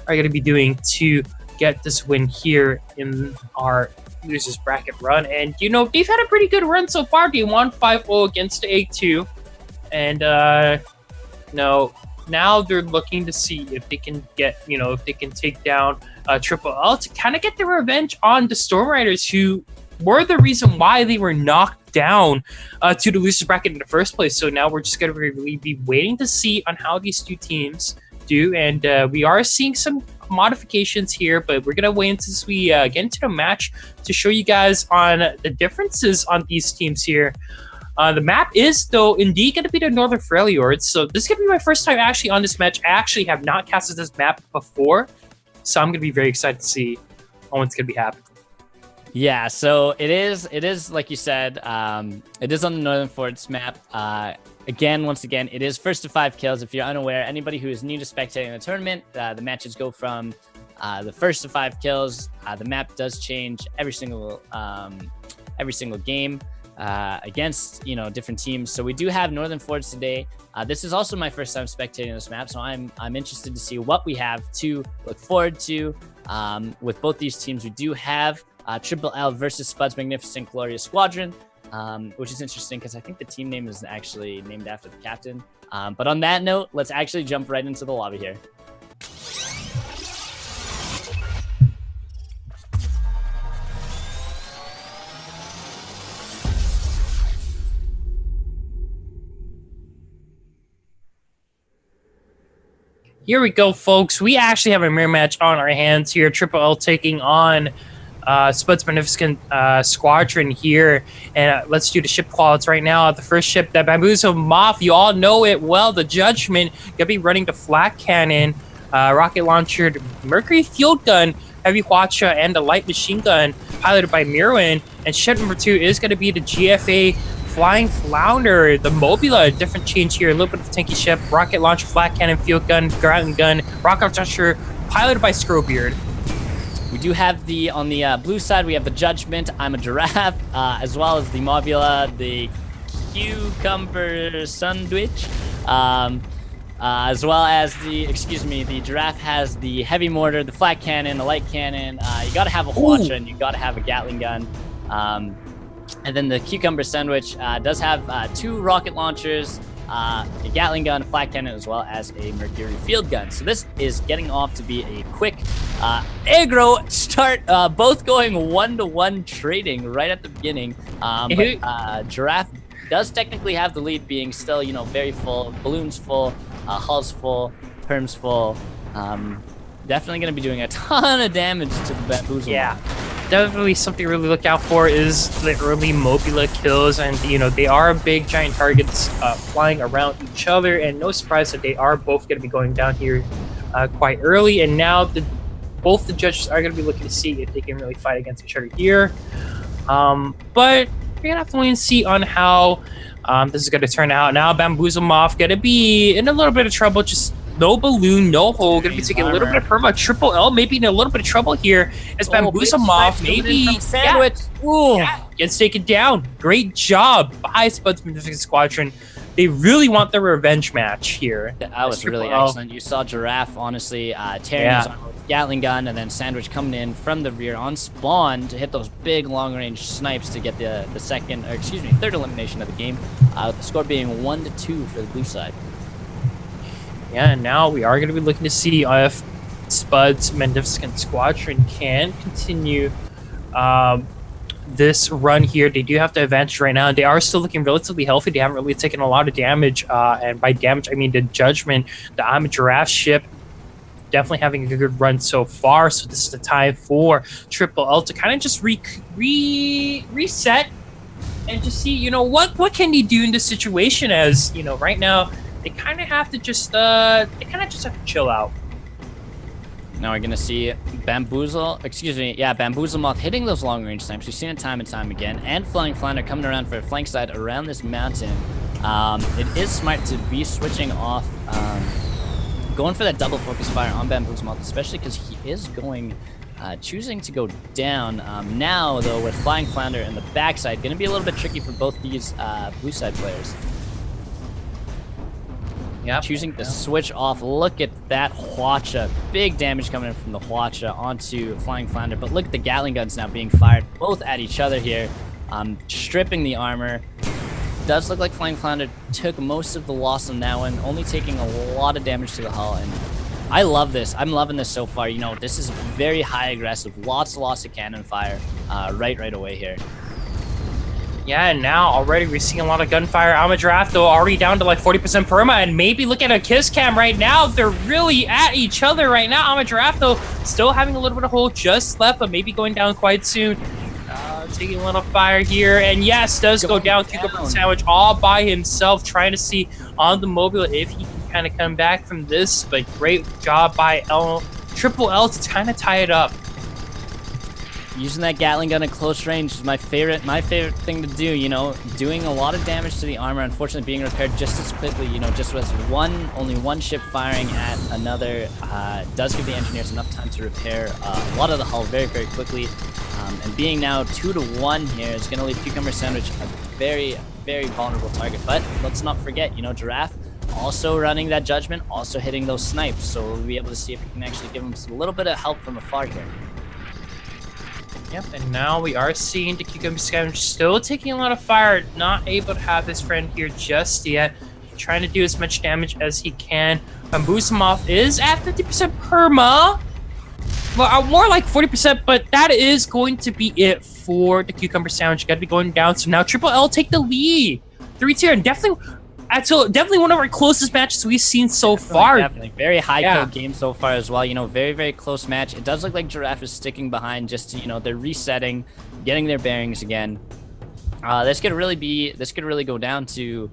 Speaker 1: are gonna be doing to get this win here in our losers bracket run. And, they've had a pretty good run so far. They won 5-0 against A2. And, now they're looking to see if they can get, if they can take down Triple L to kind of get their revenge on the Storm Riders, who were the reason why they were knocked down to the losers bracket in the first place. So now we're just going to really be waiting to see on how these two teams do. And we are seeing some modifications here, but we're going to wait until we get into the match to show you guys on the differences on these teams here. The map is, though, indeed going to be the Northern Freljords. So this is going to be my first time actually on this match. I actually have not casted this map before, so I'm going to be very excited to see what's going to be happening.
Speaker 2: Yeah, so it is like you said, it is on the Northern Forts map. Once again, it is first to 5 kills. If you're unaware, anybody who is new to spectating the tournament, the matches go from the first to 5 kills. The map does change every single game against different teams. So we do have Northern Forts today. This is also my first time spectating this map, so I'm interested to see what we have to look forward to with both these teams. We do have Triple L versus Spud's Magnificent Glorious Squadron, which is interesting because I think the team name is actually named after the captain. But on that note, let's actually jump right into the lobby here.
Speaker 1: Here we go, folks. We actually have a mirror match on our hands here. Triple L taking on Spud's Magnificent Squadron here. And let's do the ship qualities right now. The first ship, the Bamboozle Moth, you all know it well. The Judgment, gonna be running the Flak Cannon, rocket launcher, Mercury Field Gun, Heavy Hwacha, and the Light Machine Gun, piloted by Mirwin. And ship number 2 is gonna be the GFA Flying Flounder, the Mobula, different change here, a little bit of tanky ship, rocket launcher, Flak Cannon, Field Gun, Ground Gun, rocket launcher, piloted by Scrowbeard.
Speaker 2: We do have on the blue side, we have the Judgment, I'm a Giraffe, as well as the Mobula, the Cucumber Sandwich, as well as the Giraffe has the Heavy Mortar, the Flak Cannon, the Light Cannon. You gotta have a Hwacha and you gotta have a Gatling Gun. And then the Cucumber Sandwich does have 2 rocket launchers, a Gatling Gun, a Flak Cannon, as well as a Mercury Field Gun. So this is getting off to be a quick aggro start, both going 1-to-1 trading right at the beginning. But Giraffe does technically have the lead, being still, very full, balloons full, hulls full, perms full. Definitely going to be doing a ton of damage to the Bamboozle.
Speaker 1: Yeah. Definitely something to really look out for is the early Mobula kills, and they are big giant targets flying around each other, and no surprise that they are both going to be going down here quite early. And now both the judges are going to be looking to see if they can really fight against each other here. But we're going to have to wait and see on how this is going to turn out. Now Bamboozle Moth going to be in a little bit of trouble, just no balloon, no hole. Going to be taking a little bit of perma. Triple L maybe in a little bit of trouble here as Bamboozle Moth maybe
Speaker 2: sandwich.
Speaker 1: Gets taken down. Great job by Spud's Magnificent Squadron. They really want the revenge match here.
Speaker 2: That was really excellent. You saw Giraffe honestly tearing his armor with Gatling Gun, and then Sandwich coming in from the rear on spawn to hit those big long-range snipes to get the third elimination of the game. The score being 1-2 for the blue side.
Speaker 1: Yeah, and now we are going to be looking to see if Spud's Magnificent Squadron can continue this run here. They do have the advantage right now. They are still looking relatively healthy. They haven't really taken a lot of damage. And by damage, I mean the Judgment, the I'm a Giraffe ship, definitely having a good run so far. So this is the time for Triple L to kind of just reset and just see, what can he do in this situation, as, right now, they kind of have to just chill out.
Speaker 2: Now we're going to see Bamboozle Moth hitting those long-range snipes. We've seen it time and time again. And Flying Flounder coming around for a flank side around this mountain. It is smart to be switching off, going for that double focus fire on Bamboozle Moth, especially because he is choosing to go down. Now, though, with Flying Flounder in the backside, going to be a little bit tricky for both these blue side players.
Speaker 1: Yep.
Speaker 2: Choosing to switch off. Look at that Hwacha. Big damage coming in from the Hwacha onto Flying Flounder. But look at the Gatling guns now being fired both at each other here. Stripping the armor. Does look like Flying Flounder took most of the loss on that one, only taking a lot of damage to the hull. And I love this. I'm loving this so far. This is very high aggressive. Lots of loss of cannon fire right away here.
Speaker 1: Yeah, and now already we're seeing a lot of gunfire. I'm a Giraffe, though, already down to like 40% perma, and maybe look at a kiss cam right now. They're really at each other right now. I'm a Giraffe, though, still having a little bit of hold just left, but maybe going down quite soon. Taking a little fire here, and yes, does go down. Cucumber Sandwich all by himself, trying to see on the Mobula if he can kind of come back from this, but great job by Triple L to kind of tie it up.
Speaker 2: using that Gatling gun at close range is my favorite thing to do, you know, doing a lot of damage to the armor, unfortunately being repaired just as quickly, you know, just with only one ship firing at another does give the engineers enough time to repair a lot of the hull very, very quickly. And being now 2-1 here is going to leave Cucumber Sandwich a very, very vulnerable target. But let's not forget, you know, Giraffe also running that Judgment, also hitting those snipes. So we'll be able to see if we can actually give him a little bit of help from afar here.
Speaker 1: Yep, and now we are seeing the Cucumber Sandwich still taking a lot of fire, not able to have his friend here just yet. Trying to do as much damage as he can. Bamboozlemoth is at 50% perma. Well, more like 40%, but that is going to be it for the Cucumber Sandwich. Got to be going down. So now Triple L take the lead. 3-tier, and definitely one of our closest matches we've seen so far.
Speaker 2: Definitely. Very high kill game so far as well. You know, very, very close match. It does look like Giraffe is sticking behind just to, you know, they're resetting, getting their bearings again. This could really go down to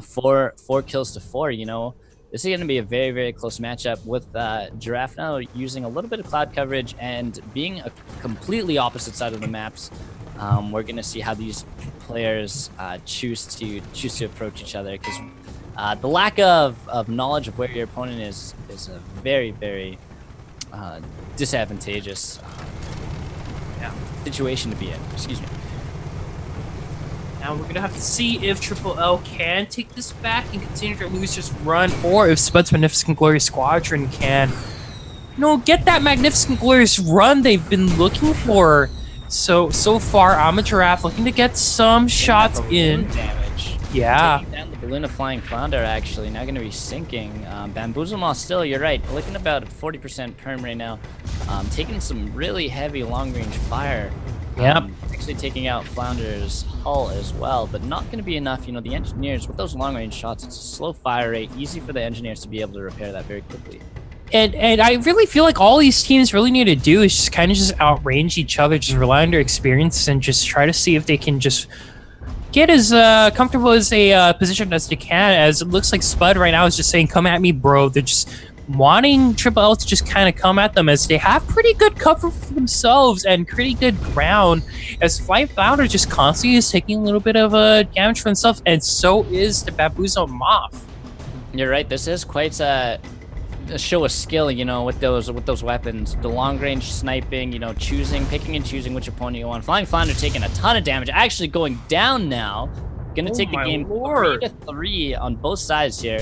Speaker 2: 4 kills to 4, you know. This is going to be a very, very close matchup with Giraffe now using a little bit of cloud coverage and being a completely opposite side of the maps. We're going to see how these players choose to approach each other, because the lack of knowledge of where your opponent is a very, very disadvantageous situation to be in. Excuse me.
Speaker 1: Now we're gonna have to see if Triple L can take this back and continue to lose just run, or if Spud's Magnificent Glorious Squadron can, you know, get that Magnificent Glorious run they've been looking for. So far, I'm a Giraffe looking to get some shots in.
Speaker 2: Damage.
Speaker 1: Yeah.
Speaker 2: Taking down the balloon of Flying Flounder actually now gonna be sinking. Bamboozlemoth still, you're right, looking about 40% perm right now. Taking some really heavy long range fire.
Speaker 1: Yep.
Speaker 2: Actually taking out Flounder's hull as well, but not going to be enough. You know, the engineers, with those long-range shots, it's a slow fire rate, easy for the engineers to be able to repair that very quickly.
Speaker 1: And I really feel like all these teams really need to do is just kind of just outrange each other, just rely on their experience, and just try to see if they can just get as comfortable as a position as they can. As it looks like Spud right now is just saying, "Come at me, bro." They're just wanting Triple L to just kind of come at them, as they have pretty good cover for themselves and pretty good ground, as Flying Flounder just constantly is taking a little bit of damage for himself, and so is the Bamboozlemoth.
Speaker 2: You're right, this is quite a show of skill, you know, with those weapons. The long range sniping, you know, picking and choosing which opponent you want. Flying Flounder taking a ton of damage, actually going down now. Gonna take the game 3-3 on both sides here.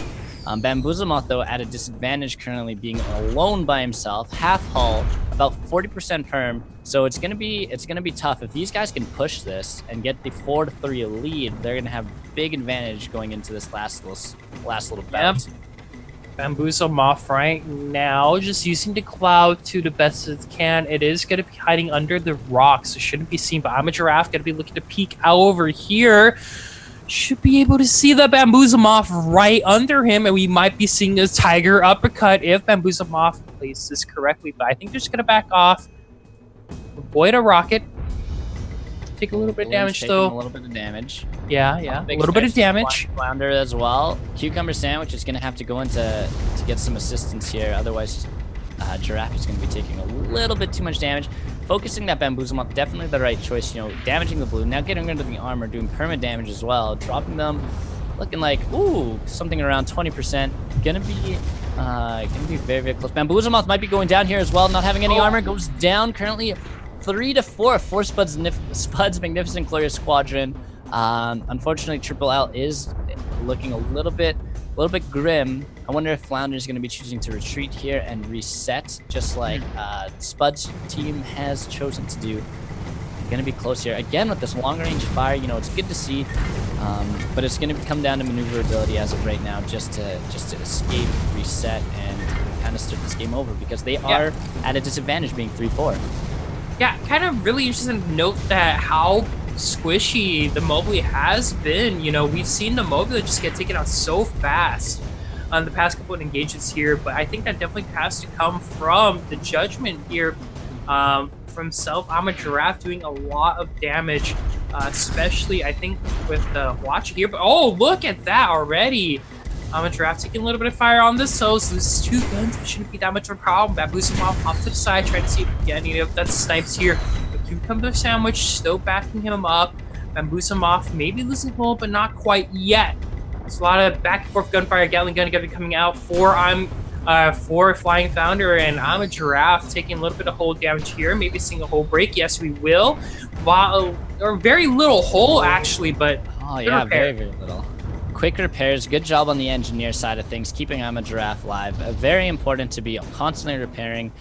Speaker 2: Bamboozlemoth, though, at a disadvantage currently, being alone by himself, half hull, about 40% perm. So it's gonna be tough. If these guys can push this and get the 4-3 lead, they're gonna have big advantage going into this last little bout.
Speaker 1: Yep. Bamboozlemoth right now just using the cloud to the best it can. It is gonna be hiding under the rocks, so shouldn't be seen. But I'm a Giraffe, gonna be looking to peek out over here. Should be able to see the Bamboozlemoth right under him, and we might be seeing a Tiger Uppercut if Bamboozlemoth plays this correctly. But I think they're just gonna back off, avoid a rocket, take a little bit of damage though.
Speaker 2: A little bit of damage.
Speaker 1: Yeah, a little bit of damage.
Speaker 2: Flounder as well. Cucumber Sandwich is gonna have to go in to get some assistance here. Otherwise, Giraffe is gonna be taking a little bit too much damage. Focusing that Bamboozlemoth, definitely the right choice, you know, damaging the blue, now getting rid of the armor, doing perma damage as well, dropping them, looking like, ooh, something around 20%. Gonna be very, very close. Bamboozlemoth might be going down here as well, not having any armor, goes down currently 3-4 for Spud's Magnificent Glorious Squadron. Unfortunately, Triple L is looking a little bit grim. I wonder if Flounder is going to be choosing to retreat here and reset, just like Spud's team has chosen to do. Going to be close here again with this long-range fire. You know, it's good to see, but it's going to come down to maneuverability as of right now, just to escape, reset, and kind of start this game over, because they are at a disadvantage, being 3-4.
Speaker 1: Yeah, kind of really interesting to note that how squishy the Mobley has been. You know, we've seen the Mobley just get taken out so fast on the past couple of engagements here, but I think that definitely has to come from the Judgment here, from Self. I'm a Giraffe doing a lot of damage, especially I think with the watch here. But oh, look at that already. I'm a Giraffe taking a little bit of fire on this, so this is 2 guns. It shouldn't be that much of a problem. Bamboozlemoth off to the side, trying to see if we can get any of that snipes here. Cucumber Sandwich still backing him up. Bamboozlemoth maybe losing hold, but not quite yet. There's a lot of back and forth gunfire. Gatling gun gonna be coming out for Flying Founder, and I'm a Giraffe taking a little bit of hold damage here. Maybe seeing a hull break. Yes, we will. Or very little hull actually, but
Speaker 2: oh yeah, very little. Quick repairs. Good job on the engineer side of things, keeping I'm a Giraffe alive. Very important to be constantly repairing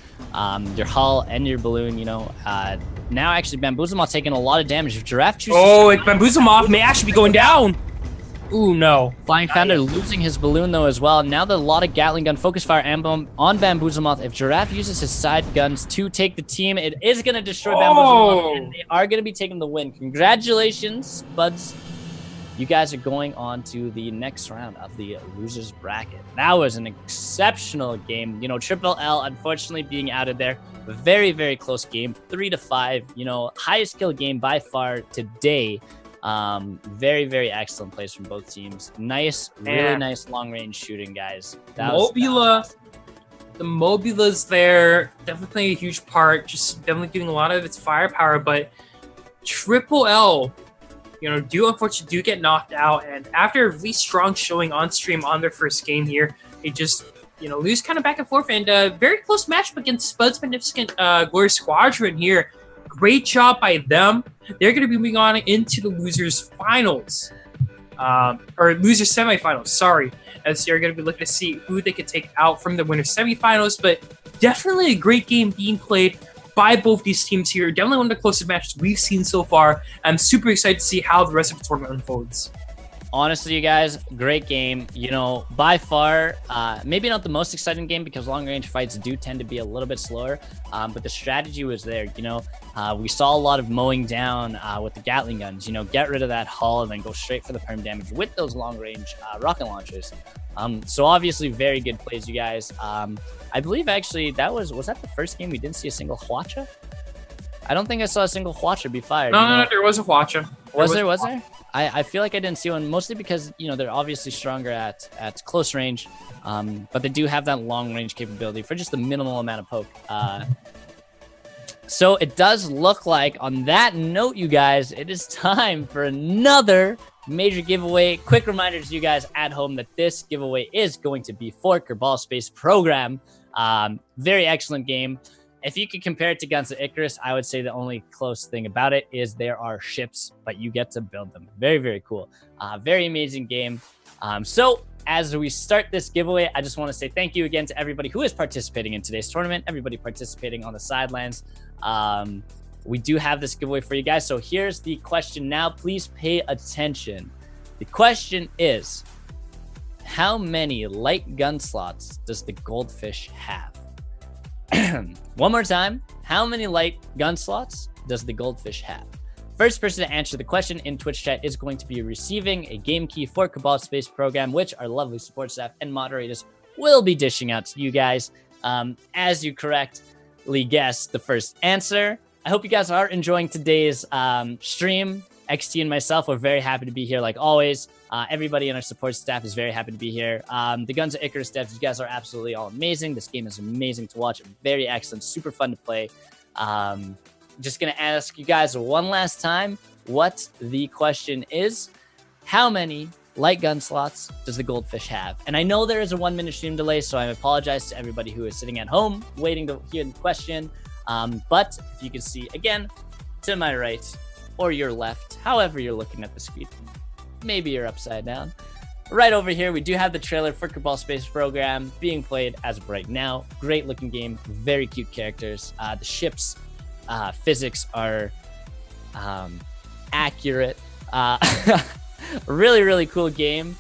Speaker 2: your hull and your balloon. Now actually Bamboozlemoth taking a lot of damage. If Giraffe chooses
Speaker 1: Bamboozlemoth may actually be going down. Ooh, no.
Speaker 2: Flying Founder losing his balloon though as well. Now a lot of Gatling gun focus fire on Bamboozlemoth. If Giraffe uses his side guns to take the team, it is going to destroy Bamboozlemoth, and they are going to be taking the win. Congratulations, buds. You guys are going on to the next round of the losers bracket. That was an exceptional game. Triple L unfortunately being outed there. Very, very close game. 3-5. Highest kill game by far today. Very, very excellent plays from both teams. Nice, really nice long range shooting, guys.
Speaker 1: The Mobula's there. Definitely a huge part. Just definitely giving a lot of its firepower, but Triple L, unfortunately get knocked out, and after a really strong showing on stream on their first game here, they just lose kind of back and forth, and very close matchup against Spud's Magnificent Glory Squadron here. Great job by them. They're going to be moving on into the losers finals, or losers semifinals. Sorry, as they're going to be looking to see who they could take out from the winner semifinals. But definitely a great game being played by both these teams here. Definitely one of the closest matches we've seen so far. I'm super excited to see how the rest of the tournament unfolds.
Speaker 2: Honestly, you guys, great game. By far, maybe not the most exciting game because long-range fights do tend to be a little bit slower, but the strategy was there. We saw a lot of mowing down with the Gatling guns. Get rid of that hull and then go straight for the perm damage with those long-range rocket launchers. So obviously, very good plays, you guys. I believe actually was that the first game we didn't see a single Hwacha? I don't think I saw a single Hwacha be fired.
Speaker 1: No, there was a Hwacha.
Speaker 2: Was there? I feel like I didn't see one, mostly because, they're obviously stronger at close range, but they do have that long range capability for just the minimal amount of poke. So it does look like, on that note, you guys, it is time for another major giveaway. Quick reminder to you guys at home that this giveaway is going to be for Kerbal Space Program. Very excellent game. If you could compare it to Guns of Icarus, I would say the only close thing about it is there are ships, but you get to build them. Very, very cool. Very amazing game. So as we start this giveaway, I just want to say thank you again to everybody who is participating in today's tournament, everybody participating on the sidelines. We do have this giveaway for you guys. So here's the question now. Please pay attention. The question is, how many light gun slots does the Goldfish have? One more time. How many light gun slots does the Goldfish have? First person to answer the question in Twitch chat is going to be receiving a game key for Kerbal Space Program, which our lovely support staff and moderators will be dishing out to you guys as you correctly guessed the first answer. I hope you guys are enjoying today's stream. XT and myself are very happy to be here like always. Everybody in our support staff is very happy to be here. The Guns of Icarus devs, you guys are absolutely all amazing. This game is amazing to watch. Very excellent. Super fun to play. Just going to ask you guys one last time what the question is. How many light gun slots does the Goldfish have? And I know there is a 1 minute stream delay, so I apologize to everybody who is sitting at home waiting to hear the question. But if you can see again to my right or your left, however you're looking at the screen, maybe you're upside down. Right over here, we do have the trailer for Kerbal Space Program being played as of right now. Great looking game, very cute characters. The ships physics are accurate. Really, really cool game.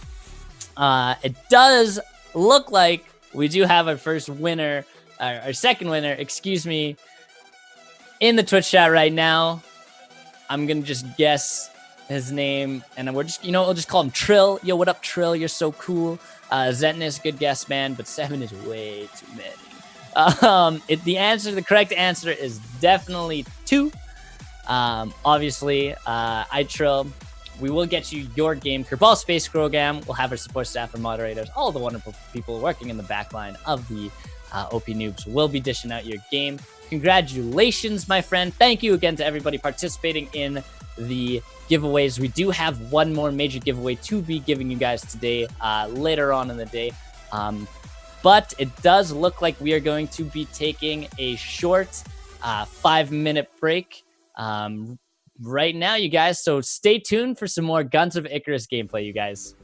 Speaker 2: It does look like we do have our first winner, our second winner, excuse me, in the Twitch chat right now. I'm gonna just guess his name, and we're just, we'll just call him Trill. Yo, what up, Trill? You're so cool. Zetnus, good guess, man, but 7 is way too many. The correct answer is definitely 2. Obviously, Trill, we will get you your game, Kerbal Space Program. We'll have our support staff and moderators, all the wonderful people working in the back line of the OP Noobs will be dishing out your game. Congratulations, my friend. Thank you again to everybody participating in the giveaways. We do have one more major giveaway to be giving you guys today, later on in the day. But it does look like we are going to be taking a short 5-minute break right now, you guys. So stay tuned for some more Guns of Icarus gameplay, you guys.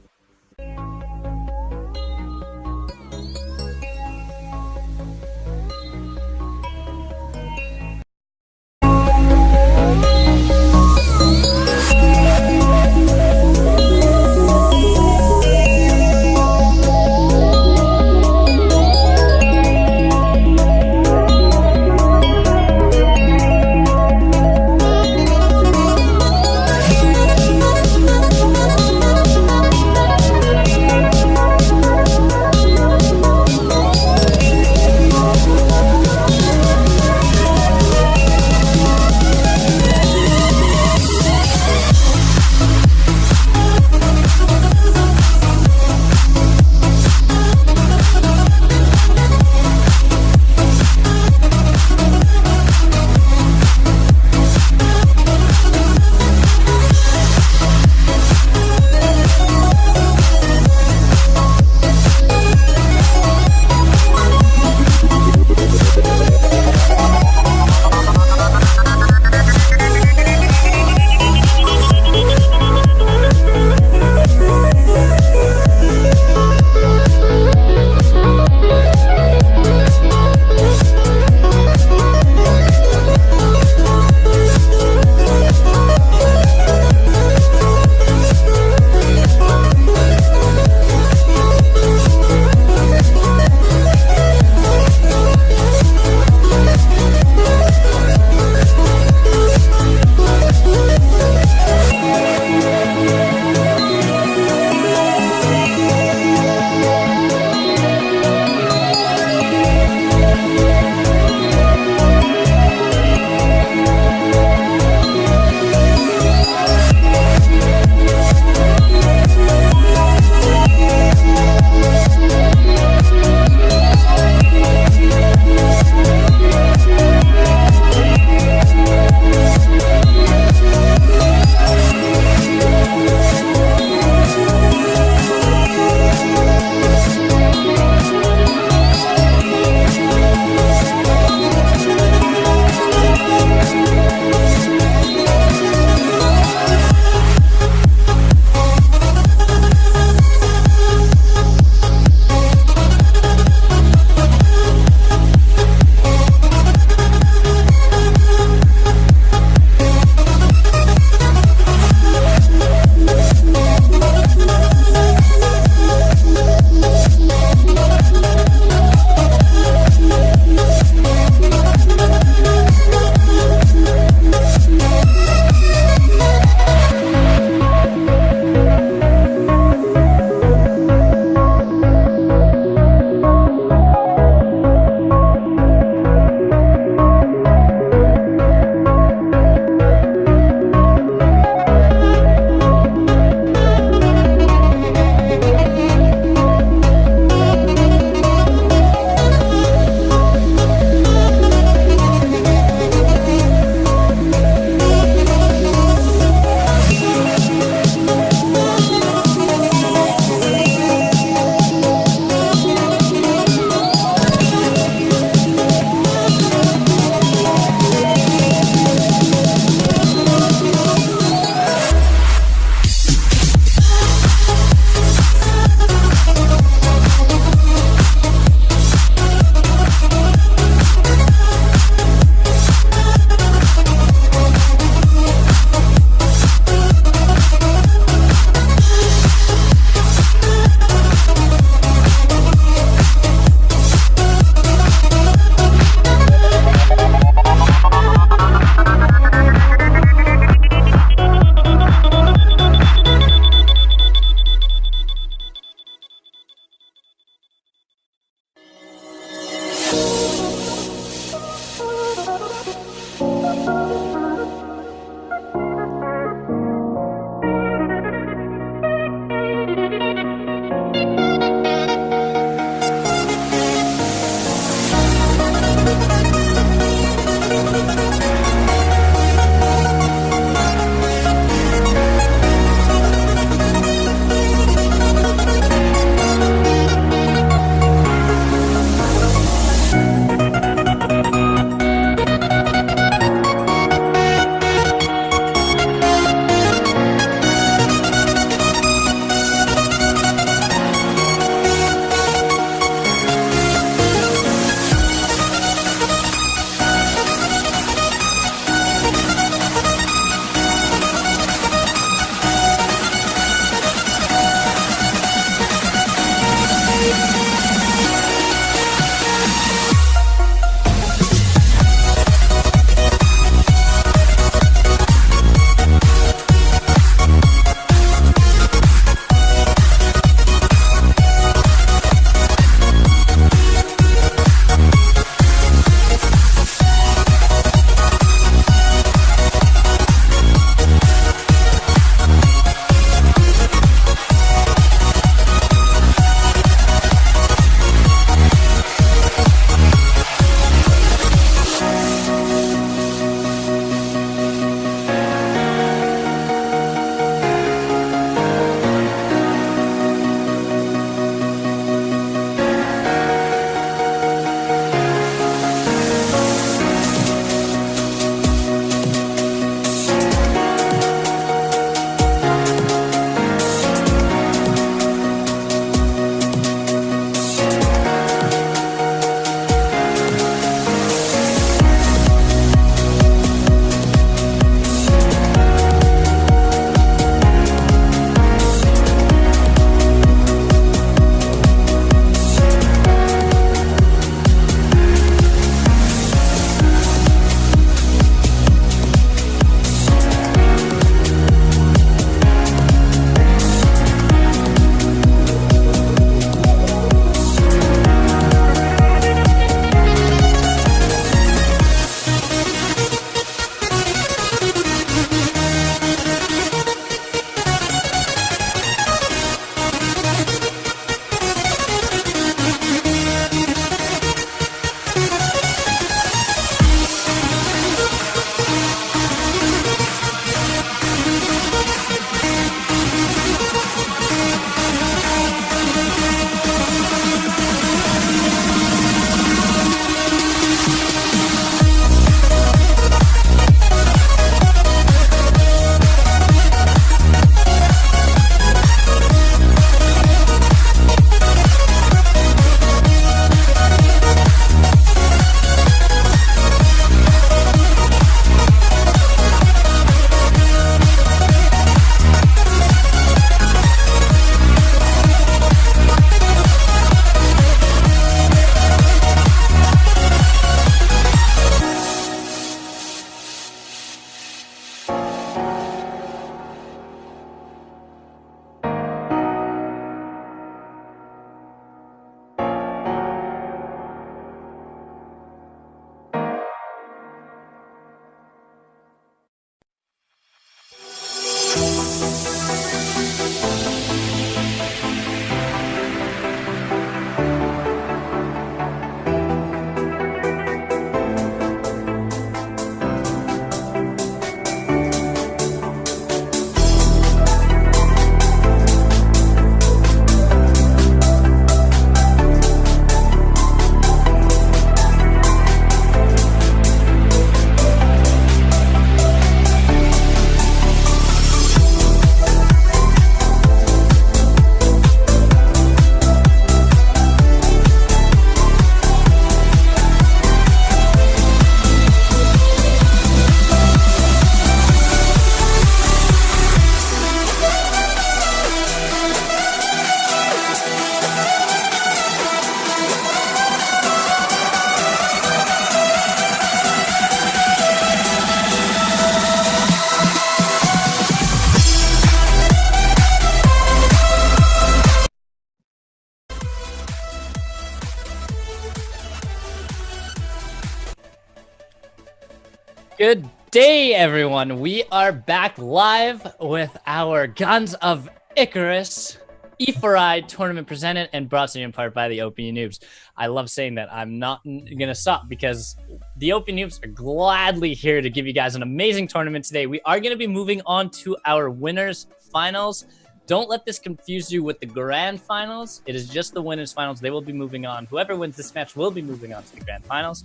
Speaker 2: Good day, everyone. We are back live with our Guns of Icarus E4i tournament presented and brought to you in part by the OP Noobs. I love saying that. I'm not gonna stop because the OP Noobs are gladly here to give you guys an amazing tournament today. We are gonna be moving on to our winners finals. Don't let this confuse you with the grand finals. It is just the winners finals. They will be moving on. Whoever wins this match will be moving on to the grand finals.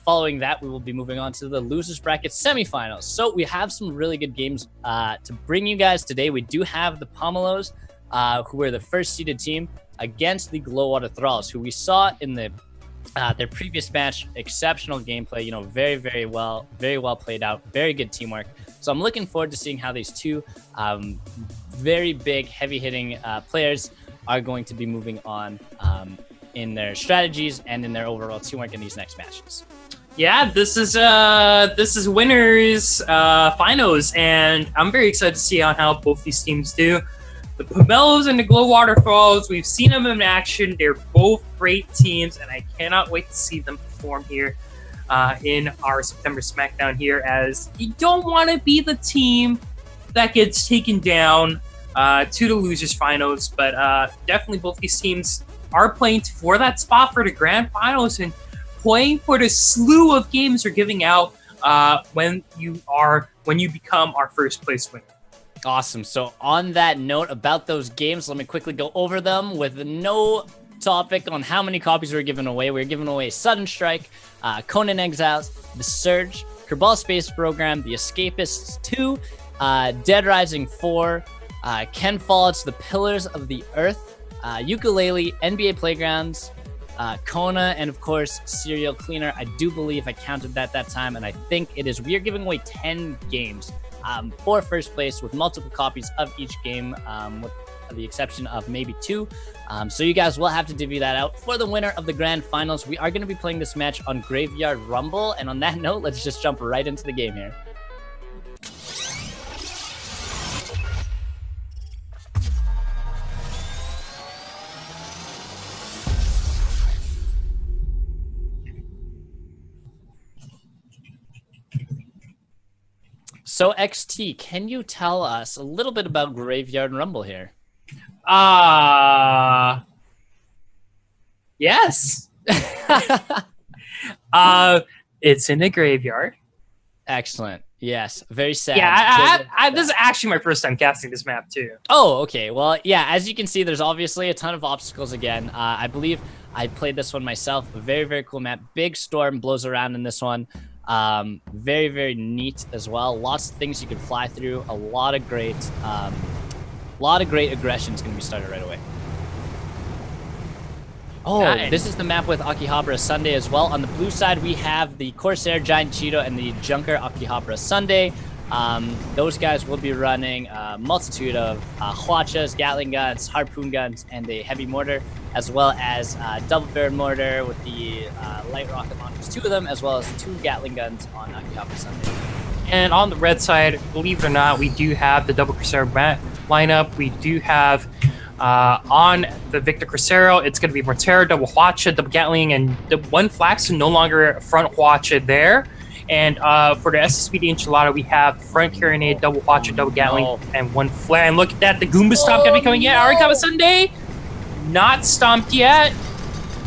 Speaker 2: Following that, we will be moving on to the losers bracket semifinals. So we have some really good games to bring you guys today. We do have the Pomelos, who were the first seeded team, against the Glowwater Thralls, who we saw in the their previous match. Exceptional gameplay, you know, very well played out, very good teamwork. So I'm looking forward to seeing how these two very big, heavy-hitting players are going to be moving on in their strategies and in their overall teamwork in these next matches.
Speaker 1: Yeah, this is winners finals, and I'm very excited to see on how both these teams do. The Pomelos and the Glowwater Thralls, we've seen them in action. They're both great teams, and I cannot wait to see them perform here in our September Smackdown here, as you don't want to be the team that gets taken down to the losers finals, but definitely both these teams are playing for that spot for the grand finals and playing for the slew of games they're giving out when you become our first place winner.
Speaker 2: Awesome. So on that note about those games, let me quickly go over them with no topic on how many copies we're giving away. We're giving away Sudden Strike, Conan Exiles, The Surge, Kerbal Space Program, The Escapists 2, Dead Rising 4, Ken Follett's The Pillars of the Earth, Ukulele, NBA Playgrounds, Kona, and of course Serial Cleaner. I do believe I counted that time, and I think it is. We are giving away 10 games for first place with multiple copies of each game, with the exception of maybe 2. So you guys will have to divvy that out. For the winner of the grand finals, we are going to be playing this match on Graveyard Rumble. And on that note, let's just jump right into the game here. So XT, can you tell us a little bit about Graveyard Rumble here?
Speaker 1: Yes. It's in a graveyard.
Speaker 2: Excellent. Yes. Very sad.
Speaker 1: Yeah, this is actually my first time casting this map too.
Speaker 2: Oh, okay. Well, yeah, as you can see, there's obviously a ton of obstacles again. I believe I played this one myself. A very cool map. Big storm blows around in this one. Very neat as well. Lots of things you can fly through. A lot of great aggression is going to be started right away. Oh, nice. This is the map with Akihabara Sunday as well. On the blue side, we have the Corsair, Giant Cheeto, and the Junker Akihabara Sunday. Those guys will be running a multitude of Hwachas, Gatling guns, harpoon guns, and a heavy mortar, as well as double barrel mortar with the light rocket launchers, 2 of them, as well as 2 Gatling guns on Akihabara Sunday.
Speaker 1: And on the red side, believe it or not, we do have the double Crusader lineup. We do have on the Victor Crucero, it's going to be Mortera, double Hwacha, double Gatling, and the one Flax, so no longer front Hwacha there. And for the SSBD Enchilada, we have front Carronade, double Hwacha, double Gatling, and 1 flare. And look at that, the Goomba Stomp going to be coming in. Arikawa Sunday, not stomped yet.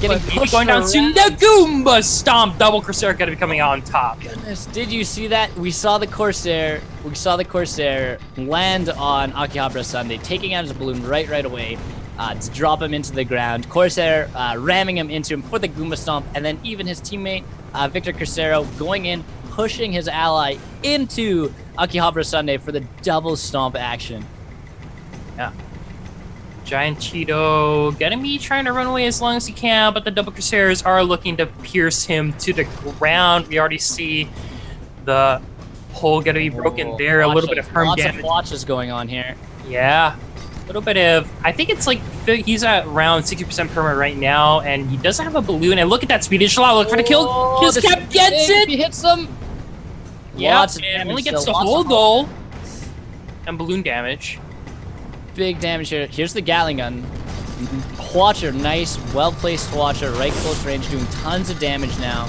Speaker 1: Getting pushed going down soon. The Goomba Stomp, double Corsair going to be coming on top.
Speaker 2: Goodness, did you see that? We saw the Corsair land on Akihabara Sunday, taking out his balloon right away to drop him into the ground. Corsair ramming him into him for the Goomba Stomp, and then even his teammate Victor Crucero going in, pushing his ally into Akihabara Sunday for the double stomp action.
Speaker 1: Yeah. Giant Cheeto gonna be trying to run away as long as he can, but the double Crusaders are looking to pierce him to the ground. We already see the hole gonna be broken there. A little bit of harm damage.
Speaker 2: Lots of watches going on here.
Speaker 1: Yeah. A little bit of, I think it's like, he's at around 60% perma right now, and he doesn't have a balloon. And look at that speed. Enchilada, look for the kill. His cap gets it.
Speaker 2: He hits him.
Speaker 1: Yeah, and only gets the whole goal. And balloon damage.
Speaker 2: Big damage here. Here's the Gatling gun. Hwacha, nice, well-placed Hwacha, right close range, doing tons of damage now.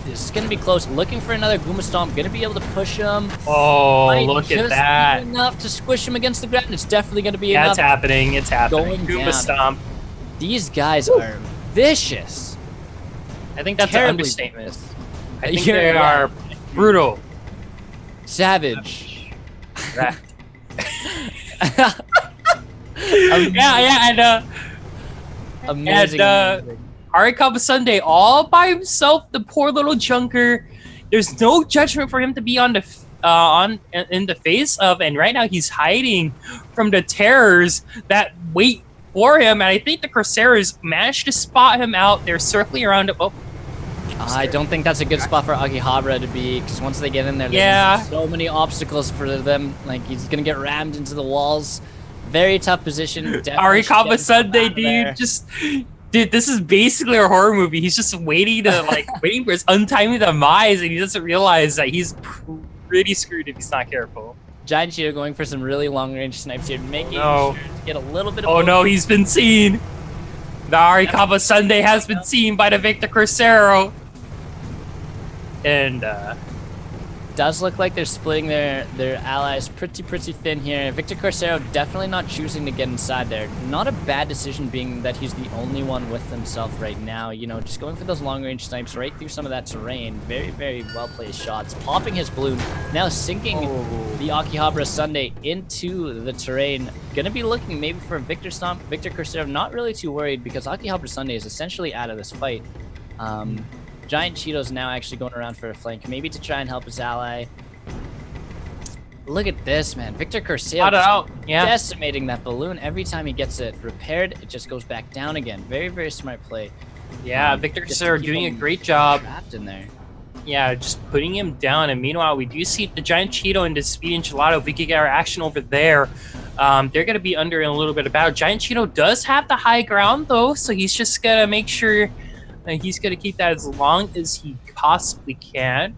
Speaker 2: This is going to be close. Looking for another Goomba Stomp. Going to be able to push him.
Speaker 1: Oh,
Speaker 2: Might
Speaker 1: look at
Speaker 2: just
Speaker 1: that.
Speaker 2: be enough to squish him against the ground. It's definitely going to be
Speaker 1: Yeah,
Speaker 2: enough.
Speaker 1: it's happening. It's happening.
Speaker 2: Going
Speaker 1: Goomba
Speaker 2: down.
Speaker 1: Stomp.
Speaker 2: These guys are vicious.
Speaker 1: I think that's an
Speaker 2: Terribly
Speaker 1: understatement.
Speaker 2: vicious.
Speaker 1: I think
Speaker 2: You're
Speaker 1: they are brutal.
Speaker 2: Savage.
Speaker 1: Right. yeah, and
Speaker 2: Amazing.
Speaker 1: And, Arikaba Sunday all by himself, the poor little junker. There's no judgment for him to be on the in the face of, and right now he's hiding from the terrors that wait for him. And I think the Crusaders managed to spot him out. They're circling around him. Oh,
Speaker 2: I don't think that's a good spot for Akihabara to be, because once they get in there,
Speaker 1: Yeah.
Speaker 2: there's so many obstacles for them. Like, he's gonna get rammed into the walls. Very tough position. Definitely should
Speaker 1: Arikaba
Speaker 2: get
Speaker 1: Sunday,
Speaker 2: him out of there.
Speaker 1: dude. Dude, this is basically a horror movie. He's just waiting waiting for his untimely demise, and he doesn't realize that he's pretty screwed if he's not careful.
Speaker 2: Giant Cheeto going for some really long-range snipes here, making
Speaker 1: no.
Speaker 2: sure to get a little bit of...
Speaker 1: Oh no, he's been seen. The Arikaba Sunday has been seen by the Victor Crucero. And
Speaker 2: does look like they're splitting their allies pretty thin here. Victor Corsaro definitely not choosing to get inside there. Not a bad decision, being that he's the only one with himself right now. You know, just going for those long-range snipes right through some of that terrain. Very well-placed shots. Popping his balloon, now sinking the Akihabara Sunday into the terrain. Gonna be looking maybe for a Victor Stomp. Victor Corsaro not really too worried, because Akihabara Sunday is essentially out of this fight. Giant Cheeto's now actually going around for a flank, maybe to try and help his ally. Look at this, man. Victor Corsaro decimating that balloon. Every time he gets it repaired, it just goes back down again. Very smart play.
Speaker 1: Yeah, Victor Corsaro doing a great job.
Speaker 2: Trapped in there.
Speaker 1: Yeah, just putting him down. And meanwhile, we do see the Giant Cheeto and the Speedy Enchilada. If we could get our action over there, they're going to be under in a little bit of battle. Giant Cheeto does have the high ground, though, so he's just going to make sure... and he's going to keep that as long as he possibly can.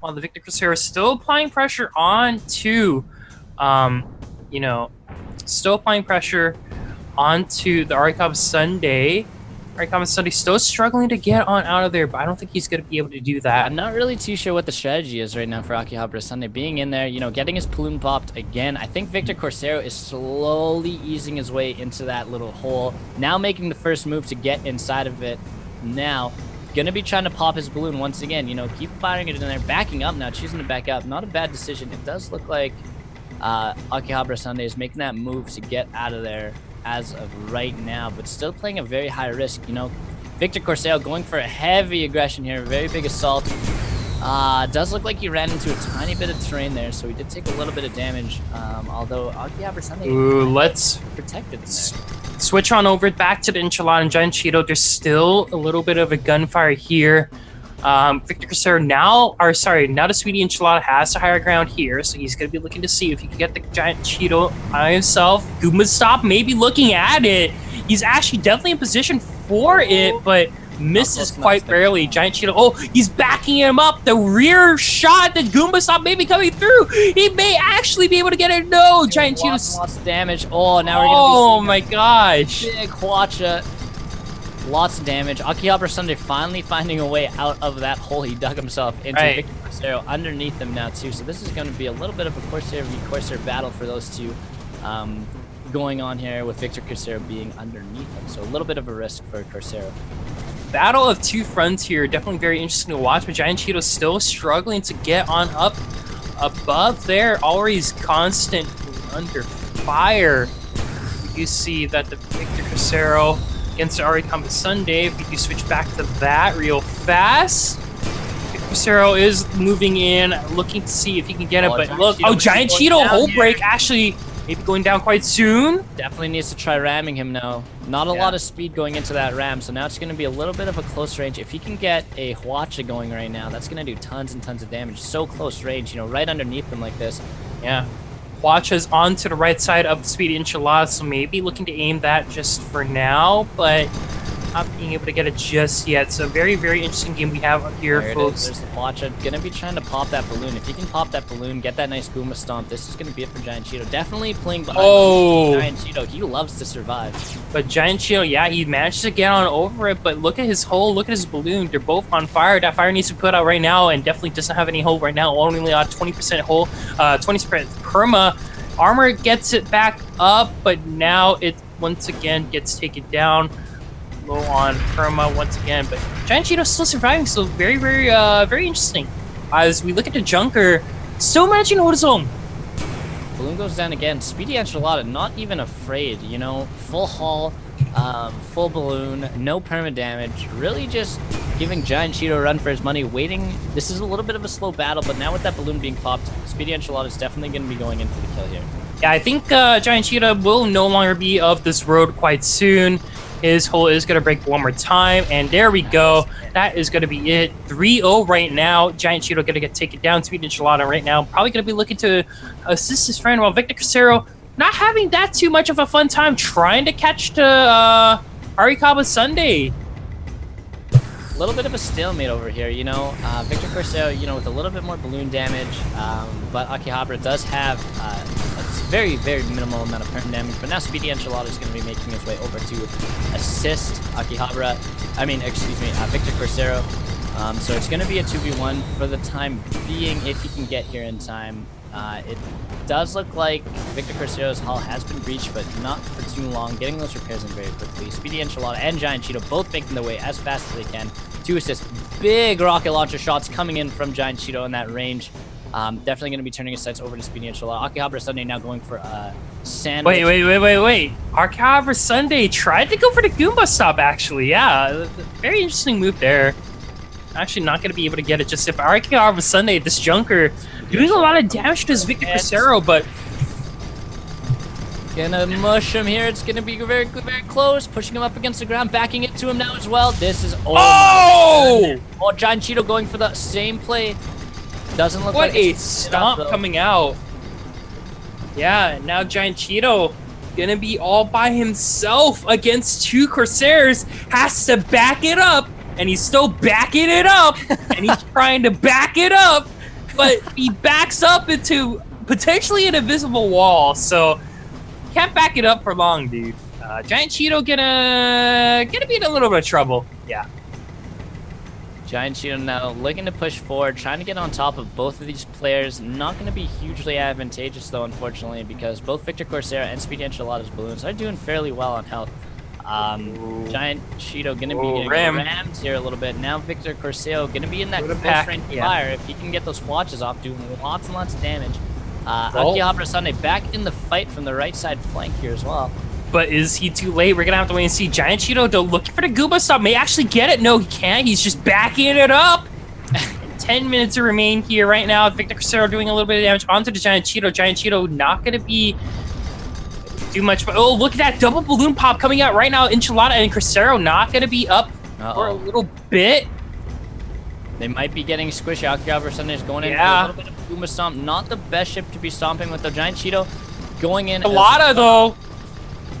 Speaker 1: While the Victor Crusader is still applying pressure onto, still applying pressure onto the Arikaba Sunday. Arikaba Sunday still struggling to get on out of there, but I don't think he's going to be able to do that.
Speaker 2: I'm not really too sure what the strategy is right now for Akihabara Sunday. Being in there, getting his balloon popped again. I think Victor Corsaro is slowly easing his way into that little hole. Now making the first move to get inside of it. Now, gonna be trying to pop his balloon once again. Keep firing it in there. Backing up now, choosing to back up. Not a bad decision. It does look like Akihabara Sunday is making that move to get out of there as of right now, but still playing a very high risk. Victor Corsaro going for a heavy aggression here. Very big assault. Does look like he ran into a tiny bit of terrain there, so he did take a little bit of damage. Although Akihabara Sunday
Speaker 1: let's
Speaker 2: protected in there.
Speaker 1: Switch on over back to the Enchilada and Giant Cheeto. There's still a little bit of a gunfire here. Victor Crusader now the Sweetie Enchilada has the higher ground here, so he's going to be looking to see if he can get the Giant Cheeto by himself. Goomba Stop maybe looking at it. He's actually definitely in position for it, but misses quite barely. Giant Cheeto, he's backing him up. The rear shot that Goomba Stop may be coming through. He may actually be able to get it. No, Giant Cheeto.
Speaker 2: Lots of damage. Oh, now we're going to be
Speaker 1: Oh my gosh.
Speaker 2: Big Hwacha. Lots of damage. Akihabara Sunday finally finding a way out of that hole he dug himself into.
Speaker 1: Right.
Speaker 2: Victor Corsaro underneath him now too. So this is going to be a little bit of a Corsair v Corsair battle for those two going on here, with Victor Corsaro being underneath him. So a little bit of a risk for Corsaro.
Speaker 1: Battle of two fronts here. Definitely very interesting to watch, but Giant Cheeto's still struggling to get on up above there. Always constant under fire. You see that the Victor Corsaro against the Arikaba Sunday. If you do switch back to that real fast. Victor Corsaro is moving in, looking to see if he can get it, but look, Giant Cheeto hole break actually maybe going down quite soon.
Speaker 2: Definitely needs to try ramming him now. Not a lot of speed going into that ram, so now it's going to be a little bit of a close range. If he can get a Hwacha going right now, that's going to do tons and tons of damage. So close range, right underneath him like this.
Speaker 1: Yeah. Hwacha's onto the right side of the Speedy Enchilada, so maybe looking to aim that just for now, but not being able to get it just yet. So very, very interesting game we have here,
Speaker 2: There
Speaker 1: folks.
Speaker 2: There's the Watcha. Gonna be trying to pop that balloon. If he can pop that balloon, get that nice Goomba Stomp, this is gonna be it for Giant Cheeto. Definitely playing behind Giant Cheeto. He loves to survive.
Speaker 1: But Giant Cheeto, yeah, he managed to get on over it, but look at his hole, look at his balloon. They're both on fire. That fire needs to be put out right now, and definitely doesn't have any hole right now. Only on 20% hole, 20% perma. Armor gets it back up, but now it once again gets taken down. Low on perma once again, but Giant Cheeto's still surviving, so very, very, very interesting. As we look at the Junker, still managing to hold his own.
Speaker 2: Balloon goes down again. Speedy Enchilada, not even afraid, you know, full haul, full balloon, no perma damage, really just giving Giant Cheeto a run for his money, waiting. This is a little bit of a slow battle, but now with that balloon being popped, Speedy Enchilada is definitely going to be going in for the kill here.
Speaker 1: Yeah, I think Giant Cheetah will no longer be of this road quite soon. His hole is going to break one more time, and there we go. That is going to be it. 3-0 right now. Giant Cheeto going to get taken down. Speed Enchilada right now. Probably going to be looking to assist his friend, while Victor Crucero not having that too much of a fun time trying to catch to Arikaba Sunday.
Speaker 2: A little bit of a stalemate over here, you know. Victor Crucero, you know, with a little bit more balloon damage, but Akihabara does have a very, very minimal amount of perm damage. But now Speedy Enchilada is going to be making his way over to assist Akihabara. Victor Crucero. So it's going to be a 2v1 for the time being if he can get here in time. It does look like Victor Crucero's hull has been breached, but not for too long. Getting those repairs in very quickly. Speedy Enchilada and Giant Cheeto both making their way as fast as they can to assist. Big rocket launcher shots coming in from Giant Cheeto in that range. Definitely going to be turning his sights over to Speedy Enchilada. Akihabara Sunday now going for a sandwich.
Speaker 1: Wait. Akihabara Sunday tried to go for the Goomba stop, actually. Yeah, very interesting move there. Actually not going to be able to get it just if Akihabara Sunday, this Junker, doing a lot of damage to his Victor Crucero, but
Speaker 2: gonna mush him here. It's gonna be very, very close. Pushing him up against the ground, backing it to him now as well. This is
Speaker 1: oh,
Speaker 2: Giant Cheeto going for the same play. Doesn't look
Speaker 1: what
Speaker 2: like
Speaker 1: a stomp coming out. Yeah, now Giant Cheeto gonna be all by himself against two Corsairs. Has to back it up, and he's still backing it up, and he's trying to back it up, but he backs up into potentially an invisible wall. So can't back it up for long, dude. Giant Cheeto gonna be in a little bit of trouble. Yeah.
Speaker 2: Giant Cheeto now looking to push forward, trying to get on top of both of these players. Not going to be hugely advantageous, though, unfortunately, because both Victor Crucero and Speedy Enchilada's balloons are doing fairly well on health. Giant Cheeto going to be getting rammed here a little bit. Now Victor Crucero going to be in that close range fire. If he can get those swatches off, doing lots and lots of damage. Akihabara Sunday back in the fight from the right side flank here as well.
Speaker 1: But is he too late? We're going to have to wait and see. Giant Cheeto, though, looking for the Goomba stop. May actually get it. No, he can't. He's just backing it up. 10 minutes to remain here right now. Victor Crucero doing a little bit of damage onto the Giant Cheeto. Giant Cheeto not going to be too much. But, oh, look at that double balloon pop coming out right now. Enchilada and Crucero not going to be up for a little bit.
Speaker 2: They might be getting squishy. Akihabara Sunday is going in for a little bit of Goomba Stomp. Not the best ship to be stomping with the Giant Cheeto. Going in.
Speaker 1: Though.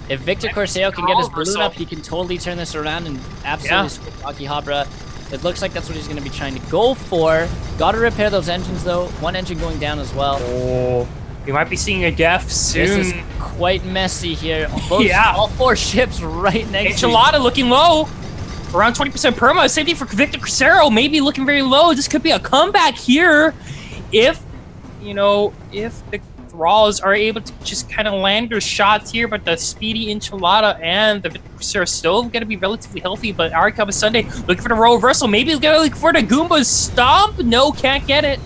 Speaker 2: If Victor Crucero can get his balloon up, he can totally turn this around and absolutely squish Akihabara. It looks like that's what he's going to be trying to go for. Got to repair those engines, though. One engine going down as well.
Speaker 1: Oh, we might be seeing a death soon.
Speaker 2: This is quite messy here. All four ships right next to each other.
Speaker 1: Enchilada looking low. Around 20% perma. Same thing for Victor Crucero. Maybe looking very low. This could be a comeback here. If the Thralls are able to just kind of land their shots here, but the Speedy Enchilada and the Victor Crucero are still going to be relatively healthy. But Arikaba Sunday looking for the role reversal. Maybe going to look for the Goomba stomp. No, can't get it.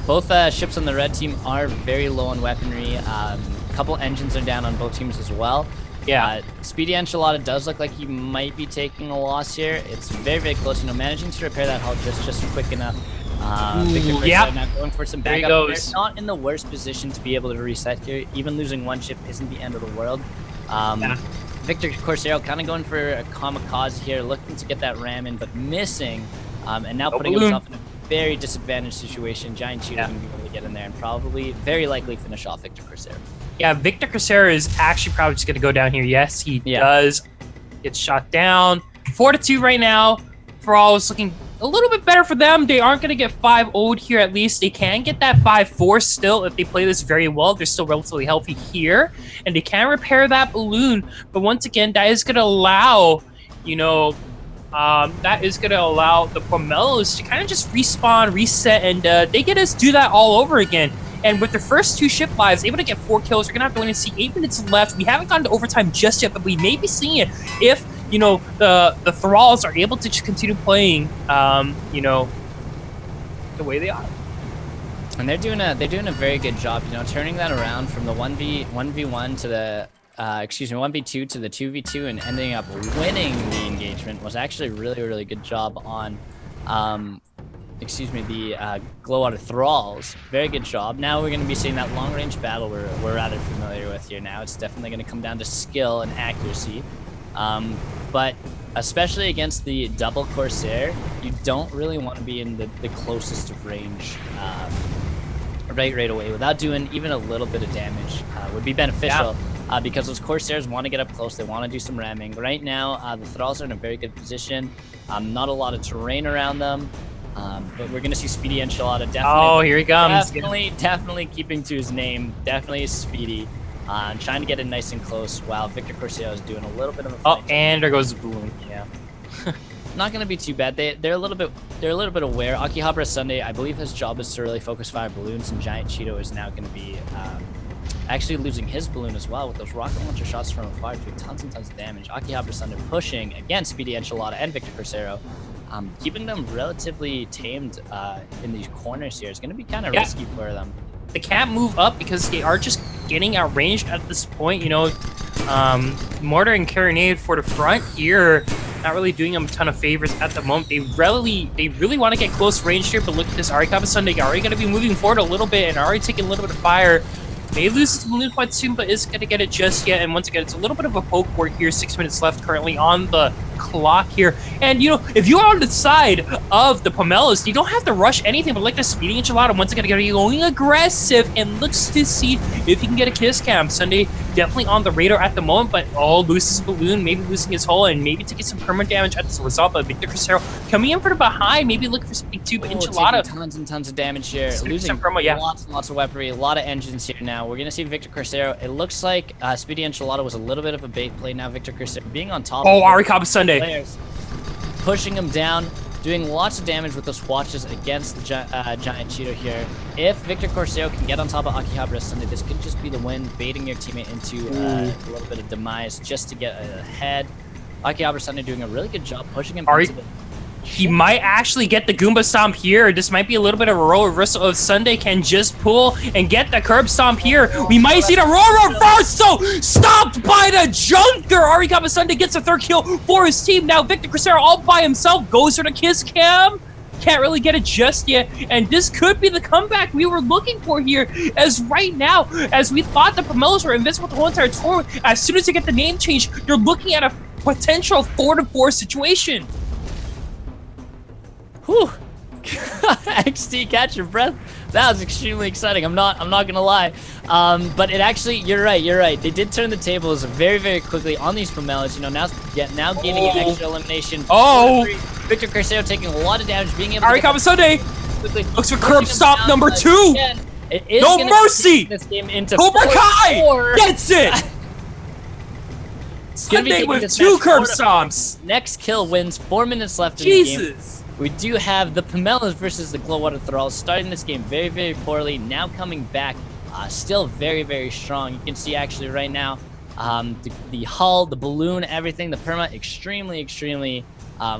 Speaker 2: Both ships on the red team are very low on weaponry. A couple engines are down on both teams as well.
Speaker 1: Yeah.
Speaker 2: Speedy Enchilada does look like he might be taking a loss here. It's very, very close. Managing to repair that hull just quick enough. Victor Crucero now going for some backup. They're not in the worst position to be able to reset here. Even losing one ship isn't the end of the world. Victor Crucero kind of going for a kamikaze here, looking to get that ram in, but missing. And now putting himself in a very disadvantaged situation. Giant Cheeto going to be able to get in there and probably, very likely, finish off Victor Crucero.
Speaker 1: Yeah, Victor Crucero is actually probably just going to go down here. Yes, he does. gets shot down. 4-2 right now. Thralls looking a little bit better for them. They aren't going to get 5-0'd here at least. They can get that 5-4 still if they play this very well. They're still relatively healthy here, and they can repair that balloon. But once again, that is going to allow, the Pomelos to kind of just respawn, reset, and they get us do that all over again. And with their first 2 ship lives, able to get 4 kills, we're going to have to wait and see. 8 minutes left. We haven't gotten to overtime just yet, but we may be seeing it if the Thralls are able to just continue playing, the way they are.
Speaker 2: And they're doing a very good job, turning that around from the 1v1 to the 1v2 to the 2v2 and ending up winning the engagement was actually a really, really good job on the Glowwater Thralls. Very good job. Now we're going to be seeing that long-range battle we're rather familiar with here now. It's definitely going to come down to skill and accuracy. But especially against the double Corsair, you don't really want to be in the closest of range right away without doing even a little bit of damage. Would be beneficial because those Corsairs want to get up close. They want to do some ramming. Right now, the Thralls are in a very good position. Not a lot of terrain around them. But we're going to see Speedy Enchilada definitely.
Speaker 1: Oh, here he comes.
Speaker 2: Definitely keeping to his name. Definitely Speedy. Trying to get it nice and close while Victor Corsair is doing a little bit of a fight.
Speaker 1: Oh, and there goes the balloon.
Speaker 2: Yeah. Not going to be too bad. They're a little bit aware. Akihabara Sunday, I believe his job is to really focus fire balloons, and Giant Cheeto is now going to be actually losing his balloon as well with those rocket launcher shots from afar doing tons and tons of damage. Akihabara Sunday pushing against Speedy Enchilada and Victor Corsair. Keeping them relatively tamed in these corners here is going to be kind of risky for them.
Speaker 1: They can't move up because they are just getting outranged at this point. Mortar and Carronade for the front here, not really doing them a ton of favors at the moment. They really want to get close range here, but look at this. Arikaba Sunday already going to be moving forward a little bit and already taking a little bit of fire. May lose his balloon quite soon, but isn't going to get it just yet. And once again, it's a little bit of a poke war here. 6 minutes left currently on the clock here. And, if you're on the side of the Pomelos, you don't have to rush anything, but like the Speedy Enchilada, once again, going aggressive and looks to see if he can get a kiss cam. Sunday definitely on the radar at the moment, but loses his balloon, maybe losing his hull, and maybe taking some permanent damage as a result. But Victor Corsair coming in from the behind, maybe looking for something too, but Enchilada.
Speaker 2: Tons and tons of damage here. Losing
Speaker 1: promo,
Speaker 2: lots and lots of weaponry, a lot of engines here now. We're going to see Victor Corsair. It looks like Speedy Enchilada was a little bit of a bait play. Now Victor Corsair being on top of
Speaker 1: Arikaba Sunday.
Speaker 2: Players, pushing him down, doing lots of damage with those watches against the Giant Cheeto here. If Victor Corsair can get on top of Akihabara Sunday, this could just be the win, baiting your teammate into a little bit of demise just to get ahead. Akihabara Sunday doing a really good job pushing him into the...
Speaker 1: He might actually get the Goomba Stomp here. This might be a little bit of a role reversal of Sunday can just pull and get the Curb Stomp here. We might see the roll reversal stopped by the Junker. Arikaba Sunday gets a 3rd kill for his team. Now Victor Corsair all by himself goes for the kiss cam. Can't really get it just yet, and this could be the comeback we were looking for here, as right now, as we thought the Pomelos were invincible the whole entire tournament, as soon as they get the name change, you're looking at a potential 4-4 situation.
Speaker 2: Whew. XT, catch your breath. That was extremely exciting. I'm not gonna lie. But it actually, you're right. They did turn the tables very, very quickly on these Pomelos. Now gaining an extra elimination. Victor Corsair taking a lot of damage, being able to
Speaker 1: Arikaba Sunday
Speaker 2: quickly.
Speaker 1: Looks for Curb Stomp number 2. No mercy.
Speaker 2: This game into
Speaker 1: Cobra Kai gets it. Sunday with 2 Curb Stomps.
Speaker 2: Next kill wins. 4 minutes left in the game. We do have the Pomelos versus the Glowwater Thralls starting this game very, very poorly. Now coming back, still very, very strong. You can see actually right now, the hull, the balloon, everything, the perma, extremely, extremely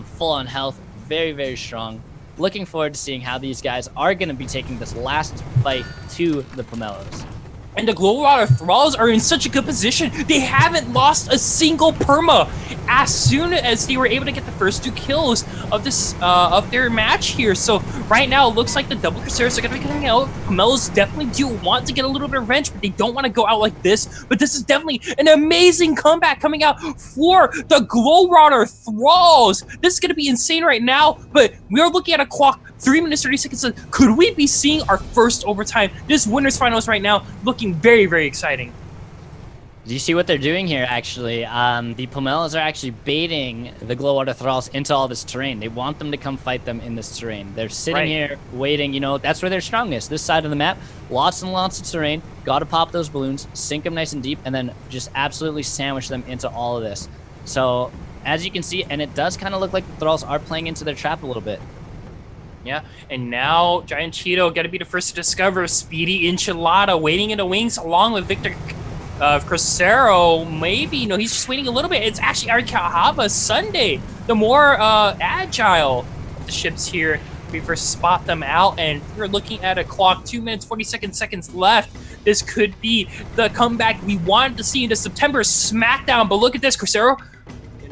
Speaker 2: full on health. Very, very strong. Looking forward to seeing how these guys are going to be taking this last fight to the Pomelos.
Speaker 1: And the Glowwater Thralls are in such a good position. They haven't lost a single perma as soon as they were able to get the first 2 kills of this of their match here. So right now, it looks like the double Crusaders are going to be coming out. Pomelos definitely do want to get a little bit of wrench, but they don't want to go out like this. But this is definitely an amazing comeback coming out for the Glowwater Thralls. This is going to be insane right now, but we are looking at a clock 3 minutes 30 seconds. Could we be seeing our first overtime? This winners finals right now looking very, very exciting.
Speaker 2: Do you see what they're doing here, actually? The Pomelos are actually baiting the Glowwater Thralls into all this terrain. They want them to come fight them in this terrain. They're sitting here waiting. You know, that's where they're strongest. This side of the map, lots and lots of terrain. Got to pop those balloons, sink them nice and deep, and then just absolutely sandwich them into all of this. So, as you can see, and it does kind of look like the Thralls are playing into their trap a little bit.
Speaker 1: Yeah, and now Giant Cheeto got to be the first to discover Speedy Enchilada waiting in the wings along with Victor Crucero. Maybe, you know, he's just waiting a little bit. It's actually Arikahaba Sunday, the more agile of the ships here. We first spot them out, and we're looking at a clock, 2 minutes, 42 seconds left. This could be the comeback we wanted to see in the September Smackdown, but look at this, Crucero.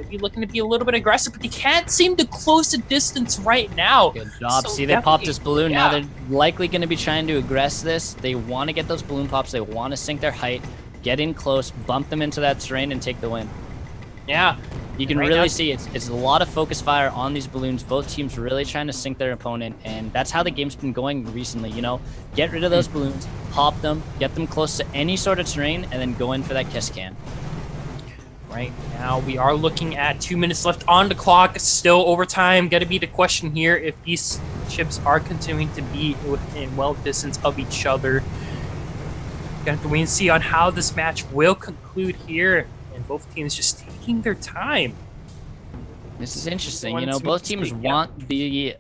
Speaker 1: Be looking to be a little bit aggressive, but they can't seem to close the distance right now.
Speaker 2: Good job. See, they popped this balloon. Now they're likely going to be trying to aggress this. They want to get those balloon pops. They want to sink their height, get in close, bump them into that terrain, and take the win.
Speaker 1: Yeah.
Speaker 2: You can really see it's a lot of focus fire on these balloons. Both teams really trying to sink their opponent, and that's how the game's been going recently. You know, get rid of those balloons, pop them, get them close to any sort of terrain, and then go in for that kiss can.
Speaker 1: Right now, we are looking at 2 minutes left on the clock. Still overtime. Got to be the question here if these ships are continuing to be within well distance of each other. Got to wait and see on how this match will conclude here, and both teams just taking their time.
Speaker 2: This is interesting. You know, both teams want the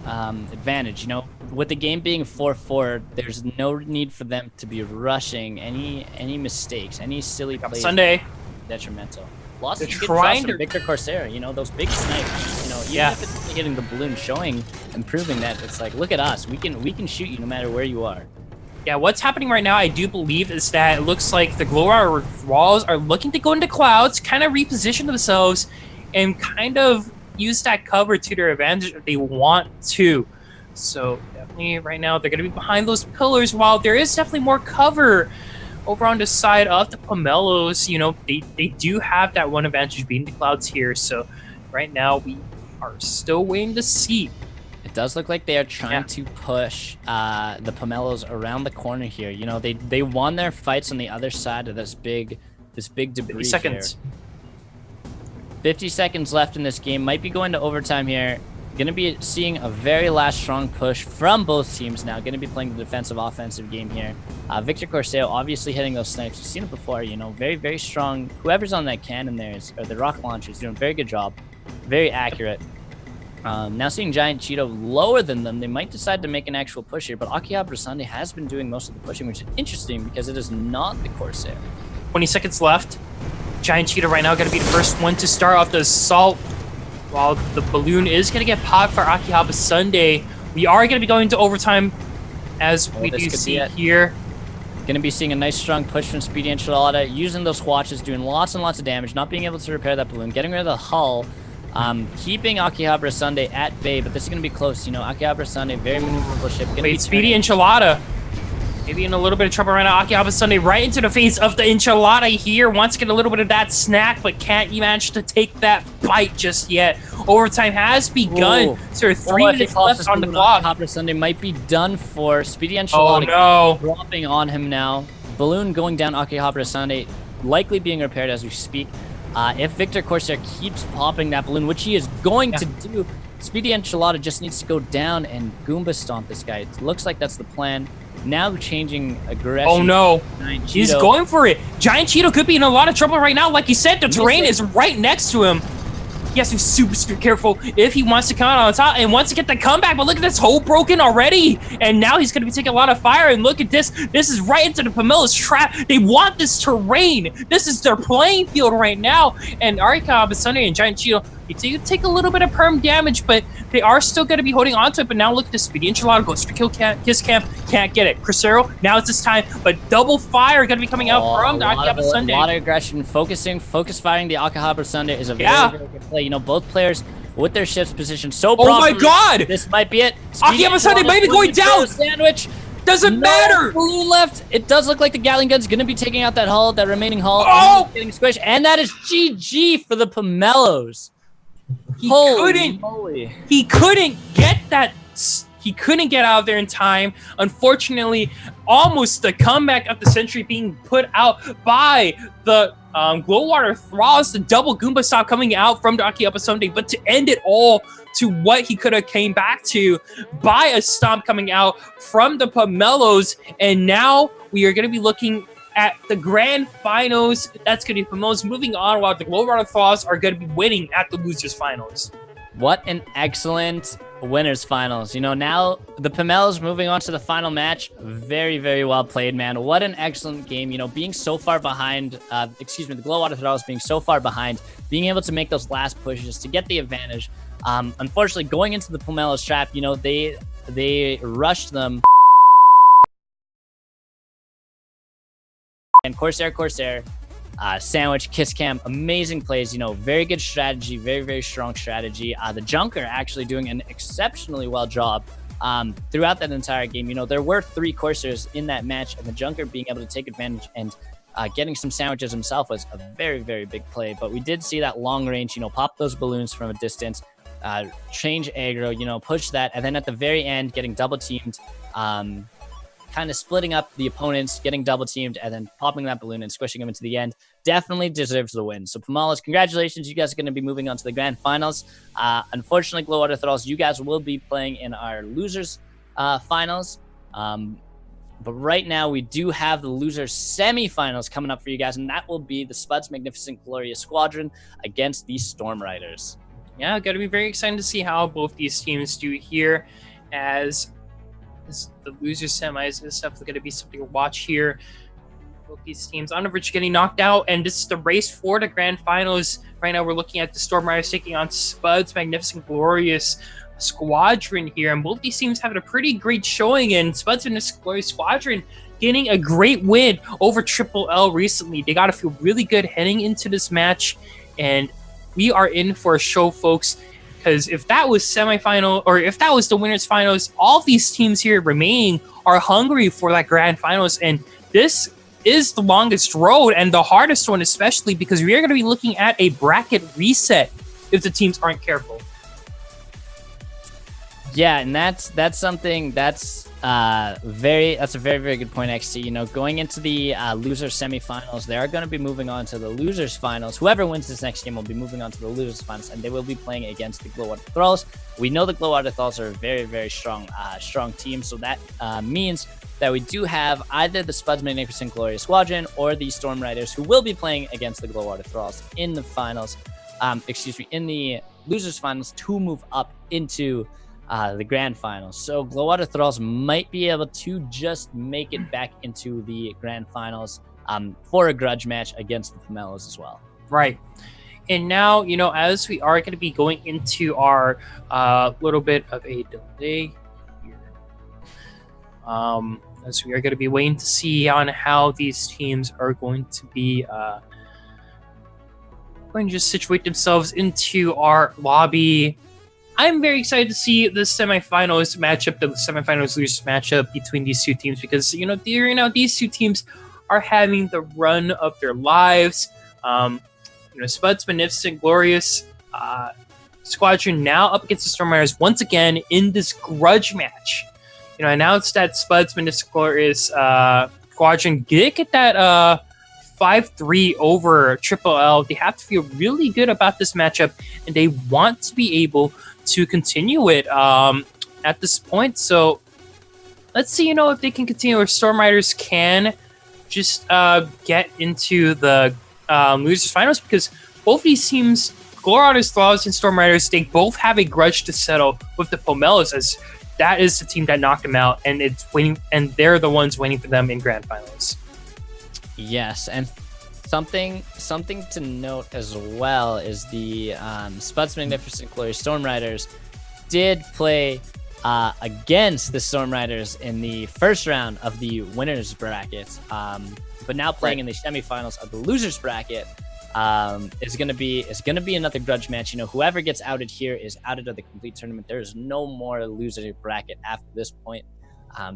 Speaker 2: advantage. You know, with the game being 4-4, there's no need for them to be rushing any mistakes, any silly plays.
Speaker 1: Sunday.
Speaker 2: Detrimental. Lots of good shots from Victor Corsair, you know, those big snipes, you know, even if it's hitting the balloon, showing and proving that it's like, look at us, we can shoot you no matter where you are.
Speaker 1: Yeah, what's happening right now, I do believe, is that it looks like the Glowwater Thralls are looking to go into clouds, kind of reposition themselves, and kind of use that cover to their advantage if they want to. So definitely right now, they're going to be behind those pillars, while there is definitely more cover over on the side of the Pomelos. You know, they do have that one advantage being the clouds here. So right now we are still waiting to see.
Speaker 2: It does look like they are trying to push the Pomelos around the corner here. You know, they won their fights on the other side of this big debris
Speaker 1: 50 seconds.
Speaker 2: Here. 50 seconds left in this game. Might be going to overtime here. Going to be seeing a very last strong push from both teams now. Going to be playing the defensive-offensive game here. Victor Corsair obviously hitting those snipes. We've seen it before, you know, very, very strong. Whoever's on that cannon there or the rocket launcher is doing a very good job. Very accurate. Now seeing Giant Cheeto lower than them, they might decide to make an actual push here, but Akihabara Sunday has been doing most of the pushing, which is interesting because it is not the Corsair.
Speaker 1: 20 seconds left. Giant Cheeto right now going to be the first one to start off the assault, while the balloon is going to get popped for Akihabara Sunday. We are going to be going to overtime, as we do see here.
Speaker 2: Going to be seeing a nice strong push from Speedy Enchilada, using those swatches, doing lots and lots of damage, not being able to repair that balloon, getting rid of the hull, keeping Akihabara Sunday at bay, but this is going to be close. You know, Akihabara Sunday, very maneuverable ship.
Speaker 1: Wait, Speedy Enchilada. Maybe in a little bit of trouble right now. Akihabara Sunday right into the face of the Enchilada here. Wants to get a little bit of that snack, but can't manage to take that bite just yet. Overtime has begun. So there are 3 minutes left on the clock.
Speaker 2: Akihabara Sunday might be done for. Speedy Enchilada dropping on him now. Balloon going down Akihabara Sunday, likely being repaired as we speak. If Victor Corsair keeps popping that balloon, which he is going to do, Speedy Enchilada just needs to go down and Goomba stomp this guy. It looks like that's the plan. Now changing aggression.
Speaker 1: Oh no, he's going for it. Giant Cheeto could be in a lot of trouble right now. Like you said, the terrain is right next to him. He has to be super, super careful if he wants to come out on top and wants to get the comeback. But look at this hole broken already. And now he's going to be taking a lot of fire. And look at this. This is right into the Pomelos trap. They want this terrain. This is their playing field right now. And Arika, Sunday, and Giant Cheeto, you take a little bit of perm damage, but they are still going to be holding on to it. But now look at this. Speedy Enchilada goes for kiss camp. Can't get it. Crucero, now it's his time. But double fire going to be coming out from the Akihabara Sunday.
Speaker 2: A lot of aggression. Focus firing the Akihabara Sunday is a very, very good play. You know, both players with their ships positioned so properly.
Speaker 1: Oh my god!
Speaker 2: This might be it.
Speaker 1: Akihabara Sunday might be going down!
Speaker 2: Sandwich.
Speaker 1: Doesn't matter!
Speaker 2: Balloon left. It does look like the Gatling gun's going to be taking out that hull, that remaining hull.
Speaker 1: Oh!
Speaker 2: Getting squished. And that is GG for the Pomelos.
Speaker 1: He couldn't get that He couldn't get out of there in time. Unfortunately, almost the comeback of the century being put out by the Glowwater Thralls. The double Goomba stop coming out from Daki Uppa Someday, but to end it all to what he could have came back to by a stomp coming out from the Pomelos. And now we are going to be looking at the grand finals. That's going to be Pomelos moving on, while the Glowwater Thralls are going to be winning at the losers finals.
Speaker 2: What an excellent winners finals. You know, now the Pomelos moving on to the final match. Very, very well played, man. What an excellent game. You know, being so far behind, the Glowwater Thralls being so far behind, being able to make those last pushes to get the advantage. Unfortunately, going into the Pomelos trap, you know, they rushed them. And Corsair, Sandwich, Kiss Cam, amazing plays, you know, very good strategy, very, very strong strategy. The Junker actually doing an exceptionally well job throughout that entire game. You know, there were 3 Corsairs in that match, and the Junker being able to take advantage and getting some sandwiches himself was a very, very big play. But we did see that long range, you know, pop those balloons from a distance, change aggro, you know, push that, and then at the very end, getting double teamed, kind of splitting up the opponents, getting double teamed, and then popping that balloon and squishing them into the end. Definitely deserves the win. So Pomelos, congratulations. You guys are going to be moving on to the grand finals. Unfortunately, Glowwater Thralls, you guys will be playing in our losers finals. But right now, we do have the losers semifinals coming up for you guys, and that will be the Spuds Magnificent Glorious Squadron against the Storm Riders.
Speaker 1: Yeah, got to be very excited to see how both these teams do here, as the loser semis and stuff is going to be something to watch here. Both these teams on average getting knocked out, and this is the race for the grand finals. Right now we're looking at the Storm Riders taking on Spud's Magnificent Glorious Squadron here, and both these teams having a pretty great showing, and Spud's Magnificent Glorious Squadron getting a great win over Triple L recently. They got to feel really good heading into this match, and we are in for a show, folks. Because if that was semifinal, or if that was the winners finals, all these teams here remaining are hungry for that grand finals. And this is the longest road and the hardest one, especially because we are going to be looking at a bracket reset if the teams aren't careful.
Speaker 2: Yeah, and that's something that's a very, very good point, XT. You know, going into the loser semifinals, they are going to be moving on to the losers finals. Whoever wins this next game will be moving on to the losers finals, and they will be playing against the Glowwater Thralls. We know the Glowwater Thralls are a very, very strong team, so that means that we do have either the Spuds Magnificent Glorious Squadron or the Storm Riders, who will be playing against the Glowwater Thralls in the finals. In the losers finals to move up into the grand finals. So Glowwater Thralls might be able to just make it back into the grand finals for a grudge match against the Pomelos as well.
Speaker 1: Right. And now, you know, as we are going to be going into our little bit of a delay here, as we are going to be waiting to see on how these teams are going to be going to just situate themselves into our lobby. I'm very excited to see the semifinals matchup, the semifinals losers matchup between these two teams, because, you know, right now these two teams are having the run of their lives. You know, Spud's Magnificent Glorious Squadron now up against the Storm Riders once again in this grudge match. You know, announced that Spud's Magnificent Glorious Squadron did get that 5-3 over Triple L. They have to feel really good about this matchup, and they want to be able to continue it at this point. So let's see, you know, if they can continue, or Storm Riders can just get into the losers finals, because both these teams, Glowwater Thralls and Storm Riders, they both have a grudge to settle with the Pomelos, as that is the team that knocked them out, and it's waiting, and they're the ones waiting for them in grand finals.
Speaker 2: Yes, and something to note as well is the Spuds Magnificent Glorious Storm Riders did play against the Storm Riders in the first round of the winners bracket, but now playing in the semifinals of the losers bracket is gonna be another grudge match. You know, whoever gets outed here is outed of the complete tournament. There is no more loser bracket after this point.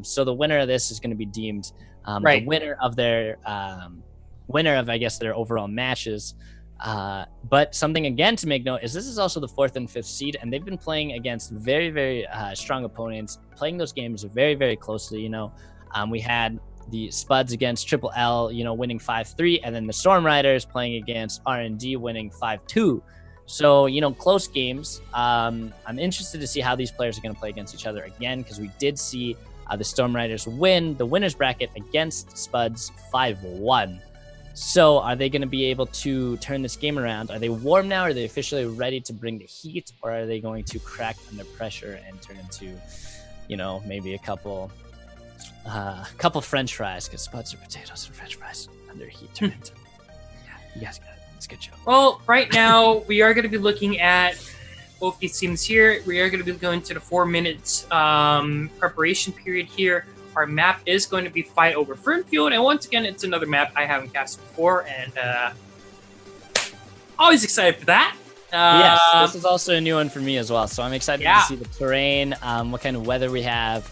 Speaker 2: So the winner of this is going to be deemed the winner of their I guess their overall matches. But something again to make note is this is also the 4th and 5th seed, and they've been playing against very, very strong opponents, playing those games very, very closely. We had the Spuds against Triple L, winning 5-3, and then the Storm Riders playing against R&D, winning 5-2. So, close games. I'm interested to see how these players are going to play against each other again, because we did see the Storm Riders win the winner's bracket against Spuds 5-1. So are they going to be able to turn this game around? Are they warm now? Are they officially ready to bring the heat? Or are they going to crack under pressure and turn into, maybe a couple French fries? Because Spuds are potatoes and French fries under heat. Turn into. Yeah, you guys got it. It's a good show.
Speaker 1: Well, right now we are going to be looking at both these teams here. We are going to be going to the 4 minutes preparation period here. Our map is going to be Fight Over Fernfield, and once again, it's another map I haven't cast before, and always excited for that.
Speaker 2: Yes, this is also a new one for me as well, so I'm excited to see the terrain, what kind of weather we have,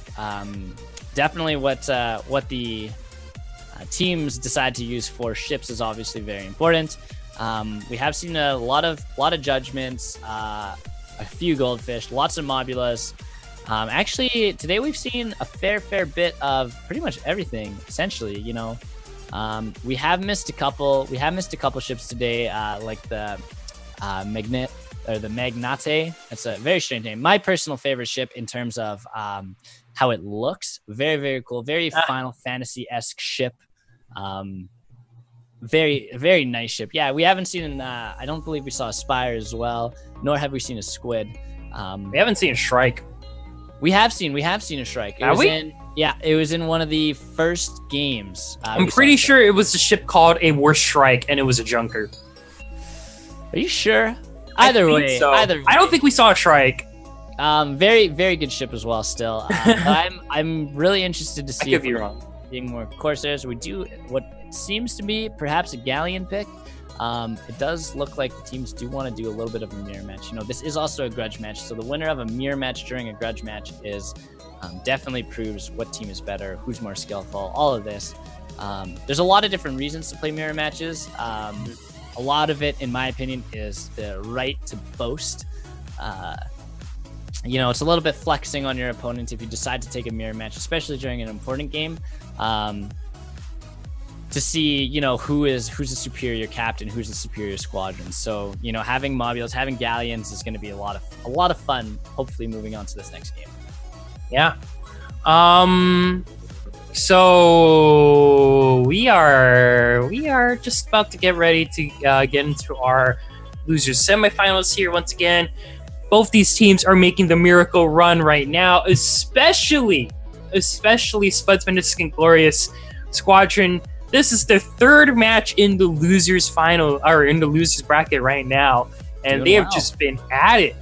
Speaker 2: definitely what the teams decide to use for ships is obviously very important. We have seen a lot of judgments, a few goldfish, lots of mobulas. Actually, today we've seen a fair bit of pretty much everything. Essentially, we have missed a couple. We have missed a couple ships today, like the Magnate or the Magnate. That's a very strange name. My personal favorite ship in terms of how it looks. Very cool. Very Final Fantasy-esque ship. Very nice ship. Yeah, we haven't seen. I don't believe we saw a Spire as well, nor have we seen a Squid.
Speaker 1: We haven't seen a Shrike.
Speaker 2: We have seen a Shrike. It was in one of the first games.
Speaker 1: I'm pretty sure it was a ship called a War Shrike, and it was a Junker.
Speaker 2: Are you sure? Either way,
Speaker 1: I don't think we saw a Shrike.
Speaker 2: Very good ship as well. Still, I'm really interested to see
Speaker 1: if you're wrong.
Speaker 2: Being more Corsairs, we do what seems to be perhaps a Galleon pick. It does look like the teams do want to do a little bit of a mirror match. This is also a grudge match, so the winner of a mirror match during a grudge match is definitely proves what team is better, who's more skillful, all of this. There's a lot of different reasons to play mirror matches. A lot of it, in my opinion, is the right to boast. It's a little bit flexing on your opponent if you decide to take a mirror match, especially during an important game. To see, who's the superior captain, who's the superior squadron. So, having mobulas, having galleons is going to be a lot of fun. Hopefully, moving on to this next game.
Speaker 1: Yeah. So we are just about to get ready to get into our losers semifinals here once again. Both these teams are making the miracle run right now, especially Spuds Magnificent Glorious Squadron. This is their third match in the losers final, or in the losers bracket right now, and they have just been at it.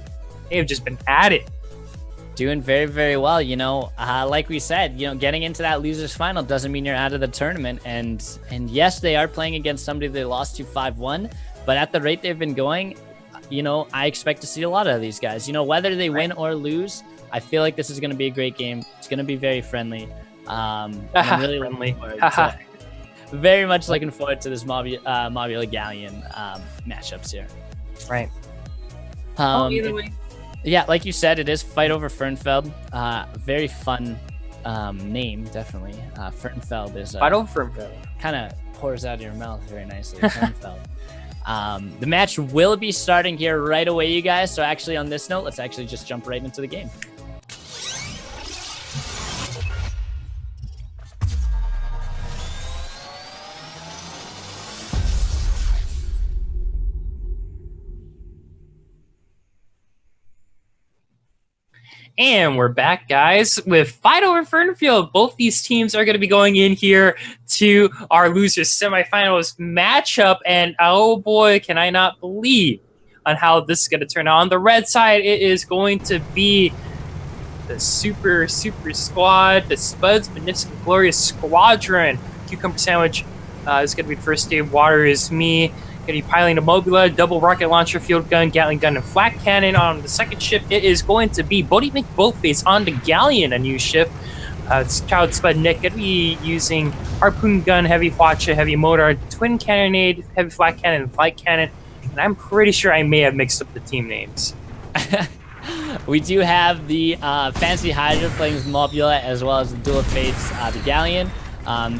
Speaker 2: Doing very well. Like we said, getting into that losers final doesn't mean you're out of the tournament. And yes, they are playing against somebody they lost to 5-1, but at the rate they've been going, I expect to see a lot of these guys. Whether they win or lose, I feel like this is going to be a great game. It's going to be very friendly. I'm really
Speaker 1: friendly.
Speaker 2: Very much looking forward to this Mobula Galleon matchups here.
Speaker 1: Right.
Speaker 2: Either way. Yeah, like you said, it is Fight Over Fernfeld. Very fun name, definitely. Fernfeld is...
Speaker 1: Fight Over Fernfeld.
Speaker 2: Kind of pours out of your mouth very nicely. Fernfeld. The match will be starting here right away, you guys. So actually, on this note, let's actually just jump right into the game.
Speaker 1: And we're back, guys, with Fight Over Fernfield. Both these teams are going to be going in here to our losers semifinals matchup. And oh boy, can I not believe on how this is going to turn out. On the red side, it is going to be the super squad, the Spuds Magnificent Glorious Squadron. Cucumber Sandwich is going to be the first day. Water is me. Going to be piloting a Mobula, double rocket launcher, field gun, Gatling gun, and flak cannon. On the second ship, it is going to be Bodie McBoatface on the Galleon, a new ship. Child Spud Nick going to be using harpoon gun, heavy Hwacha, heavy motor, twin cannonade, heavy flak cannon, and flight cannon. And I'm pretty sure I may have mixed up the team names.
Speaker 2: We do have the Fancy Hydra playing with Mobula, as well as the Duel of Fates, the Galleon.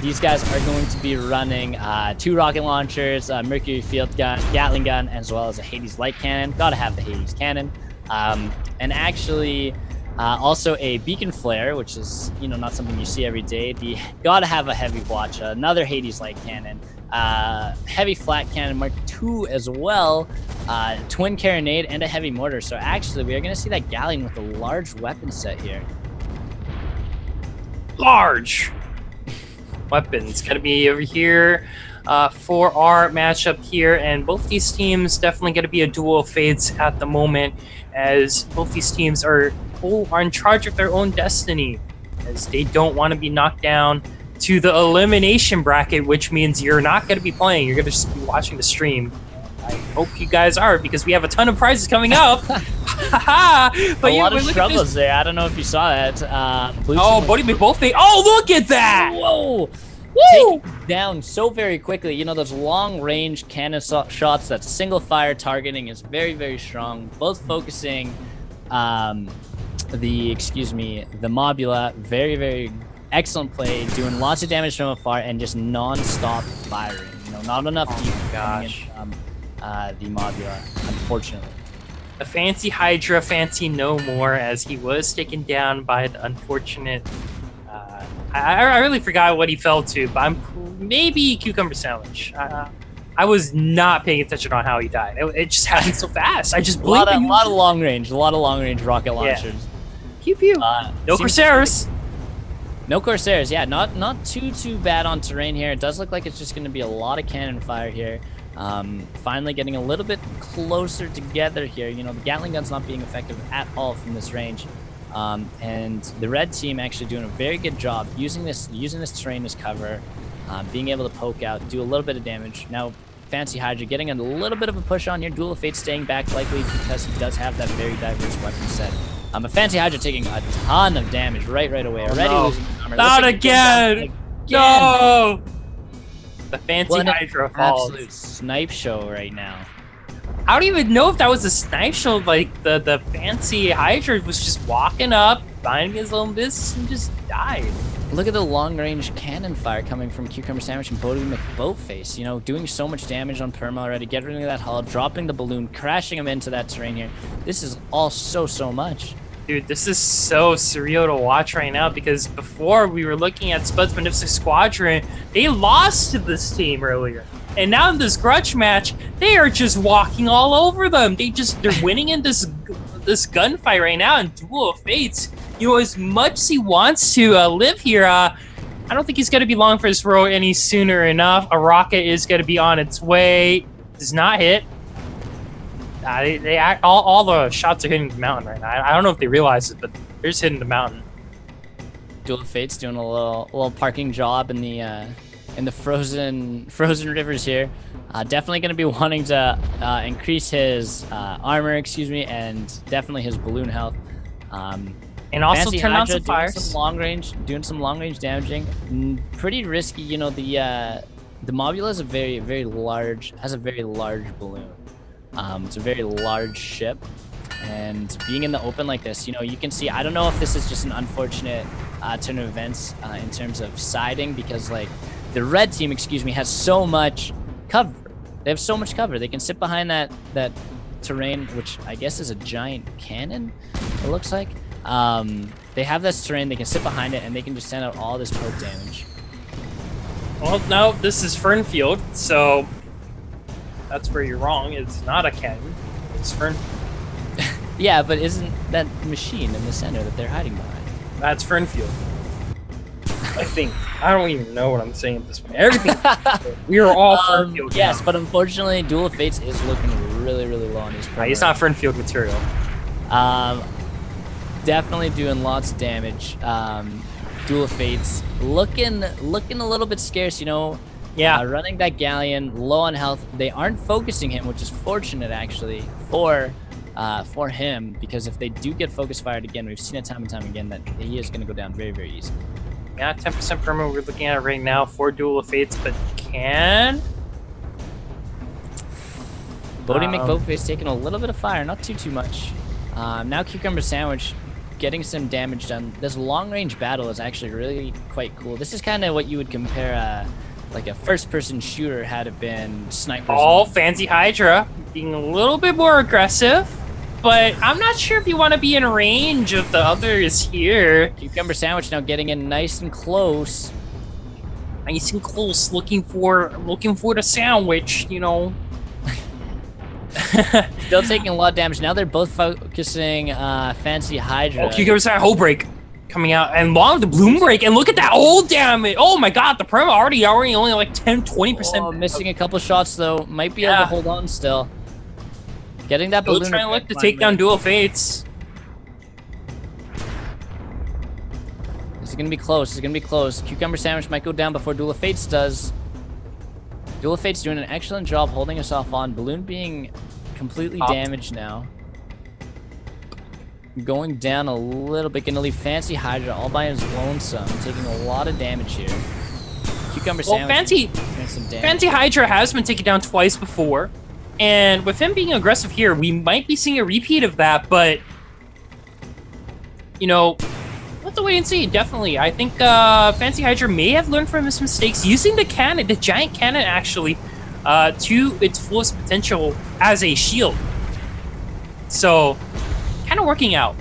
Speaker 2: These guys are going to be running 2 rocket launchers, Mercury Field Gun, Gatling Gun, as well as a Hades Light Cannon. Gotta have the Hades Cannon. And actually, also a Beacon Flare, which is, not something you see every day. Gotta have a Heavy Watch, another Hades Light Cannon, Heavy Flat Cannon Mark II as well, Twin Carronade, and a Heavy Mortar. So actually, we are going to see that Galleon with a large weapon set here.
Speaker 1: Large weapons. Going to be over here for our matchup here. And both these teams definitely going to be a duel of fates at the moment, as both these teams are in charge of their own destiny, as they don't want to be knocked down to the elimination bracket, which means you're not going to be playing. You're going to just be watching the stream. I hope you guys are, because we have a ton of prizes coming up. But
Speaker 2: a lot of struggles there. I don't know if you saw that.
Speaker 1: Buddy, we both think. Oh, look at that!
Speaker 2: Whoa! Taken down so very quickly. Those long-range cannon shots, that single fire targeting is very, very strong. Both focusing the Mobula. Very, very excellent play, doing lots of damage from afar and just non-stop firing. Not enough damage from the Mobula, unfortunately.
Speaker 1: The Fancy Hydra, fancy no more, as he was taken down by the unfortunate... I really forgot what he fell to, but maybe Cucumber Sandwich. I was not paying attention on how he died. It just happened so fast. I just
Speaker 2: a lot of long range rocket launchers.
Speaker 1: Yeah. Pew pew. No Corsairs.
Speaker 2: No Corsairs, yeah, not too bad on terrain here. It does look like it's just going to be a lot of cannon fire here. Finally getting a little bit closer together here. The Gatling gun's not being effective at all from this range. And the red team actually doing a very good job using this terrain as cover, being able to poke out, do a little bit of damage. Now, Fancy Hydra getting a little bit of a push on here. Duel of Fate staying back, likely because he does have that very diverse weapon set. But Fancy Hydra taking a ton of damage right away. Already losing armor.
Speaker 1: Not again! No! The Fancy Hydra falls.
Speaker 2: Absolute snipe show right now.
Speaker 1: I don't even know if that was a snipe show. Like, the Fancy Hydra was just walking up, minding his own business, and just died.
Speaker 2: Look at the long-range cannon fire coming from Cucumber Sandwich and Bodie McBoatface. Doing so much damage on Perma already, getting rid of that hull, dropping the balloon, crashing him into that terrain here. This is all so much.
Speaker 1: Dude, this is so surreal to watch right now, because before we were looking at Spud's Magnificent Squadron, they lost to this team earlier. And now in this grudge match, they are just walking all over them. They're winning in this gunfight right now in Duel of Fates. As much as he wants to live here, I don't think he's going to be long for this row any sooner enough. A rocket is going to be on its way. Does not hit. All the shots are hitting the mountain right now. I don't know if they realize it, but they're just hitting the mountain.
Speaker 2: Duel of Fates doing a little parking job in the frozen rivers here. Definitely going to be wanting to increase his armor, and definitely his balloon health.
Speaker 1: And also
Speaker 2: Fancy
Speaker 1: turn on
Speaker 2: Hydra
Speaker 1: some fires.
Speaker 2: Doing some long range damaging. Pretty risky. The Mobula is a very large balloon. It's a very large ship, and being in the open like this, you can see. I don't know if this is just an unfortunate turn of events in terms of siding, because the red team, has so much cover. They have so much cover. They can sit behind that terrain, which I guess is a giant cannon. It looks like. They have this terrain. They can sit behind it, and they can just send out all this poke damage.
Speaker 1: Well, no, this is Fernfield, so that's where you're wrong. It's not a cannon. It's Fernfield.
Speaker 2: Yeah, but isn't that machine in the center that they're hiding behind?
Speaker 1: That's Fernfield. I think. I don't even know what I'm saying at this point. Everything. We are all Fernfield.
Speaker 2: Yes,
Speaker 1: now.
Speaker 2: But unfortunately, Duel of Fates is looking really low on his program.
Speaker 1: He's not Fernfield material.
Speaker 2: Definitely doing lots of damage. Duel of Fates looking a little bit scarce,
Speaker 1: Yeah.
Speaker 2: Running that Galleon, low on health. They aren't focusing him, which is fortunate actually for him, because if they do get focus fired again, we've seen it time and time again that he is going to go down very easy.
Speaker 1: Yeah, 10% perma we're looking at right now for Duel of Fates, but can
Speaker 2: Bodie McBoatface taking a little bit of fire, not too much. Now Cucumber Sandwich getting some damage done. This long-range battle is actually really quite cool. This is kind of what you would compare like a first-person shooter had it been snipers.
Speaker 1: All Fancy Hydra being a little bit more aggressive, but I'm not sure if you want to be in range of the others here.
Speaker 2: Cucumber Sandwich now getting in nice and close.
Speaker 1: Nice and close, looking for the sandwich, you know.
Speaker 2: Still taking a lot of damage. Now they're both focusing Fancy Hydra.
Speaker 1: Oh, Cucumber Sandwich, whole break coming out, and long the bloom break, and look at that old damage. Oh my god, the perma already only like 10-20%.
Speaker 2: Oh, missing a couple shots though. Might be able to hold on still. Getting that balloon.
Speaker 1: Trying to look to take down Dual Fates.
Speaker 2: This is gonna be close. This is gonna be close. Cucumber Sandwich might go down before Duel of Fates does. Duel of Fates doing an excellent job holding us off on. Balloon being completely damaged now. Going down a little bit. Gonna leave Fancy Hydra all by his lonesome. Taking a lot of damage here. Cucumber Sandwich doing some damage.
Speaker 1: Fancy Hydra has been taken down twice before. And with him being aggressive here, we might be seeing a repeat of that, but... You know... We'll have to wait and see, definitely. I think Fancy Hydra may have learned from his mistakes using the cannon, the giant cannon actually, to its fullest potential as a shield. So, kind of working out.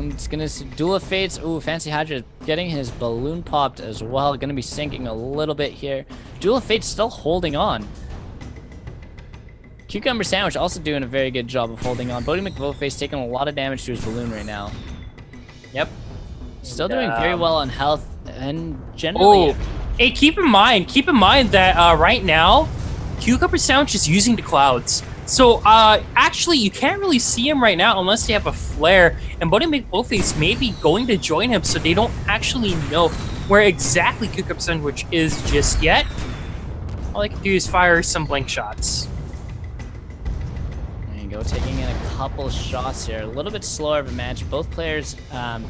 Speaker 2: It's gonna see Duel of Fates. Ooh, Fancy Hydra getting his balloon popped as well. Gonna be sinking a little bit here. Duel of Fates still holding on. Cucumber Sandwich also doing a very good job of holding on. Bodie McBoatface taking a lot of damage to his balloon right now.
Speaker 1: Yep.
Speaker 2: Still doing very well on health and generally.
Speaker 1: Oh, hey, keep in mind that right now, Cucumber Sandwich is using the clouds. So actually, you can't really see him right now unless they have a flare. And Bodie McBoatface may be going to join him, so they don't actually know where exactly Cucumber Sandwich is just yet. All they can do is fire some blank shots.
Speaker 2: Taking in a couple shots here. A little bit slower of a match. Both players on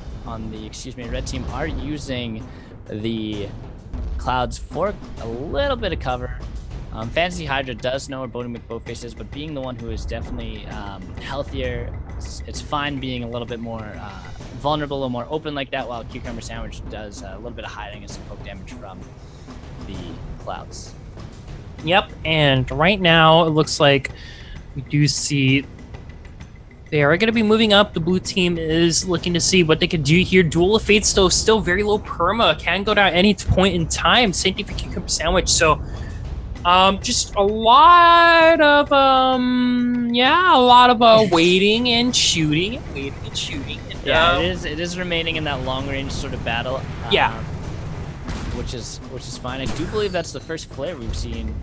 Speaker 2: the red team are using the clouds for a little bit of cover. Fancy Hydra does know where Bodie McBoatface is, but being the one who is definitely healthier, it's fine being a little bit more vulnerable, a little more open like that, while Cucumber Sandwich does a little bit of hiding and some poke damage from the clouds.
Speaker 1: Yep, and right now it looks like we do see they are going to be moving up. The blue team is looking to see what they can do here. Duel of Fates, though, still very low perma. Can go down any point in time. Same thing for Cucumber Sandwich. So, just a lot of, waiting and shooting.
Speaker 2: Yeah, it is remaining in that long-range sort of battle. Which is fine. I do believe that's the first flare we've seen.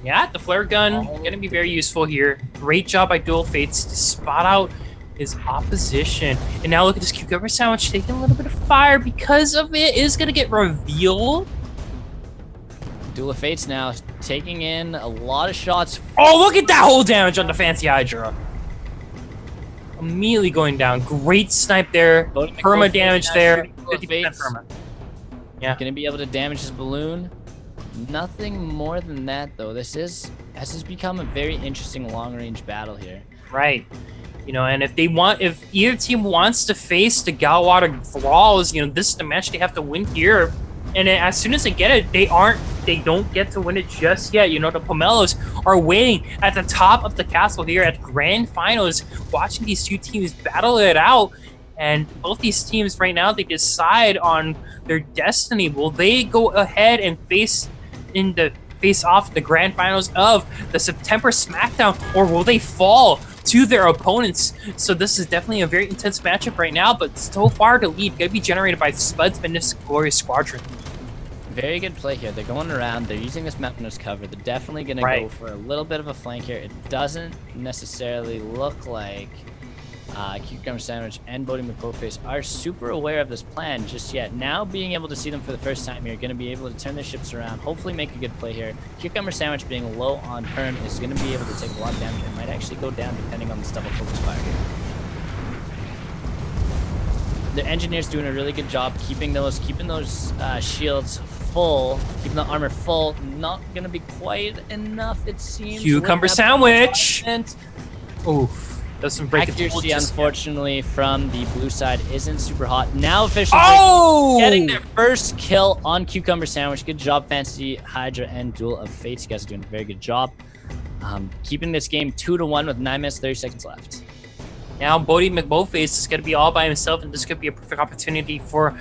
Speaker 1: Yeah, the flare gun going to be very useful here. Great job by Duel Fates to spot out his opposition. And now look at this Cucumber Sandwich taking a little bit of fire because of it is going to get revealed.
Speaker 2: Duel of Fates now taking in a lot of shots.
Speaker 1: Oh, look at that whole damage on the Fancy Hydra. Immediately going down. Great snipe there. Perma damage there. 50% perma. Yeah.
Speaker 2: Going to be able to damage his balloon. Nothing more than that, though. This has become a very interesting long-range battle here.
Speaker 1: Right. You know, and if either team wants to face the Galwater Thralls, you know, this is the match they have to win here. And as soon as they get it, they don't get to win it just yet. You know, the Pomelos are waiting at the top of the castle here at Grand Finals, watching these two teams battle it out. And both these teams right now, they decide on their destiny. Will they go ahead and face off the grand finals of the September Smackdown, or will they fall to their opponents? So this is definitely a very intense matchup right now, but so far the lead going to be generated by Spud's Fitness Glorious Squadron.
Speaker 2: Very good play here. They're going around. They're using this mountain as cover. They're definitely going to go for a little bit of a flank here. It doesn't necessarily look like Cucumber Sandwich and Bodie McBoatface are super aware of this plan just yet. Now being able to see them for the first time here, going to be able to turn their ships around, hopefully make a good play here. Cucumber Sandwich being low on perm is going to be able to take a lot of damage and might actually go down depending on this double focus fire here. The engineers doing a really good job keeping those shields full, keeping the armor full. Not gonna be quite enough, it seems.
Speaker 1: Cucumber sandwich. Oof. Doesn't break
Speaker 2: Accuracy, unfortunately, from the blue side isn't super hot. Now officially getting their first kill on Cucumber Sandwich. Good job, Fancy Hydra and Duel of Fates. You guys are doing a very good job. Keeping this game 2-1 with 9 minutes, 30 seconds left.
Speaker 1: Now Bodie McBoatface is going to be all by himself, and this could be a perfect opportunity for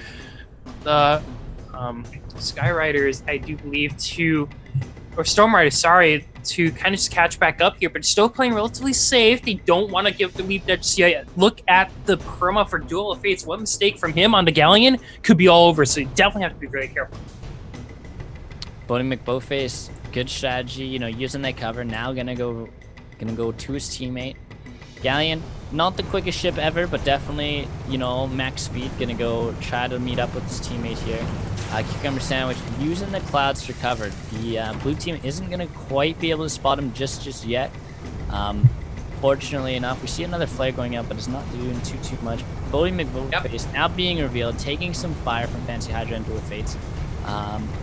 Speaker 1: the Skyriders, I do believe, or Storm Riders, sorry, to kind of just catch back up here, but still playing relatively safe. They don't want to give the lead there just yet. Look at the perma for Duel of Fates. One mistake from him on the Galleon could be all over, so you definitely have to be very careful.
Speaker 2: Bodie McBoatface, good strategy, using that cover. Now gonna go to his teammate. Galleon, not the quickest ship ever, but definitely, max speed. Gonna go try to meet up with his teammate here. Cucumber Sandwich using the clouds for cover. The blue team isn't going to quite be able to spot him just yet. Fortunately enough, we see another flare going up, but it's not doing too much. Bodie McBoatface now being revealed, taking some fire from Fancy Hydra and Duel of Fates.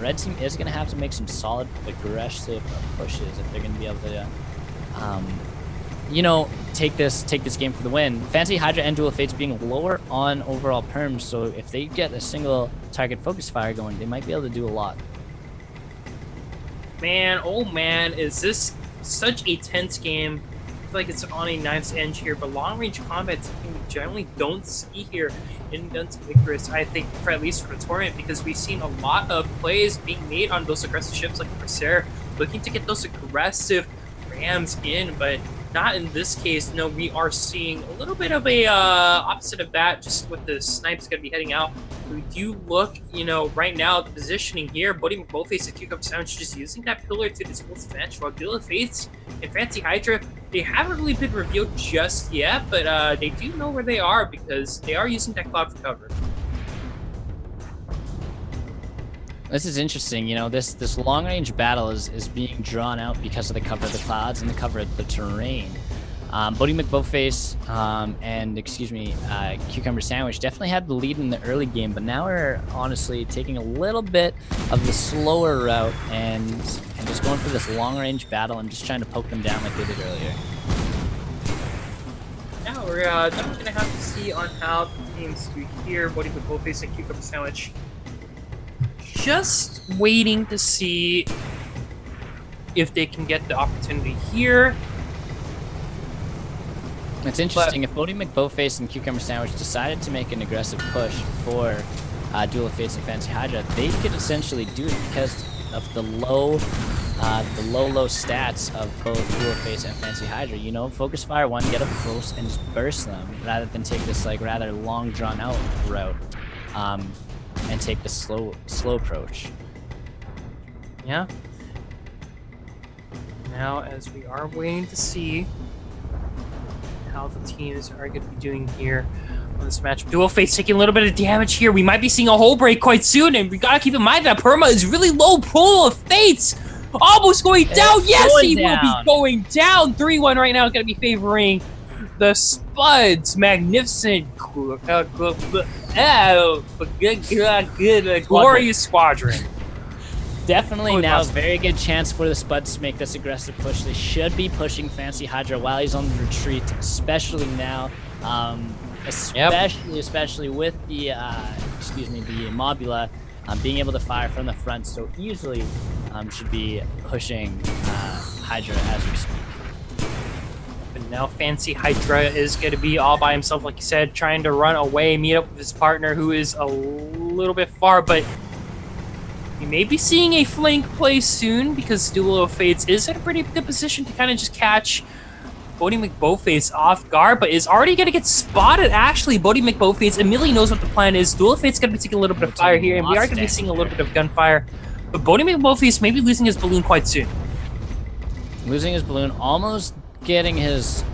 Speaker 2: Red team is going to have to make some solid aggressive pushes if they're going to be able to, take this game for the win. Fancy Hydra and Duel of Fates being lower on overall perms, so if they get a single target focus fire going, they might be able to do a lot.
Speaker 1: Man, oh man, is this such a tense game. I feel like it's on a knife's edge here, but long-range combat we generally don't see here in Guns of Icarus, I think, for at least for the tournament, because we've seen a lot of plays being made on those aggressive ships like Corsair, looking to get those aggressive rams in, but not in this case. No, we are seeing a little bit of a opposite of that, just with the snipes going to be heading out. We do look, right now, the positioning here, Bodie McBoatface and Cucumber Sandwich just using that pillar to this full advantage, while Duel of Fates and Fancy Hydra, they haven't really been revealed just yet, but they do know where they are because they are using that cloud for cover.
Speaker 2: This is interesting, this long-range battle is being drawn out because of the cover of the clouds and the cover of the terrain. Bodie McBoatface and, Cucumber Sandwich definitely had the lead in the early game, but now we're honestly taking a little bit of the slower route and just going for this long-range battle and just trying to poke them down like they did earlier.
Speaker 1: Now we're definitely going to have to see on how the teams do here. Bodie McBoatface and Cucumber Sandwich just waiting to see if they can get the opportunity here.
Speaker 2: It's interesting, if Bodie McBoatface and Cucumber Sandwich decided to make an aggressive push for Duel of Fates and Fancy Hydra, they could essentially do it because of the low stats of both Duel of Fates and Fancy Hydra. Focus fire one, get up close, and just burst them, rather than take this rather long drawn out route. And take the slow approach.
Speaker 1: Yeah. Now, as we are waiting to see how the teams are going to be doing here on this match, Duel of Fates taking a little bit of damage here. We might be seeing a hole break quite soon, and we gotta keep in mind that perma is really low. Duel of Fates almost going down. Yes, he will be going down. 3-1 right now is going to be favoring the Spuds. Magnificent. Glorious Squadron.
Speaker 2: Definitely now a very good chance for the Spuds to make this aggressive push. They should be pushing Fancy Hydra while he's on the retreat, especially now. Especially with the the Mobula being able to fire from the front so easily, should be pushing Hydra as we speak.
Speaker 1: But now Fancy Hydra is going to be all by himself, like you said, trying to run away, meet up with his partner, who is a little bit far, but you may be seeing a flank play soon, because Duel of Fates is in a pretty good position to kind of just catch Bodie McBoatface off guard, but is already going to get spotted. Actually, Bodie McBoatface immediately knows what the plan is. Duel of Fate's going to be taking a little bit of fire here, and we are going to be seeing a little bit of gunfire. But Bodie McBoatface may be losing his balloon quite soon.
Speaker 2: Losing his balloon, almost getting his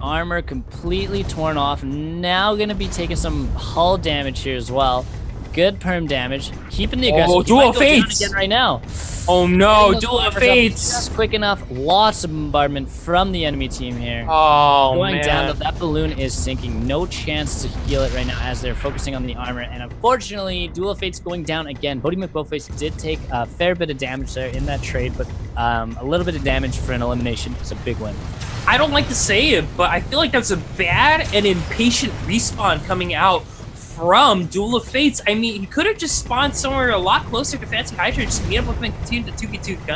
Speaker 2: armor completely torn off. Now going to be taking some hull damage here as well. Good perm damage. Keeping the aggressive.
Speaker 1: Oh, Duel Fates
Speaker 2: again right now.
Speaker 1: Oh no,
Speaker 2: Getting those
Speaker 1: Duel
Speaker 2: armors up
Speaker 1: Fates.
Speaker 2: just quick enough. Lots of bombardment from the enemy team here.
Speaker 1: Oh,
Speaker 2: Going
Speaker 1: man.
Speaker 2: down, though, that balloon is sinking. No chance to heal it right now as they're focusing on the armor. And unfortunately, Duel of Fate's going down again. Bodhi McBoatface did take a fair bit of damage there in that trade, but a little bit of damage for an elimination is a big win.
Speaker 1: I don't like to say it, but I feel like that's a bad and impatient respawn coming out from Duel of Fates. I mean, he could have just spawned somewhere a lot closer to Fancy Hydra, just meet up with him and continue to 2v2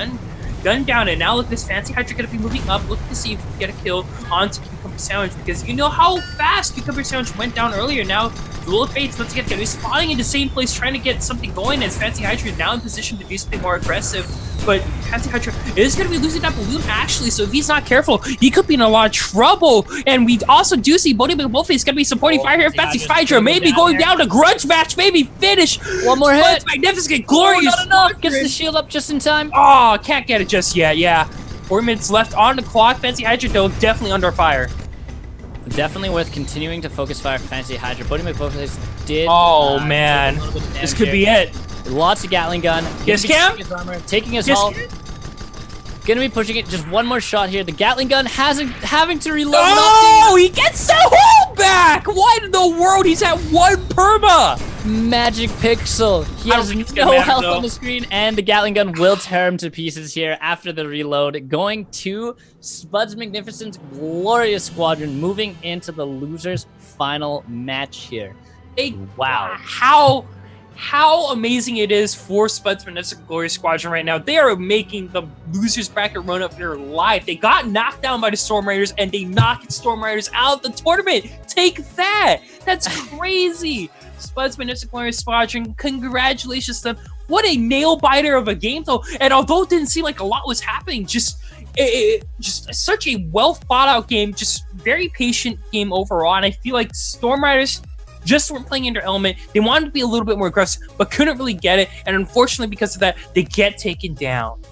Speaker 1: gun down. And now look, this Fancy Hydra gonna be moving up, looking to see if he can get a kill onto Cucumber Sandwich, because you know how fast Cucumber Sandwich went down earlier. Now Duel of Fates, once again, he's spawning in the same place, trying to get something going, as Fancy Hydra is now in position to do something more aggressive. But Fancy Hydra is going to be losing that balloon, actually, so if he's not careful, he could be in a lot of trouble. And we also do see Bodhi McBoatface is going to be supporting fire here. Fancy Hydra maybe going down to grudge match, maybe finish.
Speaker 2: One more hit.
Speaker 1: Magnificent, glorious.
Speaker 2: Not enough. Gets the shield up just in time.
Speaker 1: Oh, can't get it just yet, yeah. 4 minutes left on the clock. Fancy Hydra, though, definitely under fire.
Speaker 2: Definitely worth continuing to focus fire for Fancy Hydra. Bodhi McBoatface did.
Speaker 1: Oh, man. This could be it.
Speaker 2: Lots of Gatling gun.
Speaker 1: Yes, Cam?
Speaker 2: Taking his
Speaker 1: Yes,
Speaker 2: ult.
Speaker 1: Cam?
Speaker 2: Gonna be pushing it. Just one more shot here. The Gatling gun having to reload.
Speaker 1: Oh, he gets the hold back! What in the world? He's at 1 perma!
Speaker 2: Magic Pixel. He
Speaker 1: I don't
Speaker 2: has
Speaker 1: think it's gonna
Speaker 2: no
Speaker 1: matter,
Speaker 2: health
Speaker 1: though.
Speaker 2: on the screen, and the Gatling gun will tear him to pieces here after the reload. Going to Spud's Magnificent Glorious Squadron, moving into the losers' final match here. Wow.
Speaker 1: How amazing it is for Spud's Magnificent Glorious Squadron right now. They are making the losers bracket run up their life. They got knocked down by the Storm Riders, and they knocked Storm Riders out of the tournament. Take that. That's crazy. Spud's Magnificent Glorious Squadron, congratulations to them. What a nail biter of a game, though. And although it didn't seem like a lot was happening, just such a well thought out game, just very patient game overall. And I feel like Storm Riders just weren't playing in their element. They wanted to be a little bit more aggressive, but couldn't really get it. And unfortunately, because of that, they get taken down.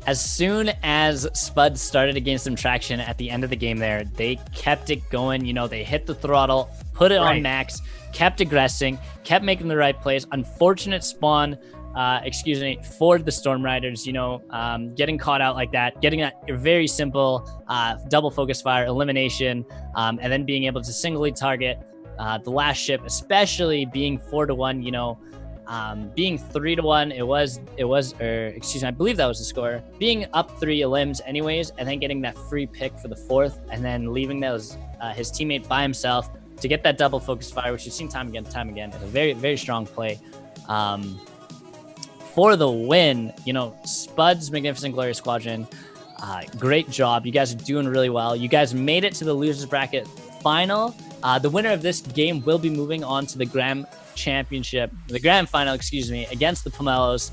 Speaker 2: As soon as Spud started to gain some traction at the end of the game there, they kept it going. You know, they hit the throttle, put it on max, kept aggressing, kept making the right plays. Unfortunate spawn, for the Storm Riders, you know, getting caught out like that, getting that very simple double focus fire elimination, and then being able to singly target the last ship, especially being 4-1, you know, being 3-1, I believe that was the score. Being up 3 elims anyways, and then getting that free pick for the 4th, and then leaving those his teammate by himself to get that double focus fire, which you've seen time again. It's a very, very strong play. For the win, you know, Spud's Magnificent Glorious Squadron, great job. You guys are doing really well. You guys made it to the losers bracket final. The winner of this game will be moving on to the grand final, against the Pomelos.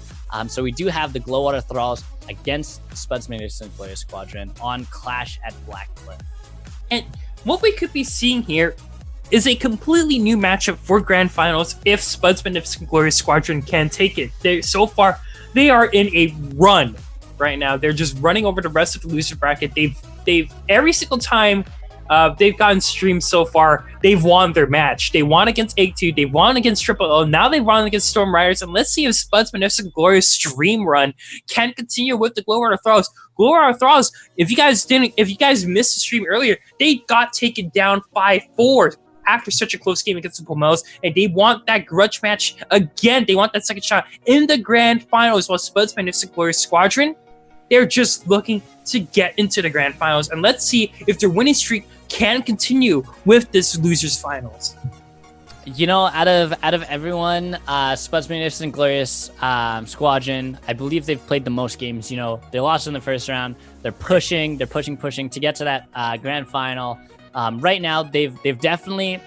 Speaker 2: So we do have the Glowwater Thralls against Spud's Magnificent Glorious Squadron on Clash at Blackcliff.
Speaker 1: And what we could be seeing here is a completely new matchup for grand finals if Spud's Magnificent Glorious Squadron can take it. So far, they are in a run right now. They're just running over the rest of the loser bracket. They've every single time they've gotten streamed so far, they've won their match. They won against Egg 2, they won against Triple O, now they've won against Storm Riders, and let's see if Spud's Magnificent Glorious stream run can continue with the Glowwater Thralls. Glowwater Thralls, if you guys missed the stream earlier, they got taken down 5-4 after such a close game against the Pomelos, and they want that grudge match again. They want that second shot in the grand finals, while Spud's Magnificent Glorious Squadron, they're just looking to get into the grand finals. And let's see if their winning streak can continue with this losers finals.
Speaker 2: You know, out of everyone, Spud's Magnificent Glorious Squadron, I believe they've played the most games. You know, they lost in the first round. They're pushing to get to that grand final. Right now, they've definitely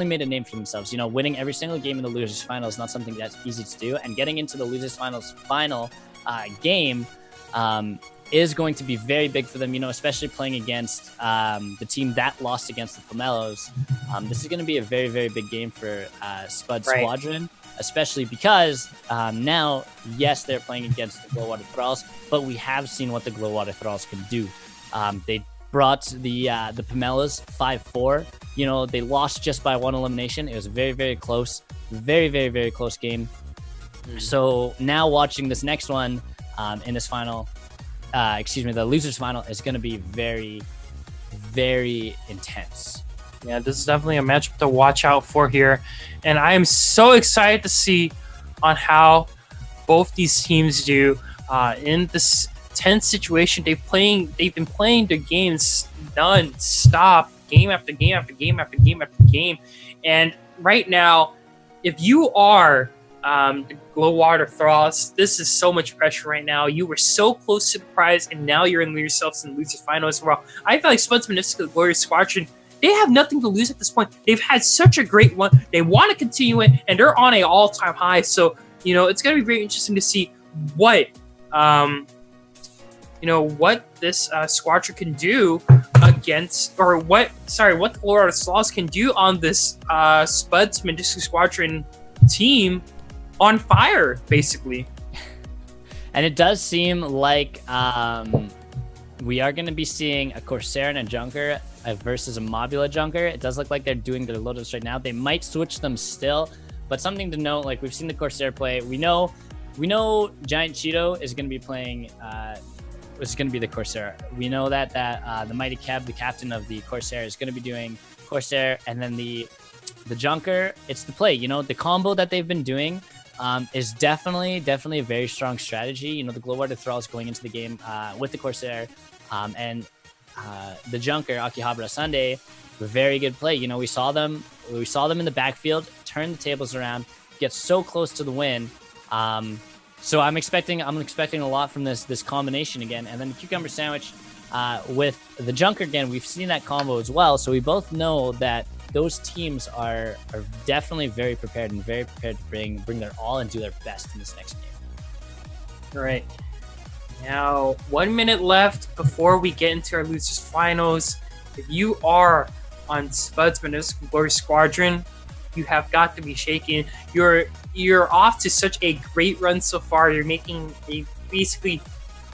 Speaker 2: made a name for themselves. You know, winning every single game in the losers final is not something that's easy to do, and getting into the losers finals final game is going to be very big for them, you know, especially playing against the team that lost against the Pomelos. This is going to be a very, very big game for Spud Squadron, especially because now, yes, they're playing against the Glowwater Thralls, but we have seen what the Glowwater Thralls can do. brought the Pomelos 5-4. You know, they lost just by 1 elimination. It was very, very close. Very, very, very close game. So now watching this next one in this final, the losers final is going to be very, very intense.
Speaker 1: Yeah, this is definitely a matchup to watch out for here. And I am so excited to see on how both these teams do in this tense situation. They've been playing their games non-stop, game after game after game after game after game. And right now, if you are the Glowwater Thralls, this is so much pressure right now. You were so close to the prize, and now you're in yourselves in the losers final as well. I feel like Spudsman is the Glorious Squadron. They have nothing to lose at this point. They've had such a great one. They want to continue it, and they're on an all-time high. So, you know, it's going to be very interesting to see what, what this squadron can do against, or what the Glorious Thralls can do on this Spudsman Squadron team on fire, basically.
Speaker 2: And it does seem like we are going to be seeing a Corsair and a Junker versus a Mobula Junker. It does look like they're doing their loadout right now. They might switch them still, but something to note, like we've seen the Corsair play. We know Giant Cheeto is going to be playing, is going to be the Corsair. We know that the Mighty Cab, the captain of the Corsair, is going to be doing Corsair, and then the Junker, it's the play. You know, the combo that they've been doing is definitely a very strong strategy. You know, the Glowwater Thralls going into the game with the Corsair and the Junker, Akihabara Sunday, very good play. You know, we saw them in the backfield, turn the tables around, get so close to the win. So I'm expecting a lot from this combination again. And then the Cucumber Sandwich with the Junker again, we've seen that combo as well. So we both know that those teams are definitely very prepared to bring their all and do their best in this next game.
Speaker 1: All right. Now, 1 minute left before we get into our losers finals. If you are on Spudsman Glorious Squadron, you have got to be shaken. You're off to such a great run so far. You're making a basically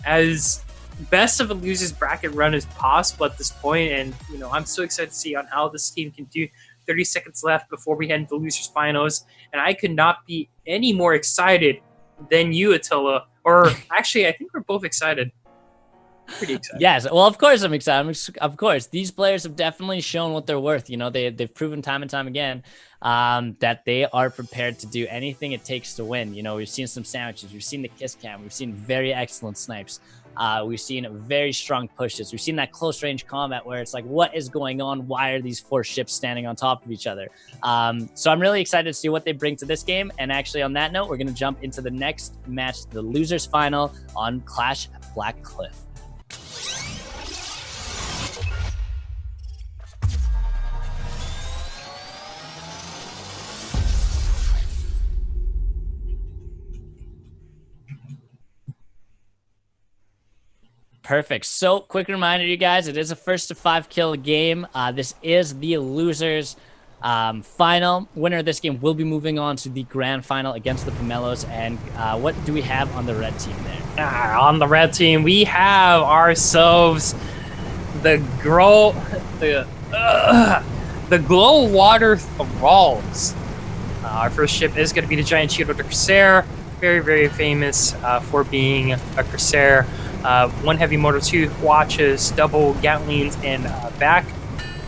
Speaker 1: as best of a losers bracket run as possible at this point, and you know, I'm so excited to see on how this team can do. 30 seconds left before we head into the losers finals, and I could not be any more excited than you, Attila. Or actually, I think we're both excited. Pretty excited.
Speaker 2: Yes, well, of course I'm excited. Of course, these players have definitely shown what they're worth. You know, they've proven time and time again that they are prepared to do anything it takes to win. You know, we've seen some sandwiches, we've seen the kiss cam, we've seen very excellent snipes. We've seen very strong pushes. We've seen that close range combat where it's like, what is going on? Why are these 4 ships standing on top of each other? So I'm really excited to see what they bring to this game. And actually, on that note, we're going to jump into the next match, the losers final on Clash at Black Cliff. Perfect. So, quick reminder, you guys, it is a first to 5 kill game. This is the losers final. Winner of this game will be moving on to the grand final against the Pomelos. And what do we have on the red team there?
Speaker 1: On the red team, we have ourselves the Glowwater Thralls. Our first ship is going to be the Giant Cheeto, the Corsair. Very, very famous for being a Corsair. 1 heavy motor, 2 watches, double Gatlings, and back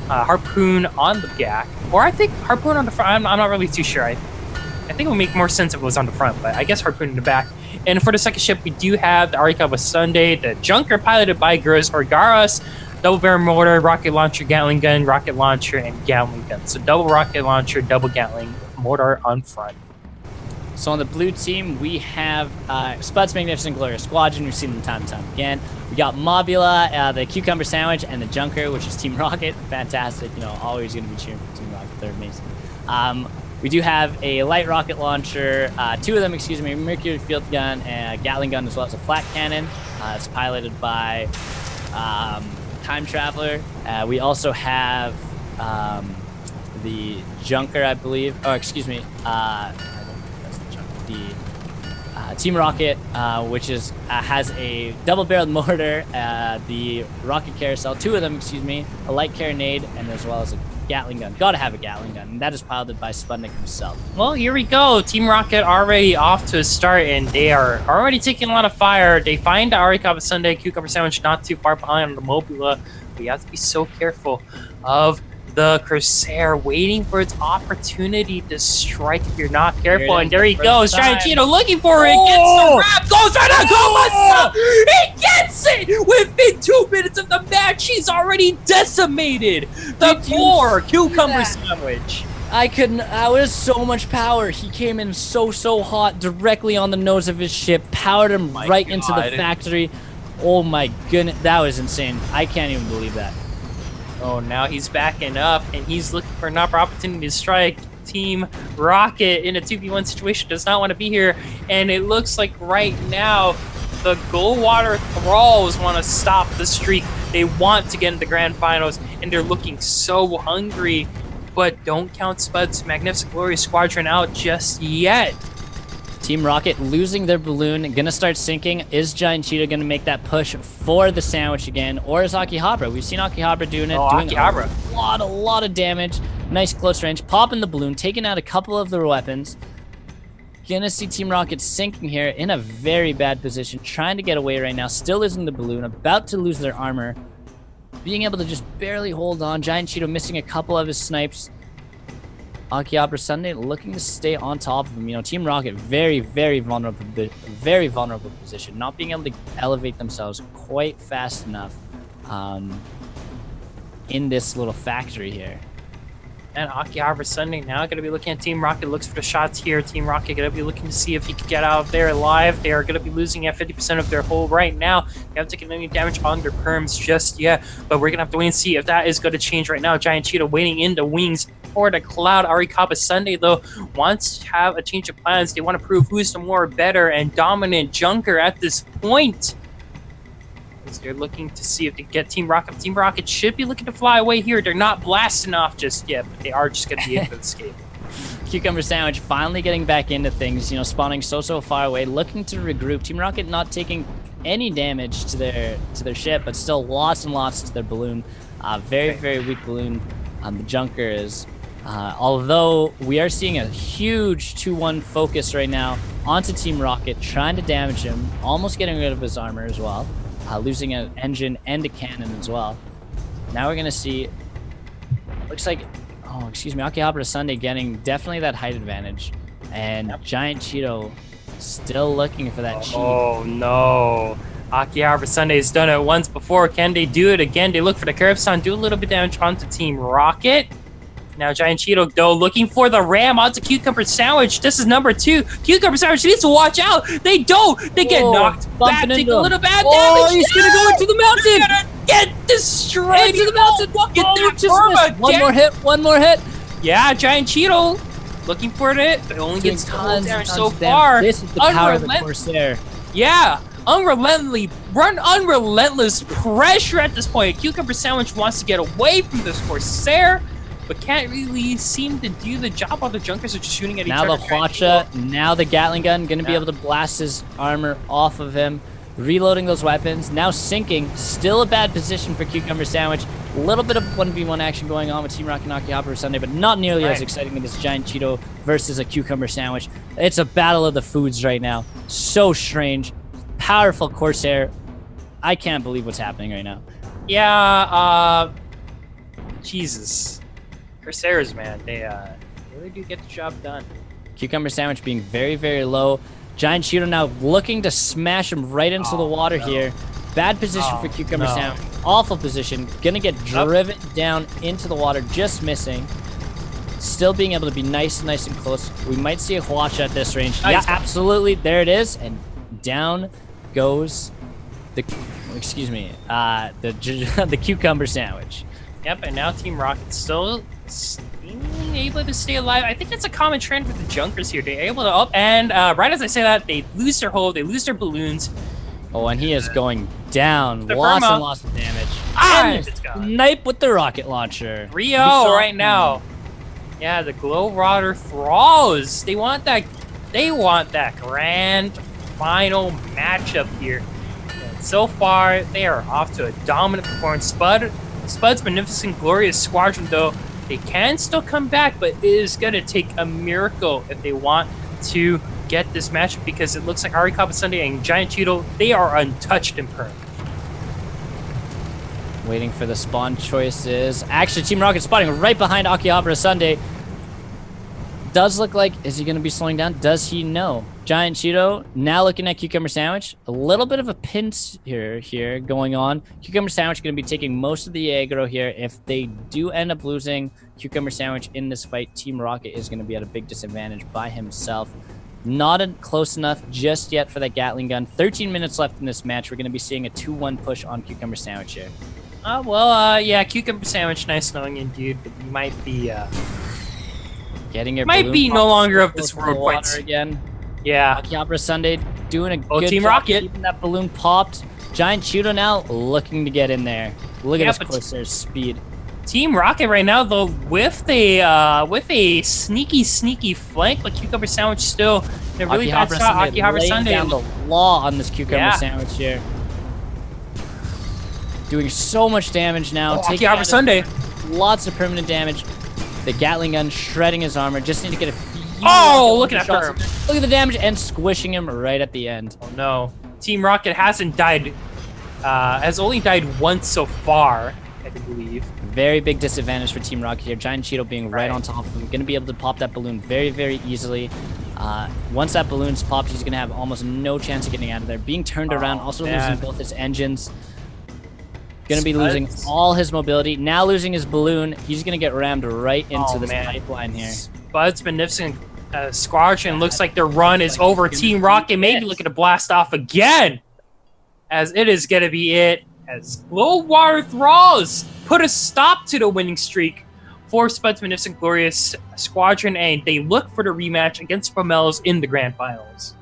Speaker 1: harpoon on the back, or I think harpoon on the front. I'm not really too sure. I think it would make more sense if it was on the front, but I guess harpoon in the back. And for the second ship, we do have the Arikaba Sunday, the Junker piloted by Icarus or Garas, double barrel motor, rocket launcher, Gatling gun, rocket launcher, and Gatling gun. So double rocket launcher, double Gatling motor on front.
Speaker 2: So on the blue team, we have Spud's Magnificent Glorious Squadron. We've seen them time and time again. We got Mobula, the Cucumber Sandwich, and the Junker, which is Team Rocket. Fantastic. You know, always going to be cheering for Team Rocket. They're amazing. We do have a light rocket launcher, 2 of them, excuse me, Mercury field gun, and a Gatling gun, as well as a flat cannon. It's piloted by Time Traveler. We also have the Junker, I believe. Oh, excuse me. Team Rocket, which is has a double-barreled mortar, the rocket carousel, 2 of them, excuse me, a light carronade, and as well as a Gatling gun. Gotta have a Gatling gun, and that is piloted by Sputnik himself.
Speaker 1: Well, here we go. Team Rocket already off to a start, and they are already taking a lot of fire. They find the Arikaba Sundae Cucumber Sandwich not too far behind on the Mobula. But you have to be so careful of the Corsair waiting for its opportunity to strike if you're not careful. And there he goes. Giantino looking for it. Gets the wrap. Goes right now. Go He gets it within 2 minutes of the match. He's already decimated the poor Cucumber Sandwich.
Speaker 2: That was so much power. He came in so hot directly on the nose of his ship, powered him into the factory. Oh my goodness, that was insane. I can't even believe that.
Speaker 1: Oh, now he's backing up, and he's looking for another opportunity to strike. Team Rocket in a 2v1 situation does not want to be here, and it looks like right now the Goldwater Thralls want to stop the streak. They want to get into the grand finals, and they're looking so hungry, but don't count Spud's Magnificent Glory Squadron out just yet.
Speaker 2: Team Rocket losing their balloon, gonna start sinking. Is Giant Cheetah gonna make that push for the sandwich again, or is Akihabara? We've seen Akihabara doing it, doing a lot of damage. Nice close range, popping the balloon, taking out a couple of their weapons. Gonna see Team Rocket sinking here in a very bad position, trying to get away right now, still losing the balloon, about to lose their armor, being able to just barely hold on. Giant Cheetah missing a couple of his snipes. Akihabara Sundae looking to stay on top of him. You know, Team Rocket very vulnerable position, not being able to elevate themselves quite fast enough in this little factory here.
Speaker 1: And Akihabara Sundae now going to be looking at Team Rocket, looks for the shots here. Team Rocket going to be looking to see if he can get out of there alive. They are going to be losing at 50% of their hull right now. They haven't taken any damage on their perms just yet, but we're going to have to wait and see if that is going to change right now. Giant Cheetah waiting in the wings for the Cloud. Arikaba Sundae, though, wants to have a change of plans. They want to prove who's the more better and dominant junker at this point. They're looking to see if they get Team Rocket. Team Rocket should be looking to fly away here. They're not blasting off just yet, but they are just going to be in for the escape.
Speaker 2: Cucumber Sandwich finally getting back into things, you know, spawning so far away, looking to regroup. Team Rocket not taking any damage to their ship, but still lots and lots to their balloon. Very weak balloon. The junker is. Although we are seeing a huge 2-1 focus right now onto Team Rocket, trying to damage him, almost getting rid of his armor as well. Losing an engine and a cannon as well. Now we're gonna see, looks like, Akihabara Sundae getting definitely that height advantage. And Giant Cheeto still looking for that cheat.
Speaker 1: Oh no. Akihabara Sunday's done it once before. Can they do it again? They look for the Curveson, do a little bit damage onto Team Rocket. Now Giant Cheeto, though, looking for the ram onto Cucumber Sandwich. This is number 2. Cucumber Sandwich needs to watch out. They don't. They get knocked back, take a little bad damage.
Speaker 2: Oh, he's going to go into the mountain.
Speaker 1: They're gonna get destroyed.
Speaker 2: Into the mountain. Get that One more hit.
Speaker 1: Yeah, Giant Cheeto looking for it, but only gets tons damage so far.
Speaker 2: This is the power of the Corsair.
Speaker 1: Yeah. Unrelentless pressure at this point. Cucumber Sandwich wants to get away from this Corsair, but can't really seem to do the job while the Junkers are just shooting at each other.
Speaker 2: Now the Hwacha, now the Gatling gun, going to be able to blast his armor off of him. Reloading those weapons, now sinking. Still a bad position for Cucumber Sandwich. A little bit of 1v1 action going on with Team Rocket and Akihabara Sundae, but not nearly as exciting as this Giant Cheeto versus a Cucumber Sandwich. It's a battle of the foods right now. So strange. Powerful Corsair. I can't believe what's happening right now.
Speaker 1: Yeah, Jesus. Corsairs, man, they really do get the job done.
Speaker 2: Cucumber Sandwich being very low. Giant Cheeto now looking to smash him right into the water here. Bad position for Cucumber Sandwich. Awful position. Gonna get driven down into the water, just missing. Still being able to be nice and close. We might see a Hwacha at this range. Yeah, absolutely. There it is. And down goes the, the Cucumber Sandwich.
Speaker 1: Yep, and now Team Rocket still being able to stay alive. I think that's a common trend with the Junkers here. They're able to up, and right as I say that, they lose their hull, they lose their balloons.
Speaker 2: Oh, and he is going down. Lots of damage.
Speaker 1: And
Speaker 2: snipe with the rocket launcher.
Speaker 1: 3-0 right now. Yeah, the Glow Rotter Thralls. They want that grand final matchup here. And so far, they are off to a dominant performance. Spud's Magnificent Glorious Squadron, though, they can still come back, but it is going to take a miracle if they want to get this matchup, because it looks like Ari Kappa Sunday and Giant Cheeto, they are untouched in perm.
Speaker 2: Waiting for the spawn choices. Actually, Team Rocket spotting right behind Akihabara Sunday. Does look like, is he going to be slowing down? Does he know? Giant Cheeto now looking at Cucumber Sandwich. A little bit of a pinch here going on. Cucumber Sandwich going to be taking most of the aggro here. If they do end up losing Cucumber Sandwich in this fight, Team Rocket is going to be at a big disadvantage by himself. Not close enough just yet for that Gatling gun. 13 minutes left in this match. We're going to be seeing a 2-1 push on Cucumber Sandwich here.
Speaker 1: Yeah, Cucumber Sandwich, nice knowing you, dude, but you might be,
Speaker 2: getting your
Speaker 1: might be no longer of this world points
Speaker 2: again.
Speaker 1: Yeah.
Speaker 2: Akihabara Sunday doing a good
Speaker 1: Team
Speaker 2: job
Speaker 1: Rocket
Speaker 2: keeping that balloon popped. Giant Cheeto now looking to get in there. Look at his Corsair's speed.
Speaker 1: Team Rocket right now, though, with a sneaky flank, but Cucumber Sandwich still in a really bad shot. Akihabara Sunday
Speaker 2: down the law on this Cucumber Sandwich here. Doing so much damage now.
Speaker 1: Akihabara Sunday.
Speaker 2: Lots of permanent damage. The Gatling gun shredding his armor. Just need to get a few.
Speaker 1: Oh, look at that.
Speaker 2: Look at the damage and squishing him right at the end.
Speaker 1: Oh no. Team Rocket hasn't died, has only died once so far, I believe.
Speaker 2: Very big disadvantage for Team Rocket here. Giant Cheeto being right on top of him. Going to be able to pop that balloon very, very easily. Once that balloon's popped, he's going to have almost no chance of getting out of there. Being turned around, also losing both his engines. Going to be losing all his mobility. Now losing his balloon. He's going to get rammed right into this pipeline here.
Speaker 1: Spud's Magnificent Squadron looks like their run is over. Team Rocket maybe looking to blast off again, as it is going to be it. As Low Water Thralls put a stop to the winning streak for Spud's Magnificent Glorious Squadron, and they look for the rematch against Pomelos in the grand finals.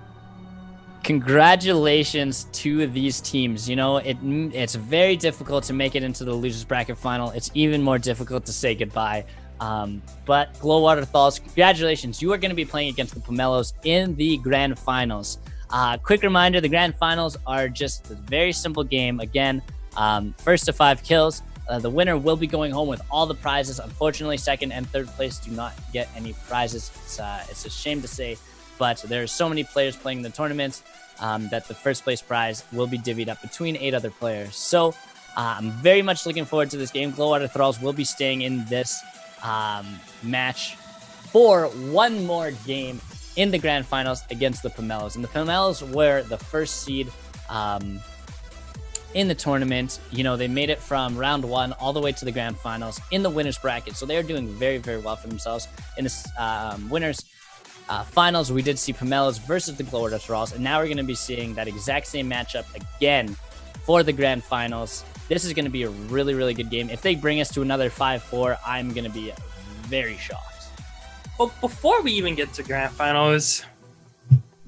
Speaker 2: Congratulations to these teams. You know, it's very difficult to make it into the losers bracket final. It's even more difficult to say goodbye. But Glowwater Thalls, congratulations. You are going to be playing against the Pomelos in the grand finals. Quick reminder, the grand finals are just a very simple game. Again, first to 5 kills. The winner will be going home with all the prizes. Unfortunately, second and third place do not get any prizes. It's a shame to say, but there are so many players playing the tournaments that the first place prize will be divvied up between 8 other players. So I'm very much looking forward to this game. Glowwater Thralls will be staying in this match for one more game in the grand finals against the Pomelos. And the Pomelos were the first seed in the tournament. You know, they made it from round 1 all the way to the grand finals in the winners bracket. So they're doing very, very well for themselves. In this winners finals, we did see Pomelos versus the Glowwater Thralls, and now we're going to be seeing that exact same matchup again for the grand finals. This is going to be a really, really good game. If they bring us to another 5-4, I'm going to be very shocked.
Speaker 1: Well, before we even get to grand finals,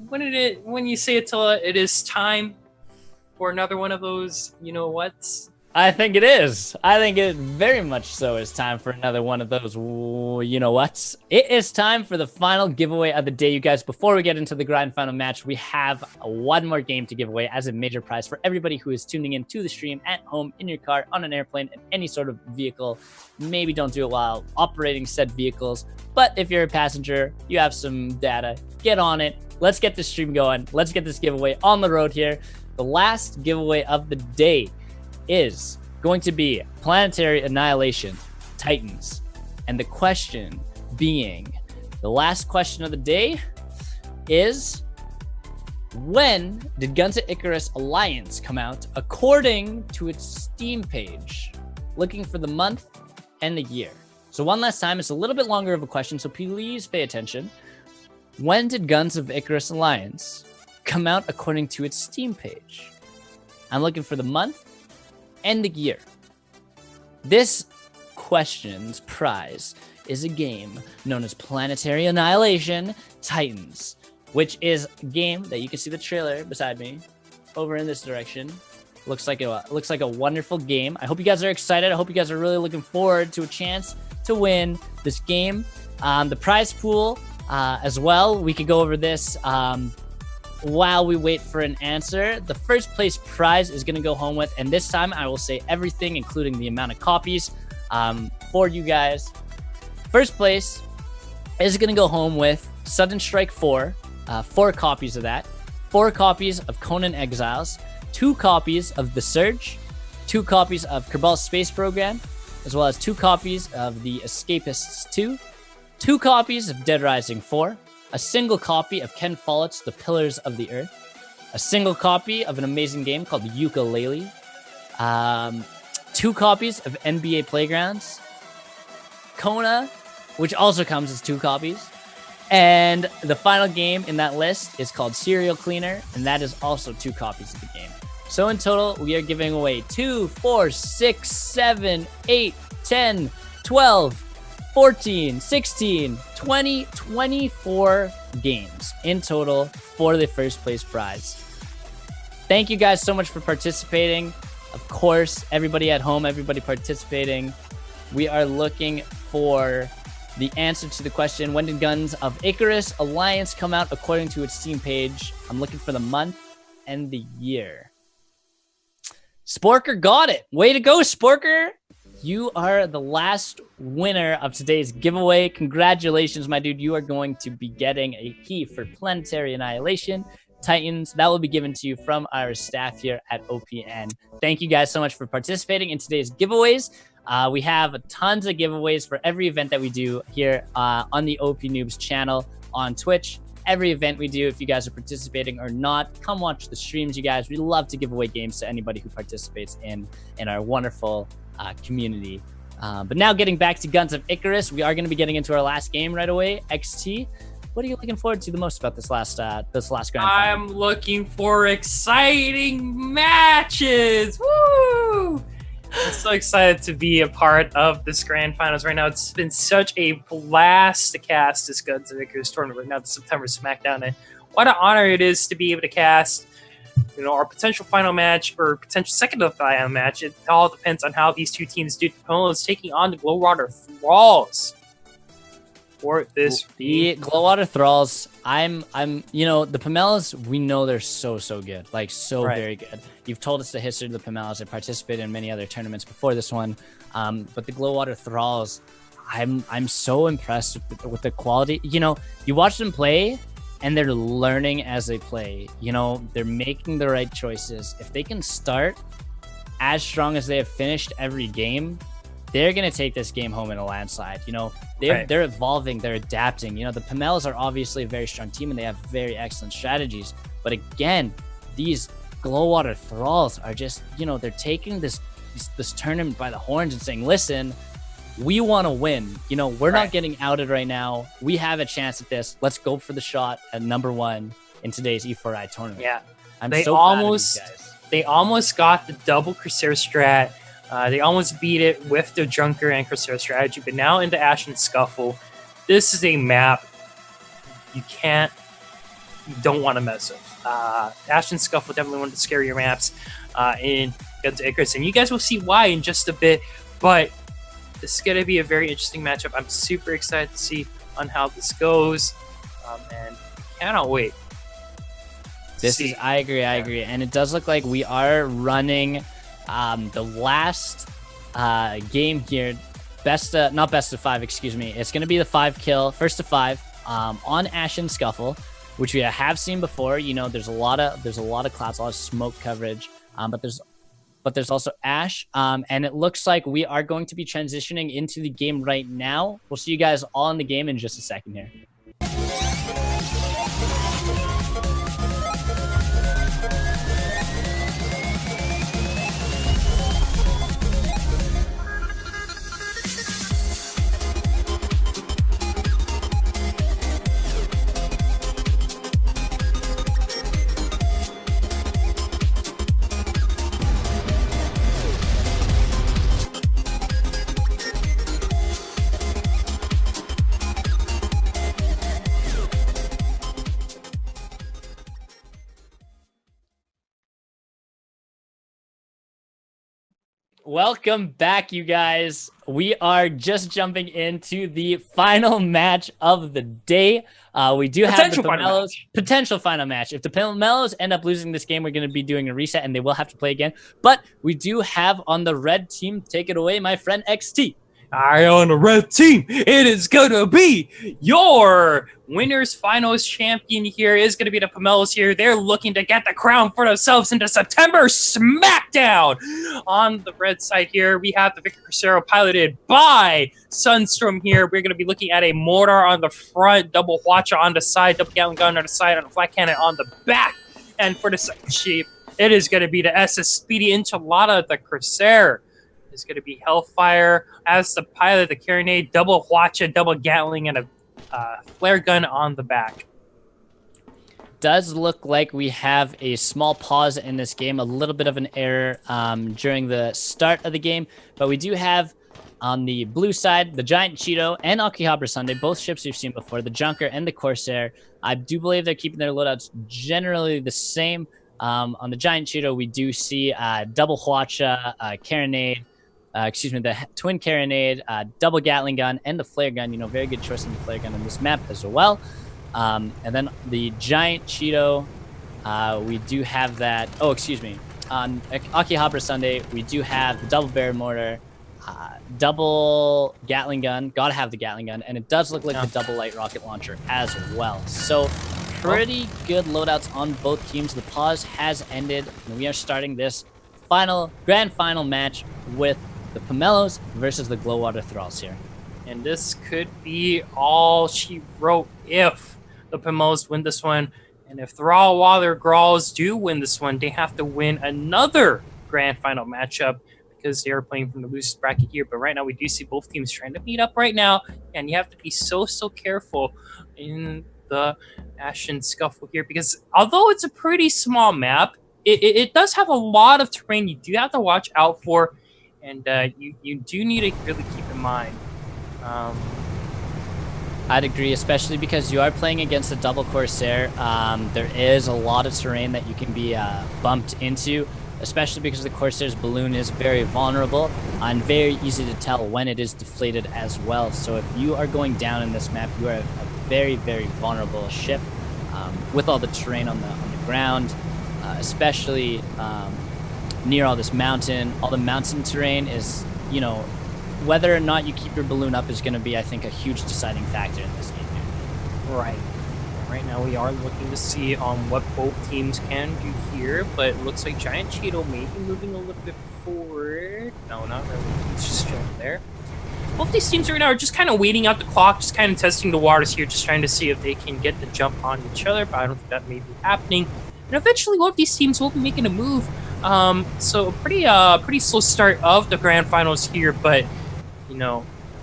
Speaker 1: when you say it is time for another one of those, you know what's?
Speaker 2: I think it is. I think it very much so is time for another one of those, you know what? It is time for the final giveaway of the day, you guys. Before we get into the grand final match, we have one more game to give away as a major prize for everybody who is tuning in to the stream at home, in your car, on an airplane, in any sort of vehicle. Maybe don't do it while operating said vehicles, but if you're a passenger, you have some data, get on it. Let's get this stream going. Let's get this giveaway on the road here. The last giveaway of the day is going to be Planetary Annihilation Titans. And the question being, the last question of the day is, when did Guns of Icarus Alliance come out according to its Steam page? Looking for the month and the year. So one last time, it's a little bit longer of a question, so please pay attention. When did Guns of Icarus Alliance come out according to its Steam page? I'm looking for the month and the year. This question's prize is a game known as Planetary Annihilation Titans, which is a game that you can see the trailer beside me over in this direction. Looks like a wonderful game. I hope you guys are excited. I hope you guys are really looking forward to a chance to win this game. The prize pool as well, we could go over this while we wait for an answer, the first place prize is going to go home with, and this time I will say everything, including the amount of copies, for you guys. First place is going to go home with Sudden Strike 4, 4 copies of that, 4 copies of Conan Exiles, 2 copies of The Surge, 2 copies of Kerbal's Space Program, as well as 2 copies of The Escapists 2, 2 copies of Dead Rising 4, a single copy of Ken Follett's The Pillars of the Earth, a single copy of an amazing game called Yooka-Laylee, 2 copies of NBA Playgrounds, Kona, which also comes as 2 copies, and the final game in that list is called Serial Cleaner, and that is also 2 copies of the game. So in total, we are giving away 2, 4, 6, 7, 8, 10, 12, 14, 16, 20, 24 games in total for the first place prize. Thank you guys so much for participating. Of course, everybody at home, everybody participating. We are looking for the answer to the question, when did Guns of Icarus Alliance come out according to its Steam page? I'm looking for the month and the year. Sporker got it. Way to go, Sporker. You are the last winner of today's giveaway. Congratulations, my dude. You are going to be getting a key for Planetary Annihilation Titans. That will be given to you from our staff here at OPN. Thank you guys so much for participating in today's giveaways. We have tons of giveaways for every event that we do here on the OP Noobs channel on Twitch. Every event we do, if you guys are participating or not, come watch the streams, you guys. We love to give away games to anybody who participates in our wonderful community. But now getting back to Guns of Icarus, we are going to be getting into our last game right away. XT, what are you looking forward to the most about this last grand final?
Speaker 1: I'm looking for exciting matches. Woo! I'm so excited to be a part of this grand finals right now. It's been such a blast to cast this Guns of Icarus tournament right now, the September Smackdown, and what an honor it is to be able to cast, you know, our potential final match or potential second to final match. It all depends on how these two teams do. Pomelo is taking on the Glowwater Thralls for this.
Speaker 2: The Glowwater Thralls, I'm, you know, the Pomelos, we know they're so good, like very good. You've told us the history of the Pomelos. I participated in many other tournaments before this one, but the Glowwater Thralls, I'm so impressed with the quality. You know, you watch them play, and they're learning as they play. You know, they're making the right choices. If they can start as strong as they have finished every game, they're going to take this game home in a landslide. You know, they're evolving, they're adapting. You know, the Pomelos are obviously a very strong team, and they have very excellent strategies. But again, these Glowwater Thralls are just, you know, they're taking this tournament by the horns and saying, listen, we want to win. You know, we're not getting outed right now. We have a chance at this. Let's go for the shot at #1 in today's E4i tournament.
Speaker 1: Yeah,
Speaker 2: They almost
Speaker 1: got the double Crusader strat. They almost beat it with the Junker and Crusader strategy, but now into Ashen Scuffle, this is a map you don't want to mess with. Ashen Scuffle definitely one of the scarier maps in Guns of Icarus, and you guys will see why in just a bit, but this is going to be a very interesting matchup. I'm super excited to see on how this goes, and cannot wait.
Speaker 2: I agree, and it does look like we are running the last game here, not best of 5, excuse me. It's going to be the 5-kill, first to 5 on Ashen Scuffle, which we have seen before. You know, there's a lot of clouds, a lot of smoke coverage, but there's also Ash, and it looks like we are going to be transitioning into the game right now. We'll see you guys all in the game in just a second here. Welcome back, you guys. We are just jumping into the final match of the day. We do have the Pomelos potential final match. If the Pomelos end up losing this game, we're going to be doing a reset and they will have to play again. But we do have on the red team, take it away, my friend XT.
Speaker 1: All right, on the red team, it is going to be your winners finals champion here is going to be the Pomelos here. They're looking to get the crown for themselves into September Smackdown. On the red side here, we have the Victor Crucero piloted by Sunstorm here. We're going to be looking at a mortar on the front, double watcher on the side, double Gatling gun on the side, and a flat cannon on the back. And for the second shape, it is going to be the SS Speedy Enchilada, the Crusader. Is going to be Hellfire as the pilot, the carronade, double Hwacha, double Gatling, and a flare gun on the back.
Speaker 2: Does look like we have a small pause in this game, a little bit of an error during the start of the game, but we do have on the blue side the Giant Cheeto and Akihabara Sunday, both ships we've seen before, the Junker and the Corsair. I do believe they're keeping their loadouts generally the same. On the Giant Cheeto, we do see double Hwacha, carronade, the twin carronade, double Gatling gun, and the flare gun. Very good choice in the flare gun on this map as well. And then the Giant Cheeto, we do have that. On Akihabara Sunday, we do have the double barrel mortar, double Gatling gun. Gotta have the Gatling gun, and it does look like the double light rocket launcher as well. So pretty good loadouts on both teams. The pause has ended, and we are starting this grand final match with the Pomelos versus the Glowwater Thralls here.
Speaker 1: And this could be all she wrote if the Pomelos win this one. And if Thrallwater Gralls do win this one, they have to win another grand final matchup because they are playing from the losers bracket here. But right now, we do see both teams trying to meet up right now. And you have to be so careful in the Ashen Scuffle here because although it's a pretty small map, it does have a lot of terrain you do have to watch out for. And you do need to really keep in mind.
Speaker 2: I'd agree, especially because you are playing against a double Corsair. There is a lot of terrain that you can be bumped into, especially because the Corsair's balloon is very vulnerable and very easy to tell when it is deflated as well. So if you are going down in this map, you are a very vulnerable ship with all the terrain on the ground, especially near all this mountain. All the mountain terrain is, whether or not you keep your balloon up is going to be, I think, a huge deciding factor in this game here.
Speaker 1: Right. Right now we are looking to see what both teams can do here, but it looks like Giant Cheeto may be moving a little bit forward. No, not really. It's just chilling there. Both these teams right now are just kind of waiting out the clock, just kind of testing the waters here, just trying to see if they can get the jump on each other, but I don't think that may be happening. And eventually one of these teams will be making a move. So a pretty slow start of the grand finals here, but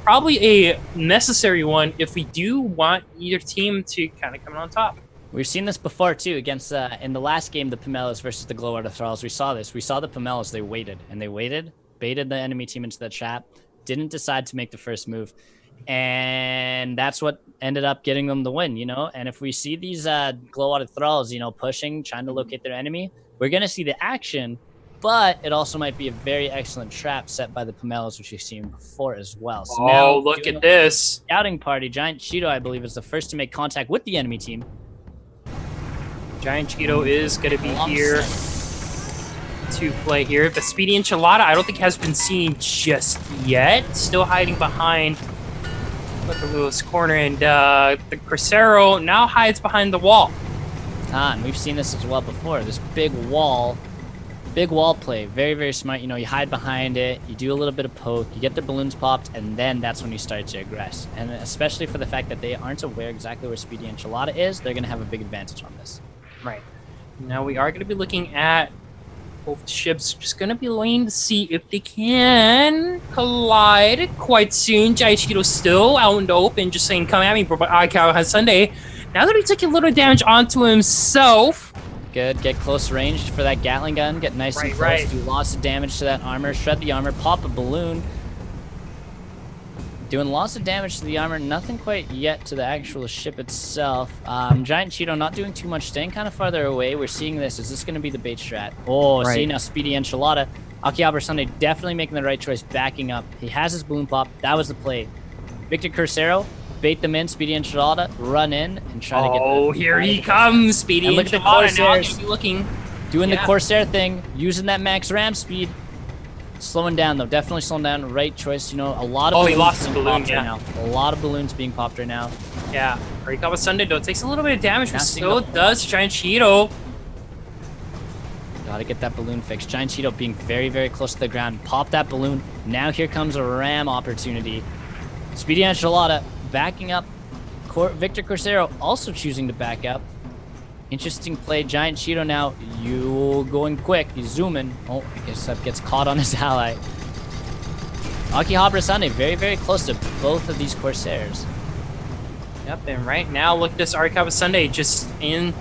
Speaker 1: probably a necessary one if we do want either team to kind of come on top.
Speaker 2: We've seen this before too against in the last game, the Pomelos versus the Glowwater Thralls. We saw this. We saw the Pomelos. They waited, baited the enemy team into the trap, didn't decide to make the first move, and that's what ended up getting them the win. And if we see these Glowwater Thralls, pushing, trying to locate their enemy, we're gonna see the action. But it also might be a very excellent trap set by the Pomelos, which we've seen before as well. So now,
Speaker 1: look at this.
Speaker 2: Scouting party. Giant Cheeto, I believe, is the first to make contact with the enemy team.
Speaker 1: Giant Cheeto is going to be here to play here. The Speedy Enchilada, I don't think has been seen just yet. Still hiding behind the Lewis corner. And the Crucero now hides behind the wall.
Speaker 2: And we've seen this as well before. This big wall play, very smart. You hide behind it, you do a little bit of poke, you get the balloons popped, and then that's when you start to aggress. And especially for the fact that they aren't aware exactly where Speedy Enchilada is, they're going to have a big advantage on this.
Speaker 1: Right. Now we are going to be looking at both ships, just going to be waiting to see if they can collide quite soon. Giant Cheeto still out in the open, just saying, come at me, bro. Icarus has Sunday. Now that he took a little damage onto himself.
Speaker 2: Good. Get close range for that Gatling gun. Get nice and close. Do lots of damage to that armor. Shred the armor. Pop a balloon. Doing lots of damage to the armor. Nothing quite yet to the actual ship itself. Giant Cheeto not doing too much. Staying kind of farther away. We're seeing this. Is this going to be the bait strat? Oh, see now Speedy Enchilada. Akihabara Sunday definitely making the right choice, backing up. He has his balloon pop. That was the play. Victor Crucero, bait them in. Speedy Enchilada, run in and try to get.
Speaker 1: Oh, here he comes, Speedy
Speaker 2: and look at the
Speaker 1: Enchilada. Now
Speaker 2: Corsairs
Speaker 1: gonna be looking.
Speaker 2: doing the Corsair thing, using that max ram speed. Slowing down though, definitely slowing down. Right choice. You know, a lot of.
Speaker 1: Oh, he lost his balloon.
Speaker 2: Right now. A lot of balloons being popped right now.
Speaker 1: Yeah, Arikawa Sunday though takes a little bit of damage, but still does Giant Cheeto.
Speaker 2: Gotta get that balloon fixed. Giant Cheeto being very, very close to the ground. Pop that balloon. Now here comes a ram opportunity. Speedy Enchilada backing up. Victor Crucero also choosing to back up. Interesting play. Giant Cheeto now. You going quick. He's zooming. Oh, I guess that gets caught on his ally. Akihabara Sunday very, very close to both of these Corsairs.
Speaker 1: Yep, and right now, look at this Arikawa Sunday just in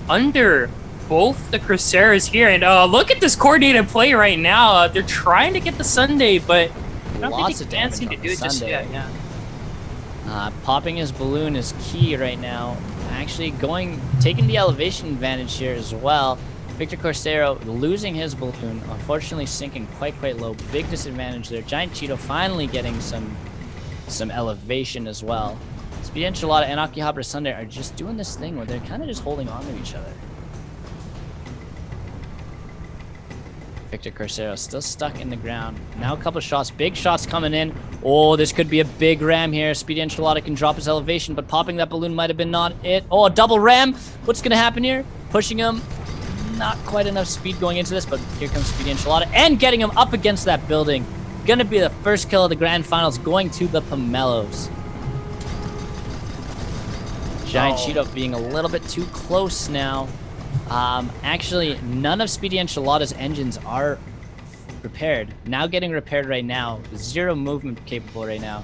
Speaker 1: under both the Crusaders here. And look at this coordinated play right now. They're trying to get the Sunday, but I don't think they can seem to do it just yet. Yeah.
Speaker 2: Popping his balloon is key right now. Actually taking the elevation advantage here as well. Victor Corsero losing his balloon, unfortunately sinking quite low. Big disadvantage there. Giant Cheeto finally getting some elevation as well. Speedy Enchilada and Akihabara Sunday are just doing this thing where they're kind of just holding on to each other. Victor Corsero still stuck in the ground. Now a couple shots, big shots coming in. Oh, this could be a big ram here. Speedy Enchilada can drop his elevation, but popping that balloon might have been not it. Oh, a double ram. What's going to happen here? Pushing him. Not quite enough speed going into this, but here comes Speedy Enchilada and getting him up against that building. Gonna be the first kill of the grand finals, going to the Pomelos. Giant Cheeto being a little bit too close now. Actually, none of Speedy Enchilada's engines are repaired. Now getting repaired right now. 0 movement capable right now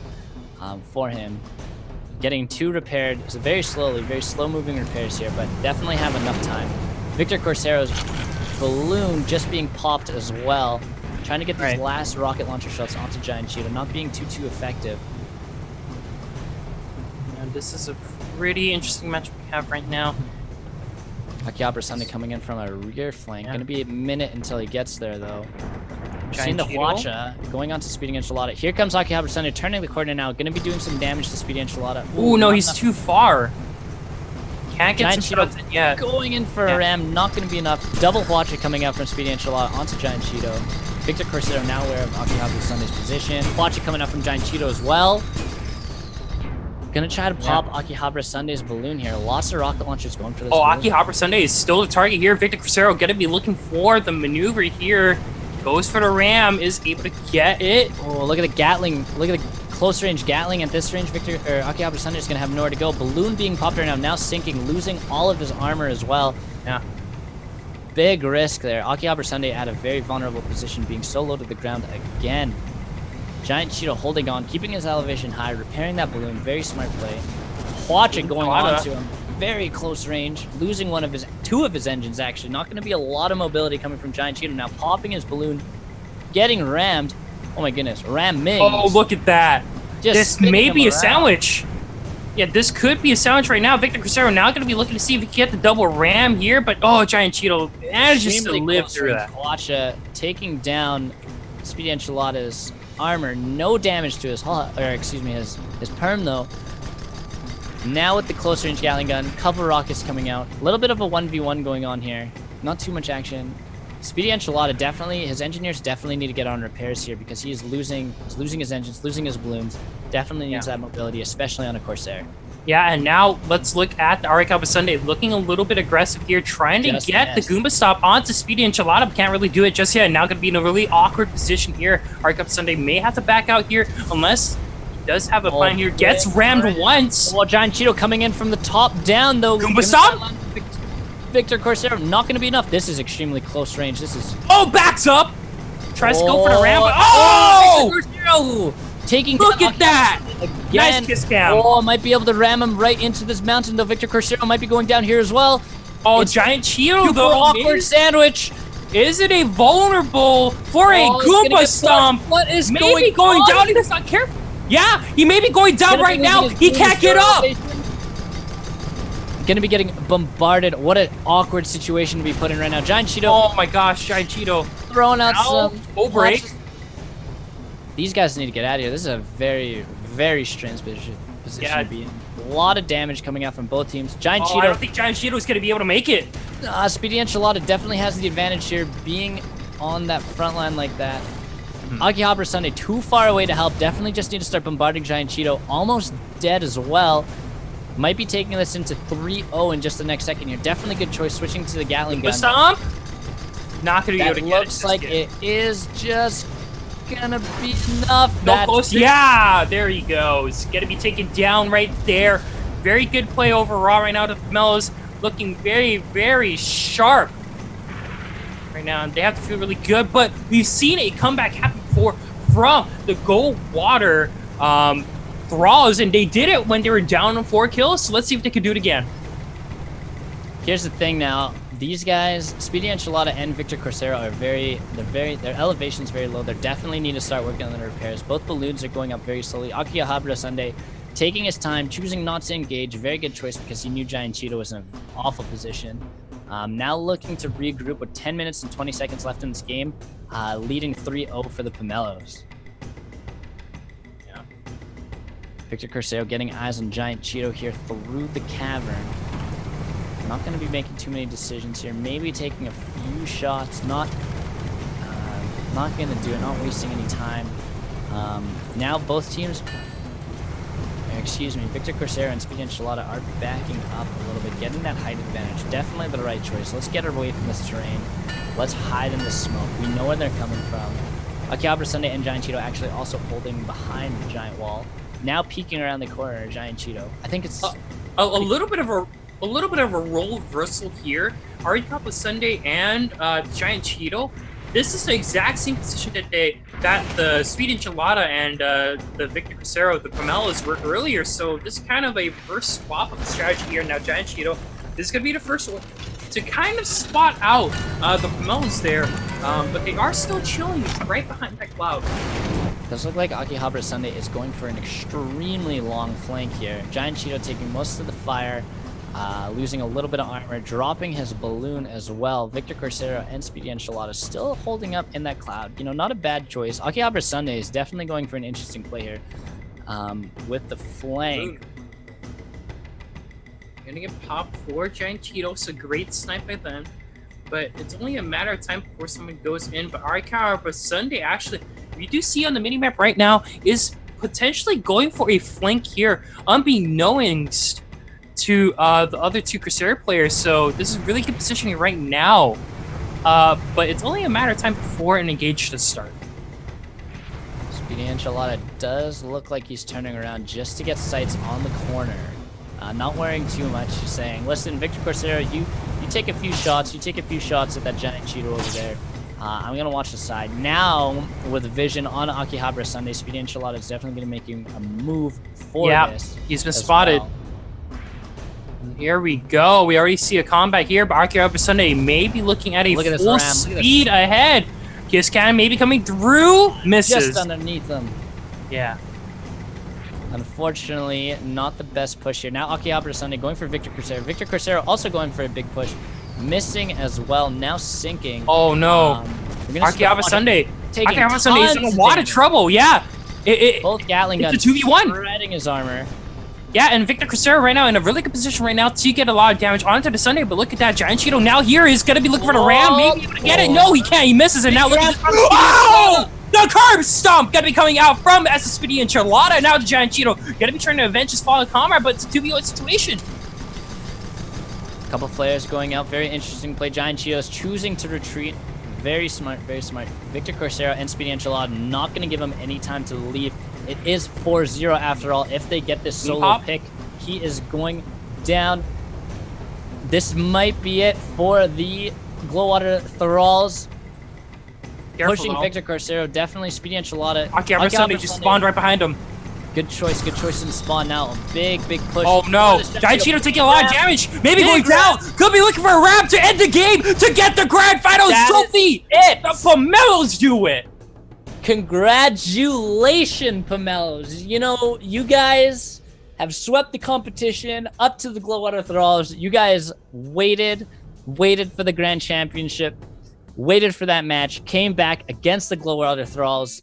Speaker 2: for him. Getting 2 repaired. So very slowly, very slow moving repairs here, but definitely have enough time. Victor Corsero's balloon just being popped as well. Trying to get these last rocket launcher shots onto Giant Cheeto. Not being too effective.
Speaker 1: And this is a pretty interesting match we have right now.
Speaker 2: Akihabara Sunday coming in from a rear flank. Gonna be a minute until he gets there, though. Seeing the Huacha going on to Speedy Enchilada. Here comes Akihabara Sunday turning the corner now. Gonna be doing some damage to Speedy Enchilada.
Speaker 1: Ooh, no, he's too far. Can't get some shots in yet.
Speaker 2: Going in for a ram, not gonna be enough. Double Huacha coming out from Speedy Enchilada onto Giant Cheeto. Victor Corsero now aware of Akihabara Sunday's position. Huacha coming out from Giant Cheeto as well. Gonna try to pop Akihabara Sunday's balloon here. Lots of rocket launchers going for this.
Speaker 1: Oh,
Speaker 2: balloon.
Speaker 1: Akihabara Sunday is still the target here. Victor Crucero gonna be looking for the maneuver here. Goes for the ram, is able to get it.
Speaker 2: Oh, look at the Gatling. Look at the close range Gatling at this range. Akihabara Sunday is gonna have nowhere to go. Balloon being popped right now sinking, losing all of his armor as well.
Speaker 1: Yeah.
Speaker 2: Big risk there. Akihabara Sunday at a very vulnerable position, being so low to the ground again. Giant Cheeto holding on, keeping his elevation high, repairing that balloon. Very smart play. Huacha going on to him. Very close range. Losing two of his engines, actually. Not going to be a lot of mobility coming from Giant Cheeto. Now popping his balloon. Getting rammed. Oh my goodness. Ramming.
Speaker 1: Oh, look at that. This may be a sandwich. Yeah, this could be a sandwich right now. Victor Crucero now going to be looking to see if he can get the double ram here. But, oh, Giant Cheeto manages to live through that.
Speaker 2: Huacha taking down Speedy Enchilada's armor. No damage to his his perm though. Now with the close range Gatling gun, couple rockets coming out. A little bit of a 1v1 going on here. Not too much action. Speedy Enchilada definitely, his engineers definitely need to get on repairs here because he's losing his engines, losing his balloons. Definitely needs that mobility, especially on a Corsair.
Speaker 1: Yeah, and now let's look at the Arikawa Sunday looking a little bit aggressive here, trying to get the Goomba stop onto Speedy Enchilada, but can't really do it just yet. Now going to be in a really awkward position here. Arikawa Sunday may have to back out here unless he does have a plan here. Gets rammed once.
Speaker 2: Well, Giant Cheeto coming in from the top down though.
Speaker 1: Goomba stop?
Speaker 2: Victor Corsero, not going to be enough. This is extremely close range. This is...
Speaker 1: Oh, backs up! Tries to go for the ram, but... Oh!
Speaker 2: Victor Corsero! Taking
Speaker 1: Look at that!
Speaker 2: Again.
Speaker 1: Nice kiss cam.
Speaker 2: Oh, might be able to ram him right into this mountain, though. Victor Corsero might be going down here as well.
Speaker 1: Oh, it's Giant Cheeto, though.
Speaker 2: Awkward sandwich.
Speaker 1: Is it a vulnerable for a Goomba stomp?
Speaker 2: What is
Speaker 1: maybe going down? He does not care. Yeah, he may be going down right now. He can't get up.
Speaker 2: Gonna be getting bombarded. What an awkward situation to be put in right now. Giant Cheeto.
Speaker 1: Oh my gosh, Giant Cheeto.
Speaker 2: Throwing out some...
Speaker 1: Oh, break.
Speaker 2: These guys need to get out of here. This is a very, very strange position to be in. A lot of damage coming out from both teams. Giant Cheeto.
Speaker 1: I don't think Giant Cheeto is going to be able to make it.
Speaker 2: Speedy Enchilada definitely has the advantage here, being on that front line like that. Akihabara Sunday too far away to help. Definitely just need to start bombarding Giant Cheeto. Almost dead as well. Might be taking this into 3-0 in just the next second here. Definitely good choice switching to the Gatling gun.
Speaker 1: Stomp. Not going to be able to get it.
Speaker 2: Looks like it is just gonna be enough.
Speaker 1: No close. Yeah, there he goes. Gonna be taken down right there. Very good play overall right now. The Pomelos looking very, very sharp right now. And they have to feel really good, but we've seen a comeback happen before from the Gold Water Thralls, and they did it when they were down on 4 kills. So let's see if they can do it again.
Speaker 2: Here's the thing now. These guys, Speedy Enchilada and Victor Corsero are their elevation's very low. They definitely need to start working on the repairs. Both balloons are going up very slowly. Akihabara Sunday taking his time, choosing not to engage. Very good choice because he knew Giant Cheeto was in an awful position. Now looking to regroup with 10 minutes and 20 seconds left in this game, leading 3-0 for the Pomelos. Yeah. Victor Corsero getting eyes on Giant Cheeto here through the cavern. Not going to be making too many decisions here. Maybe taking a few shots. Not going to do it. Not wasting any time. Now both teams, Victor Corsero and Speedy Enchilada are backing up a little bit, getting that height advantage. Definitely the right choice. Let's get away from this terrain. Let's hide in the smoke. We know where they're coming from. Akihabara Sunday and Giant Cheeto actually also holding behind the giant wall. Now peeking around the corner, Giant Cheeto. I think it's
Speaker 1: a little bit of a role reversal here. Akihabara Sunday and Giant Cheeto. This is the exact same position that the Sweet Enchilada and the Victor Corsero, the Pomelos, were earlier. So this is kind of a reverse swap of the strategy here. Now Giant Cheeto, this is going to be the first one to kind of spot out the Pomelos there, but they are still chilling right behind that cloud.
Speaker 2: Does look like Akihabara Sunday is going for an extremely long flank here. Giant Cheeto taking most of the fire. Losing a little bit of armor, dropping his balloon as well. Victor Corsero and Speedy Enchilada still holding up in that cloud. You know, not a bad choice. Akihabara Sunday is definitely going for an interesting play here with the flank.
Speaker 1: Gonna get popped for Giant Cheeto, so great snipe by them. But it's only a matter of time before someone goes in. But Akihabara Sunday, actually, we do see on the minimap right now, is potentially going for a flank here, unbeknownst to the other two Corsero players. So this is really good positioning right now. But it's only a matter of time before an engage to start.
Speaker 2: Speedy Enchilada does look like he's turning around just to get sights on the corner. Not worrying too much. He's saying, listen, Victor Corsero, you take a few shots. You take a few shots at that Giant Cheeto over there. I'm going to watch the side. Now, with vision on Akihabara Sunday, Speedy Enchilada is definitely going to make him a move for this.
Speaker 1: He's been spotted. Well. Here we go. We already see a combat here, but Akihabara Sunday may be looking at a full speed ahead. Kiss Cannon maybe coming through. Misses.
Speaker 2: Just underneath them.
Speaker 1: Yeah.
Speaker 2: Unfortunately, not the best push here. Now Akihabara Sunday going for Victor Corsero. Victor Corsero also going for a big push. Missing as well. Now sinking.
Speaker 1: Oh, no. Akihabara Sunday. Akihabara Sunday is in a lot of trouble. Yeah.
Speaker 2: Both Gatling guns.
Speaker 1: It's a 2v1.
Speaker 2: Shredding his armor.
Speaker 1: Yeah, and Victor Corsero right now in a really good position right now to get a lot of damage onto the Sunday, but look at that. Giant Cheeto now here is going to be looking for the ram. Maybe able to get it. No, he can't. He misses it. Now look at this. Oh! The curb stomp going to be coming out from Speedy Enchilada. Now the Giant Cheeto going to be trying to avenge his fallen comrade, but it's a 2v1 situation.
Speaker 2: A couple players going out. Very interesting play. Giant Cheeto is choosing to retreat. Very smart, very smart. Victor Corsero and Speedy Enchilada not going to give him any time to leave. It is 4-0 after all. If they get this solo pick, he is going down. This might be it for the Glowwater Thralls. Pushing Victor Corsero, definitely Speedy Enchilada.
Speaker 1: Akihabara Sunday just spawned right behind him.
Speaker 2: Good choice in spawn now. A big push.
Speaker 1: Oh no, Giant Cheeto taking a lot of damage. Maybe going down. Could be looking for a ram to end the game to get the grand finals trophy. The Pomelos do it.
Speaker 2: Congratulations, Pomelos. You know, you guys have swept the competition up to the Glowwater Thralls. You guys waited for the Grand Championship, waited for that match, came back against the Glowwater Thralls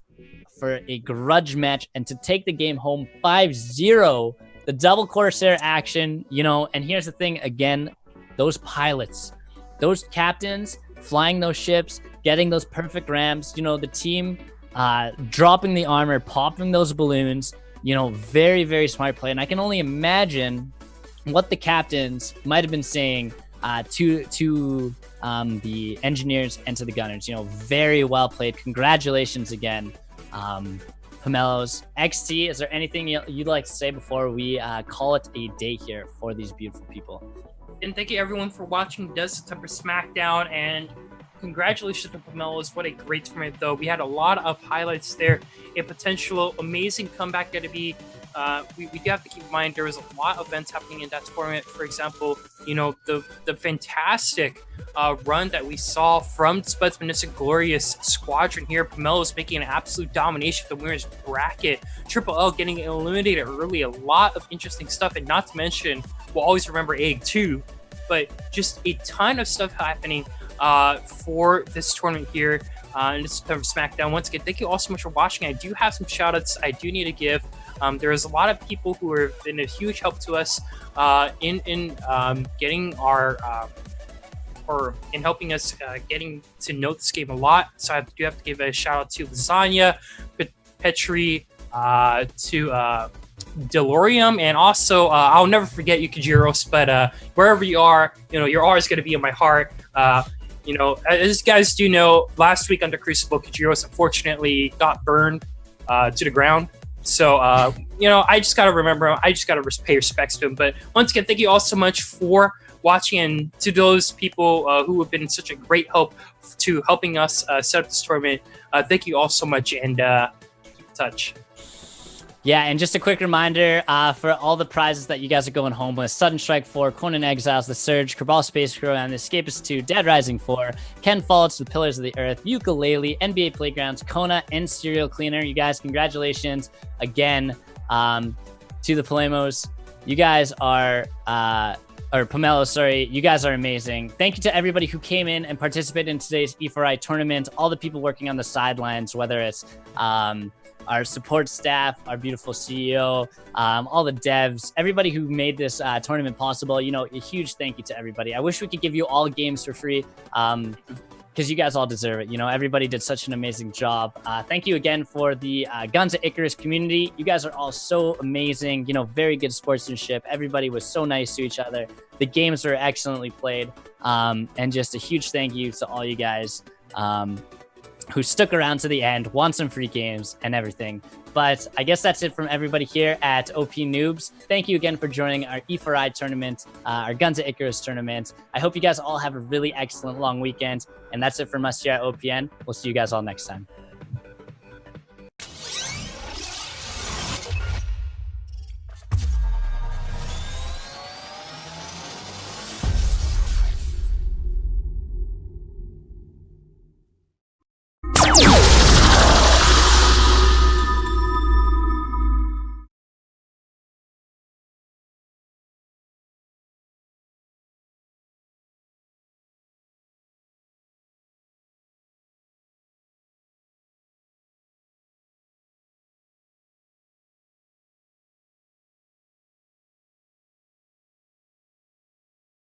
Speaker 2: for a grudge match, and to take the game home 5-0, the double Corsair action, and here's the thing again, those pilots, those captains flying those ships, getting those perfect ramps, the team dropping the armor, popping those balloons, very, very smart play. And I can only imagine what the captains might have been saying to the engineers and to the gunners. Very well played. Congratulations again, Pomelos. XT, is there anything you'd like to say before we call it a day here for these beautiful people?
Speaker 1: And thank you everyone for watching Does September Smackdown, and congratulations to Pomelos. What a great tournament, though. We had a lot of highlights there. A potential amazing comeback going to be. We do have to keep in mind there was a lot of events happening in that tournament. For example, the fantastic run that we saw from Spud's Magnificent Glorious Squadron here. Pomelos making an absolute domination of the winners bracket. Triple L getting eliminated early. A lot of interesting stuff, and not to mention, we'll always remember Egg too. But just a ton of stuff happening for this tournament here in this September Smackdown. Once again, thank you all so much for watching. I do have some shout outs I do need to give. There's a lot of people who have been a huge help to us in getting our or in helping us getting to know this game a lot. So I do have to give a shout out to Lasagna, Petri, to Delorium, and also I'll never forget you, Kajiros, but wherever you are, you're always going to be in my heart. As you guys do know, last week under Crucible, Kajiros unfortunately got burned to the ground. So, I just got to remember him. I just got to pay respects to him. But once again, thank you all so much for watching, and to those people who have been such a great help to helping us set up this tournament. Thank you all so much, and keep in touch.
Speaker 2: Yeah, and just a quick reminder for all the prizes that you guys are going home with: Sudden Strike 4, Conan Exiles, The Surge, Cabal Space Crew, and The Escapist 2, Dead Rising 4, Ken Follets, The Pillars of the Earth, Ukulele, NBA Playgrounds, Kona, and Serial Cleaner. You guys, congratulations again to the Polemos. You guys are... or Pomelo, sorry, you guys are amazing. Thank you to everybody who came in and participated in today's E4i tournament, all the people working on the sidelines, whether it's our support staff, our beautiful CEO, all the devs, everybody who made this tournament possible. A huge thank you to everybody. I wish we could give you all games for free, because you guys all deserve it. Everybody did such an amazing job. Thank you again for the Guns at Icarus community. You guys are all so amazing. Very good sportsmanship. Everybody was so nice to each other. The games were excellently played. And just a huge thank you to all you guys who stuck around to the end, won some free games and everything. But I guess that's it from everybody here at OP Noobs. Thank you again for joining our E4i tournament, our Guns at Icarus tournament. I hope you guys all have a really excellent long weekend. And that's it from us here at OPN. We'll see you guys all next time.